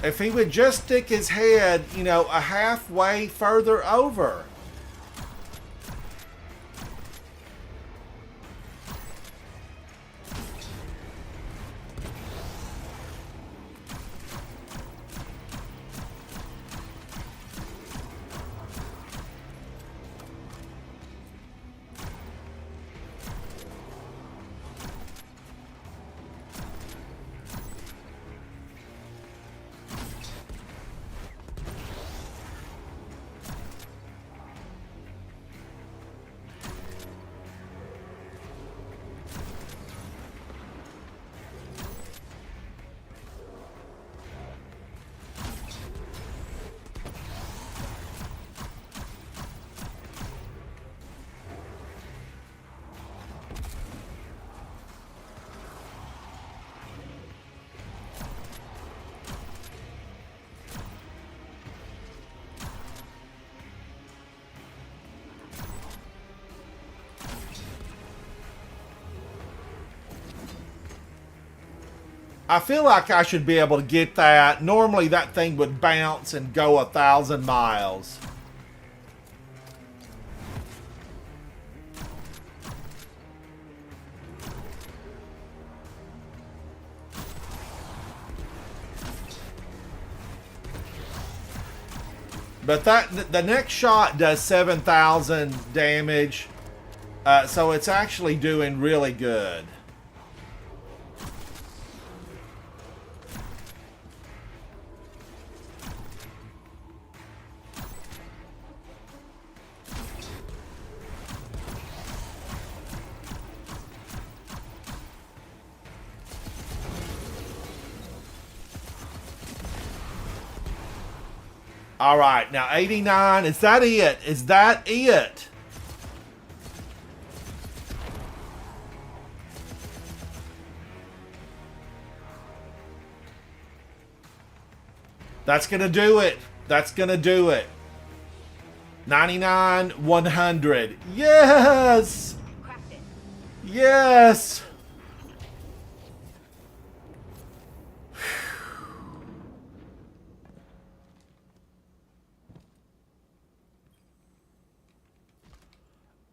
If he would just stick his head, you know, a halfway further over. I feel like I should be able to get that. Normally that thing would bounce and go 1,000 miles. But the next shot does 7,000 damage. So it's actually doing really good. All right, now 89. Is that it? Is that it? That's going to do it. That's going to do it. 99, 100. Yes! Cracked it. Yes!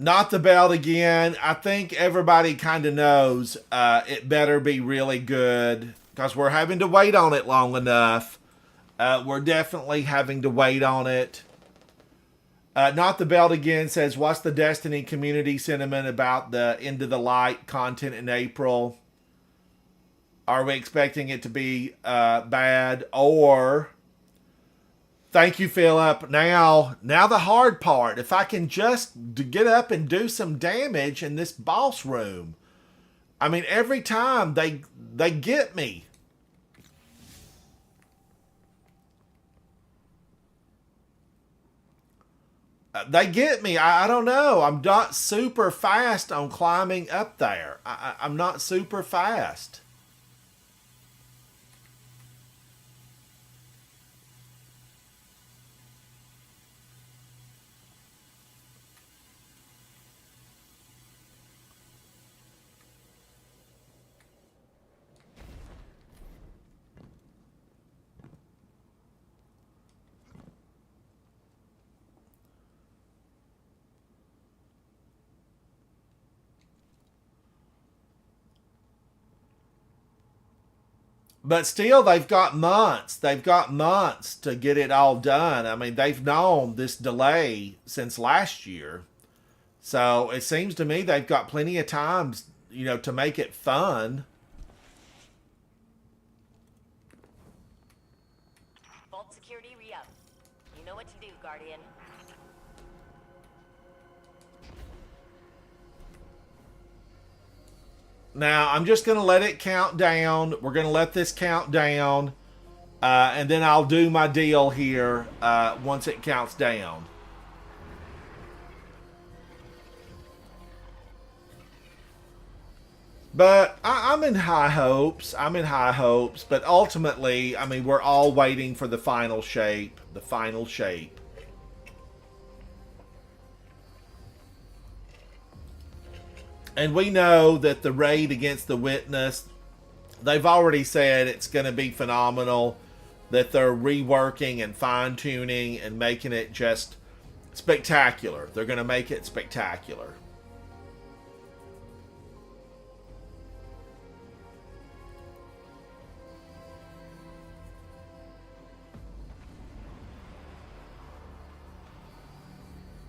Not the belt again. I think everybody kind of knows it better be really good because we're having to wait on it long enough. We're definitely having to wait on it. Not the belt again says, what's the Destiny community sentiment about the Into the Light content in April? Are we expecting it to be bad? Or, thank you, Philip. Now the hard part. If I can just get up and do some damage in this boss room. I mean, every time they get me. They get me. I don't know. I'm not super fast on climbing up there. I'm not super fast. But still, they've got months. They've got months to get it all done. I mean, they've known this delay since last year. So it seems to me they've got plenty of times, to make it fun. Vault security re-up. You know what to do, Guardian. Now, I'm just going to let it count down. We're going to let this count down. And then I'll do my deal here once it counts down. But I'm in high hopes. I'm in high hopes. But ultimately, I mean, we're all waiting for the final shape. The final shape. And we know that the raid against the Witness, they've already said it's going to be phenomenal. That they're reworking and fine-tuning and making it just spectacular. They're going to make it spectacular.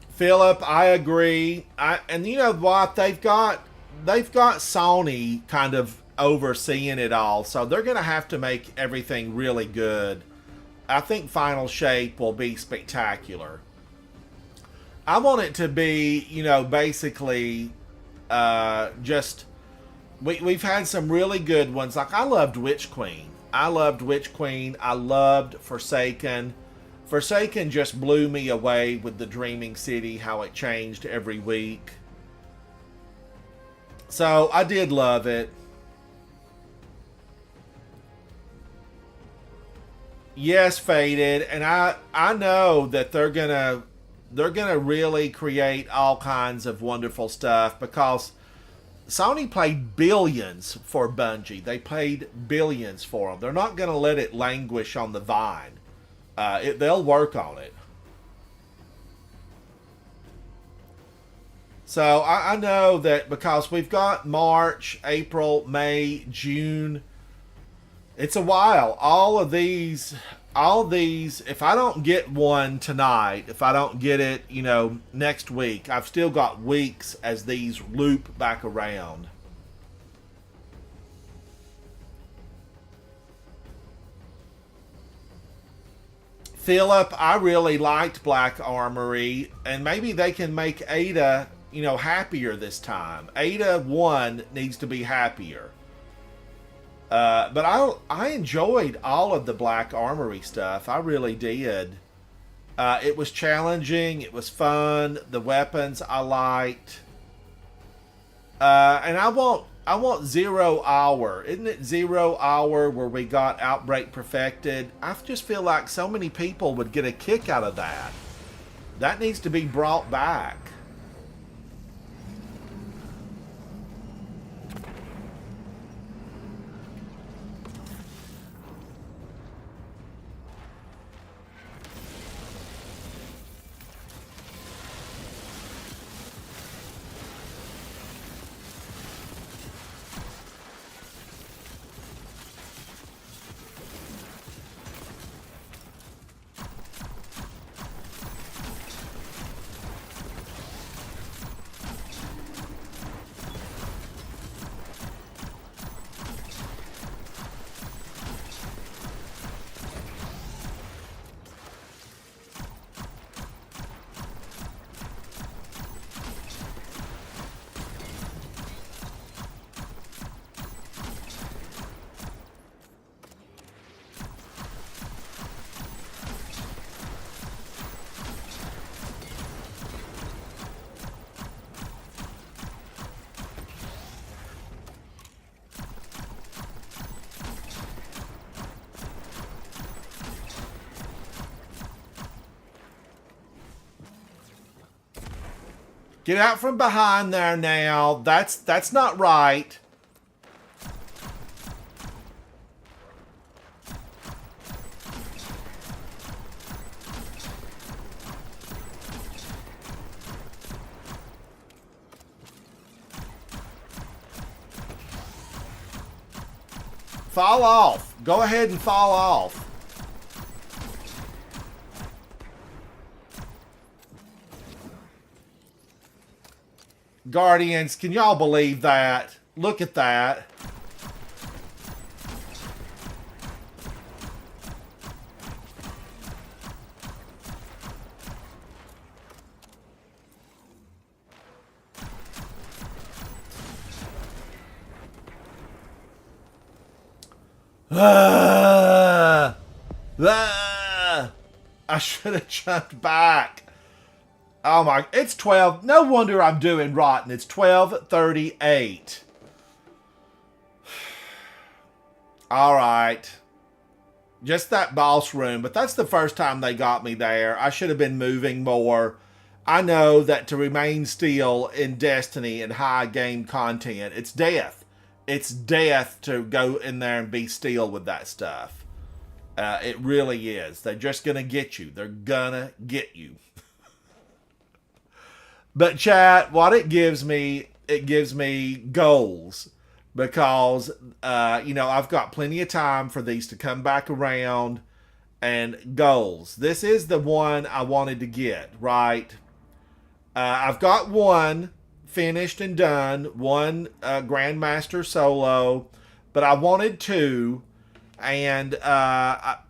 Philip, I agree. And you know what? They've got Sony kind of overseeing it all, so they're going to have to make everything really good. I think Final Shape will be spectacular. I want it to be, basically just we've had some really good ones. Like I loved Witch Queen. I loved Forsaken. Forsaken just blew me away with the Dreaming City, how it changed every week. So I did love it. Yes, Faded, and I know that they're gonna really create all kinds of wonderful stuff because Sony paid billions for Bungie. They paid billions for them. They're not gonna let it languish on the vine. They'll work on it. So I know that because we've got March, April, May, June. It's a while. All these, if I don't get one tonight, if I don't get it, next week, I've still got weeks as these loop back around. Philip, I really liked Black Armory, and maybe they can make Ada, happier this time. Ada 1 needs to be happier. But I enjoyed all of the Black Armory stuff. I really did. It was challenging. It was fun. The weapons I liked. And I want 0 Hour. Isn't it 0 Hour where we got Outbreak Perfected? I just feel like so many people would get a kick out of that. That needs to be brought back. Get out from behind there now. That's not right. Fall off. Go ahead and fall off. Guardians, can y'all believe that? Look at that. I should have jumped back. Oh my, it's 12. No wonder I'm doing rotten. It's 12:38. All right. Just that boss room, but that's the first time they got me there. I should have been moving more. I know that to remain still in Destiny and high game content, it's death. It's death to go in there and be still with that stuff. It really is. They're just going to get you. They're going to get you. But chat, what it gives me goals. Because, I've got plenty of time for these to come back around. And goals. This is the one I wanted to get, right? I've got one finished and done. One Grandmaster solo. But I wanted two. And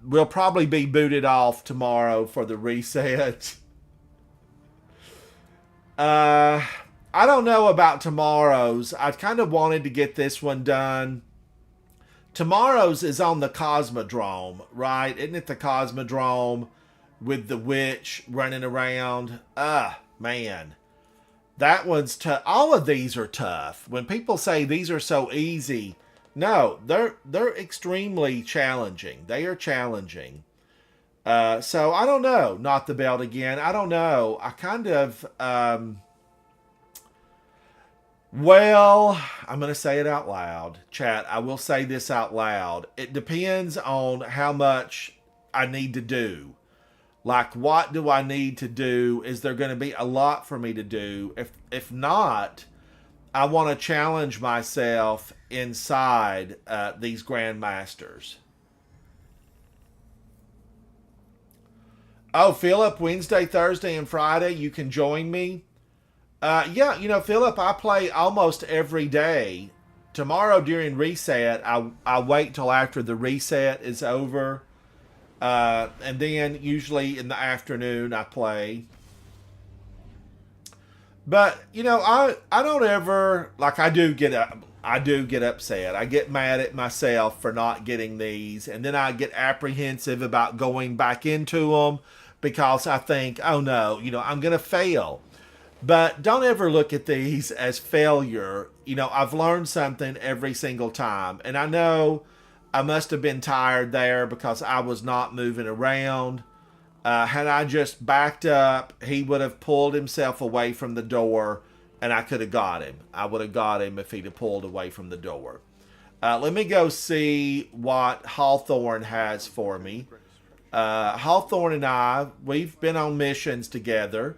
we'll probably be booted off tomorrow for the reset. I don't know about tomorrow's. I kind of wanted to get this one done. Tomorrow's is on the Cosmodrome, right? Isn't it the Cosmodrome with the witch running around? Man. That one's tough. All of these are tough. When people say these are so easy, no, they're extremely challenging. They are challenging. So I don't know. Not the belt again. I don't know. I kind of, well, I'm going to say it out loud. Chat, I will say this out loud. It depends on how much I need to do. Like, what do I need to do? Is there going to be a lot for me to do? If not, I want to challenge myself inside these Grandmasters. Oh, Philip, Wednesday, Thursday, and Friday, you can join me. Yeah, Philip, I play almost every day. Tomorrow during reset, I wait till after the reset is over. And then usually in the afternoon I play. But, I don't ever, like, I do get upset. I get mad at myself for not getting these. And then I get apprehensive about going back into them because I think, oh no, I'm going to fail. But don't ever look at these as failure. I've learned something every single time. And I know I must have been tired there because I was not moving around. Had I just backed up, he would have pulled himself away from the door and I could have got him. I would have got him if he'd have pulled away from the door. Let me go see what Hawthorne has for me. Hawthorne and I, we've been on missions together.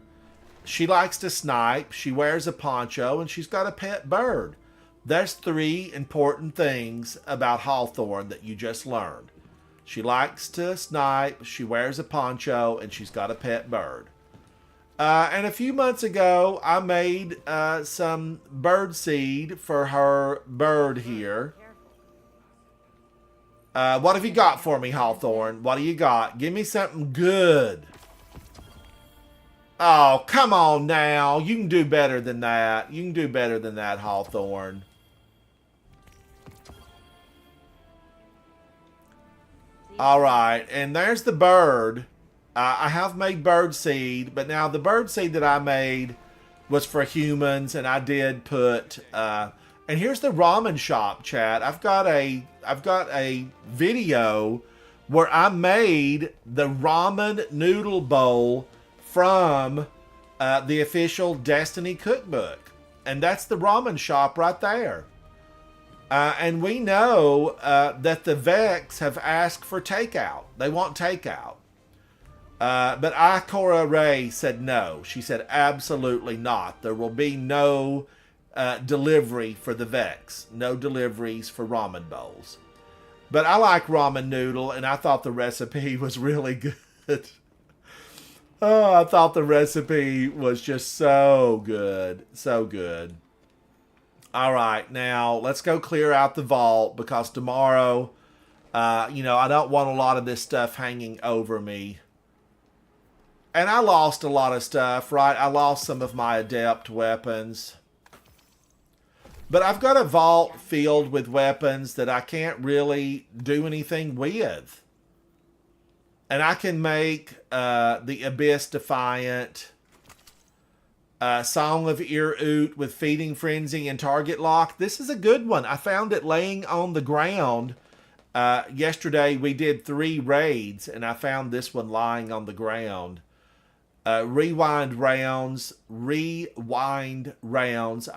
She likes to snipe, she wears a poncho, and she's got a pet bird. There's 3 important things about Hawthorne that you just learned. She likes to snipe, she wears a poncho, and she's got a pet bird. And a few months ago, I made some bird seed for her bird here. What have you got for me, Hawthorne? What do you got? Give me something good. Oh, come on now. You can do better than that. You can do better than that, Hawthorne. All right, and there's the bird. I have made bird seed, but now the bird seed that I made was for humans, and I did put. And here's the ramen shop, chat. I've got a video where I made the ramen noodle bowl from the official Destiny cookbook. And that's the ramen shop right there. And we know that the Vex have asked for takeout. They want takeout. But Ikora Ray said no. She said absolutely not. There will be no delivery for the Vex. No deliveries for ramen bowls. But I like ramen noodle, and I thought the recipe was really good. Oh, I thought the recipe was just so good. So good. All right, now let's go clear out the vault because tomorrow, I don't want a lot of this stuff hanging over me. And I lost a lot of stuff, right? I lost some of my adept weapons. But I've got a vault filled with weapons that I can't really do anything with. And I can make the Abyss Defiant, Song of Ir-Ut with Feeding Frenzy and Target Lock. This is a good one. I found it laying on the ground. Yesterday we did 3 raids, and I found this one lying on the ground. Rewind rounds I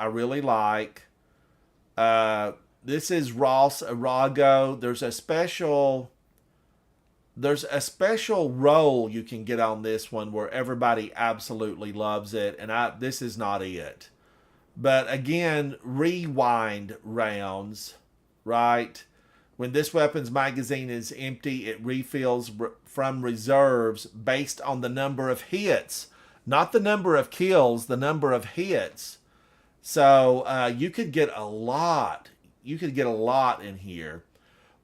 really like. This is Ross Arago. There's a special roll you can get on this one where everybody absolutely loves it, and this is not it. But again, rewind rounds, right? When this weapon's magazine is empty, it refills from reserves based on the number of hits. Not the number of kills, the number of hits. So you could get a lot. You could get a lot in here.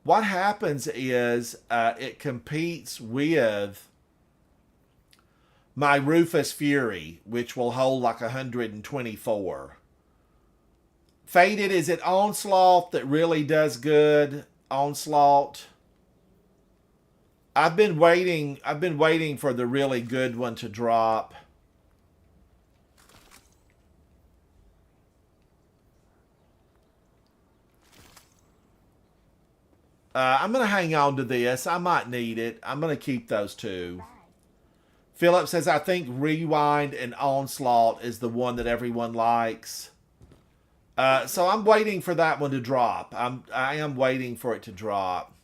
What happens is it competes with my Rufus Fury, which will hold like 124. Faded, is it Onslaught that really does good? Onslaught. I've been waiting for the really good one to drop. I'm going to hang on to this. I might need it. I'm going to keep those 2. Philip says, I think Rewind and Onslaught is the one that everyone likes. So I'm waiting for that one to drop. I am waiting for it to drop.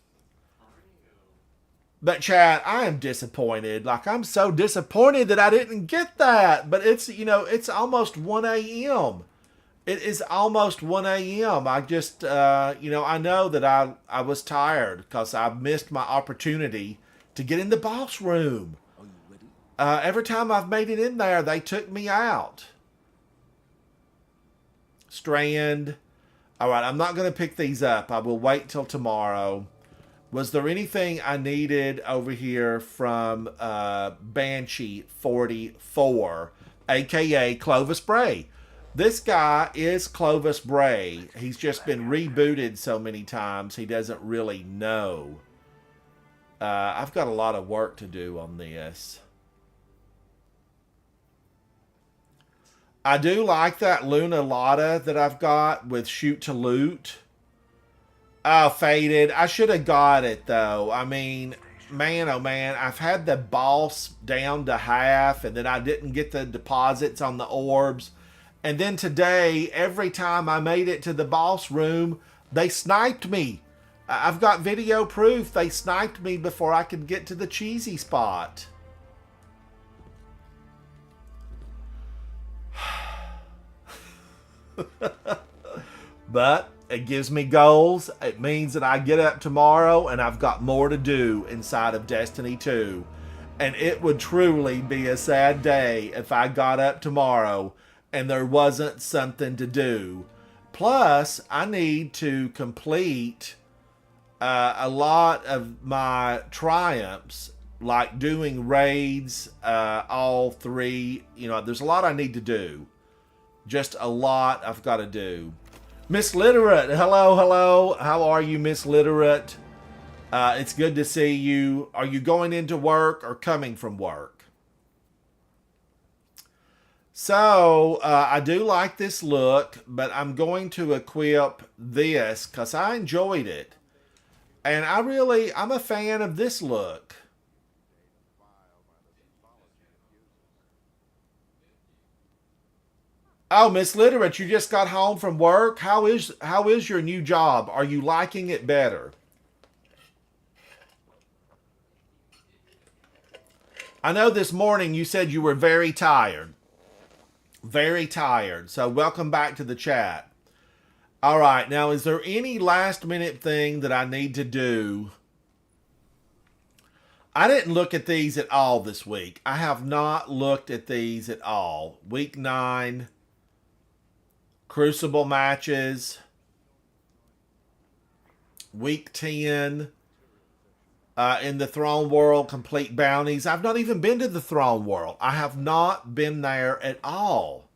But chat, I am disappointed. Like, I'm so disappointed that I didn't get that. But it's, it's almost 1 a.m. It is almost 1 a.m. I just, I know that I was tired because I missed my opportunity to get in the boss room. Every time I've made it in there, they took me out. Strand. All right, I'm not going to pick these up. I will wait till tomorrow. Was there anything I needed over here from Banshee 44, a.k.a. Clovis Bray? This guy is Clovis Bray. He's just been rebooted so many times, he doesn't really know. I've got a lot of work to do on this. I do like that Luna Lotta that I've got with Shoot to Loot. Oh, Faded. I should have got it, though. I mean, man, oh man, I've had the boss down to half, and then I didn't get the deposits on the orbs. And then today, every time I made it to the boss room, they sniped me. I've got video proof. They sniped me before I could get to the cheesy spot. But it gives me goals. It means that I get up tomorrow and I've got more to do inside of Destiny 2. And it would truly be a sad day if I got up tomorrow and there wasn't something to do. Plus, I need to complete a lot of my triumphs, like doing raids, all 3. There's a lot I need to do. Just a lot I've got to do. Miss Literate, hello. How are you, Miss Literate? It's good to see you. Are you going into work or coming from work? So, I do like this look, but I'm going to equip this because I enjoyed it. And I'm a fan of this look. Oh, Miss Literate, you just got home from work. How is your new job? Are you liking it better? I know this morning you said you were very tired. Very tired. So welcome back to the chat. All right. Now, is there any last minute thing that I need to do? I didn't look at these at all this week. I have not looked at these at all. Week 9, Crucible matches. Week 10, in the Throne World, complete bounties. I've not even been to the Throne World. I have not been there at all.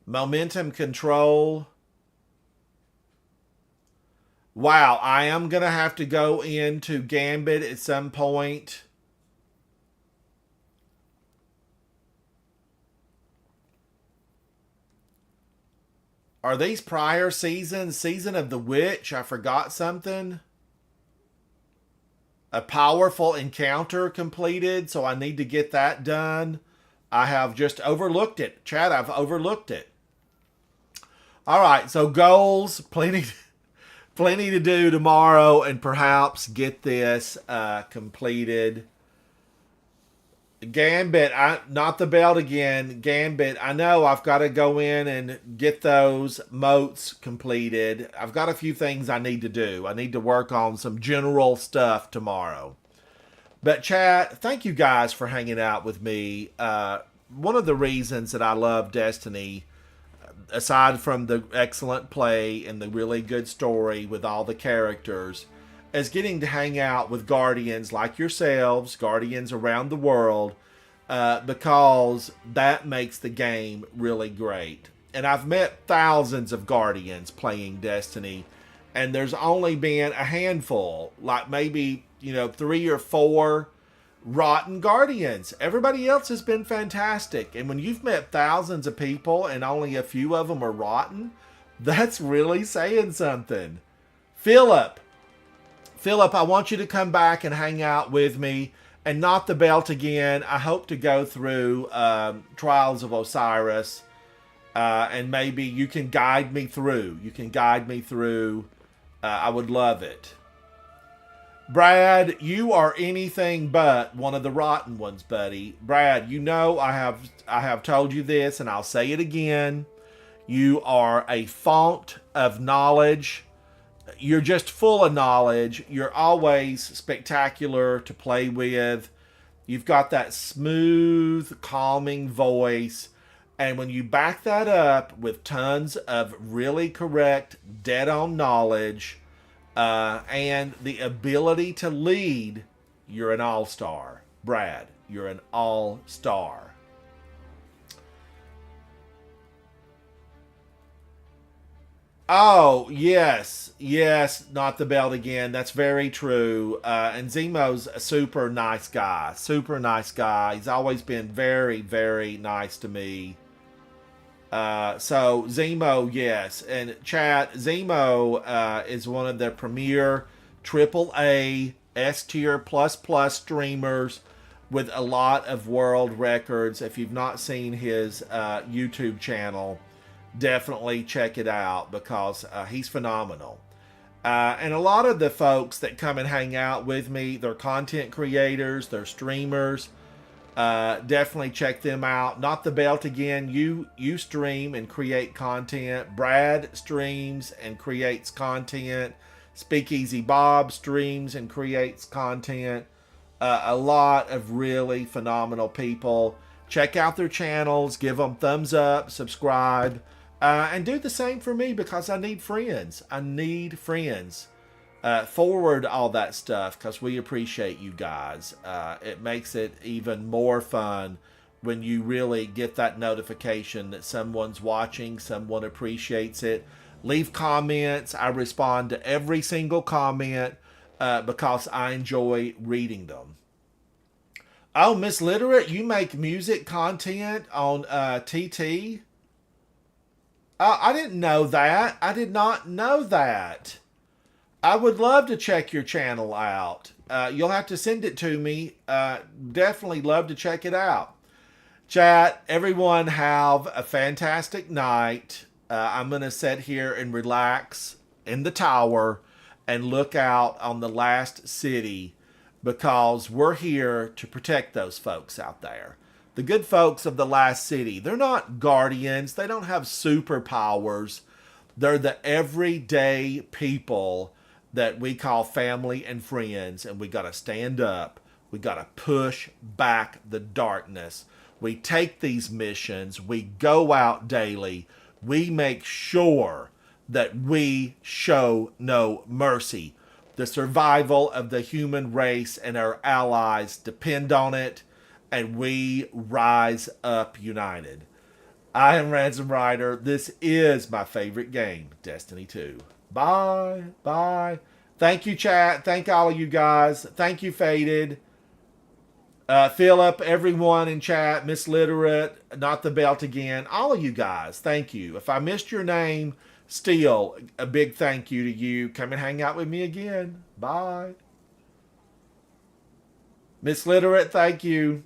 Momentum control. Wow, I am going to have to go into Gambit at some point. Are these prior seasons? Season of the Witch? I forgot something. A powerful encounter completed, so I need to get that done. I have just overlooked it. Chad, I've overlooked it. All right, so goals, plenty to do tomorrow, and perhaps get this completed. Gambit, not the belt again. Gambit, I know I've got to go in and get those moats completed. I've got a few things I need to do. I need to work on some general stuff tomorrow. But chat, thank you guys for hanging out with me. One of the reasons that I love Destiny, aside from the excellent play and the really good story with all the characters, is getting to hang out with Guardians like yourselves, Guardians around the world, because that makes the game really great. And I've met thousands of Guardians playing Destiny, and there's only been a handful, like maybe, 3 or 4 rotten Guardians. Everybody else has been fantastic. And when you've met thousands of people and only a few of them are rotten, that's really saying something. Philip, I want you to come back and hang out with me, and not the belt again. I hope to go through Trials of Osiris, and maybe you can guide me through. I would love it. Brad, you are anything but one of the rotten ones, buddy. Brad, I have told you this, and I'll say it again. You are a font of knowledge. You're just full of knowledge. You're always spectacular to play with. You've got that smooth, calming voice. And when you back that up with tons of really correct, dead-on knowledge, and the ability to lead, you're an all-star. Brad, you're an all-star. Oh, yes, not the belt again. That's very true. And Zemo's a super nice guy. He's always been very, very nice to me. So Zemo, yes. And chat, Zemo is one of the premier AAA S tier plus streamers with a lot of world records. If you've not seen his YouTube channel, definitely check it out, because he's phenomenal. And a lot of the folks that come and hang out with me, they're content creators, they're streamers. Definitely check them out. Not the belt again. You stream and create content. Brad streams and creates content. Speakeasy Bob streams and creates content. A lot of really phenomenal people. Check out their channels. Give them thumbs up. Subscribe. And do the same for me, because I need friends. Forward all that stuff, because we appreciate you guys. It makes it even more fun when you really get that notification that someone's watching, someone appreciates it. Leave comments. I respond to every single comment, because I enjoy reading them. Oh, Miss Literate, you make music content on TT? I didn't know that. I did not know that. I would love to check your channel out. You'll have to send it to me. Definitely love to check it out. Chat, everyone have a fantastic night. I'm going to sit here and relax in the tower and look out on the last city because we're here to protect those folks out there. The good folks of the last city, they're not guardians. They don't have superpowers. They're the everyday people that we call family and friends, and we got to stand up. We got to push back the darkness. We take these missions. We go out daily. We make sure that we show no mercy. The survival of the human race and our allies depend on it, and we rise up united. I am Ransom Rider. This is my favorite game, Destiny 2. Bye. Bye. Thank you, chat. Thank all of you guys. Thank you, Faded. Philip, everyone in chat, Miss Literate, Not the Belt Again, all of you guys, thank you. If I missed your name, still a big thank you to you. Come and hang out with me again. Bye. Miss Literate, thank you.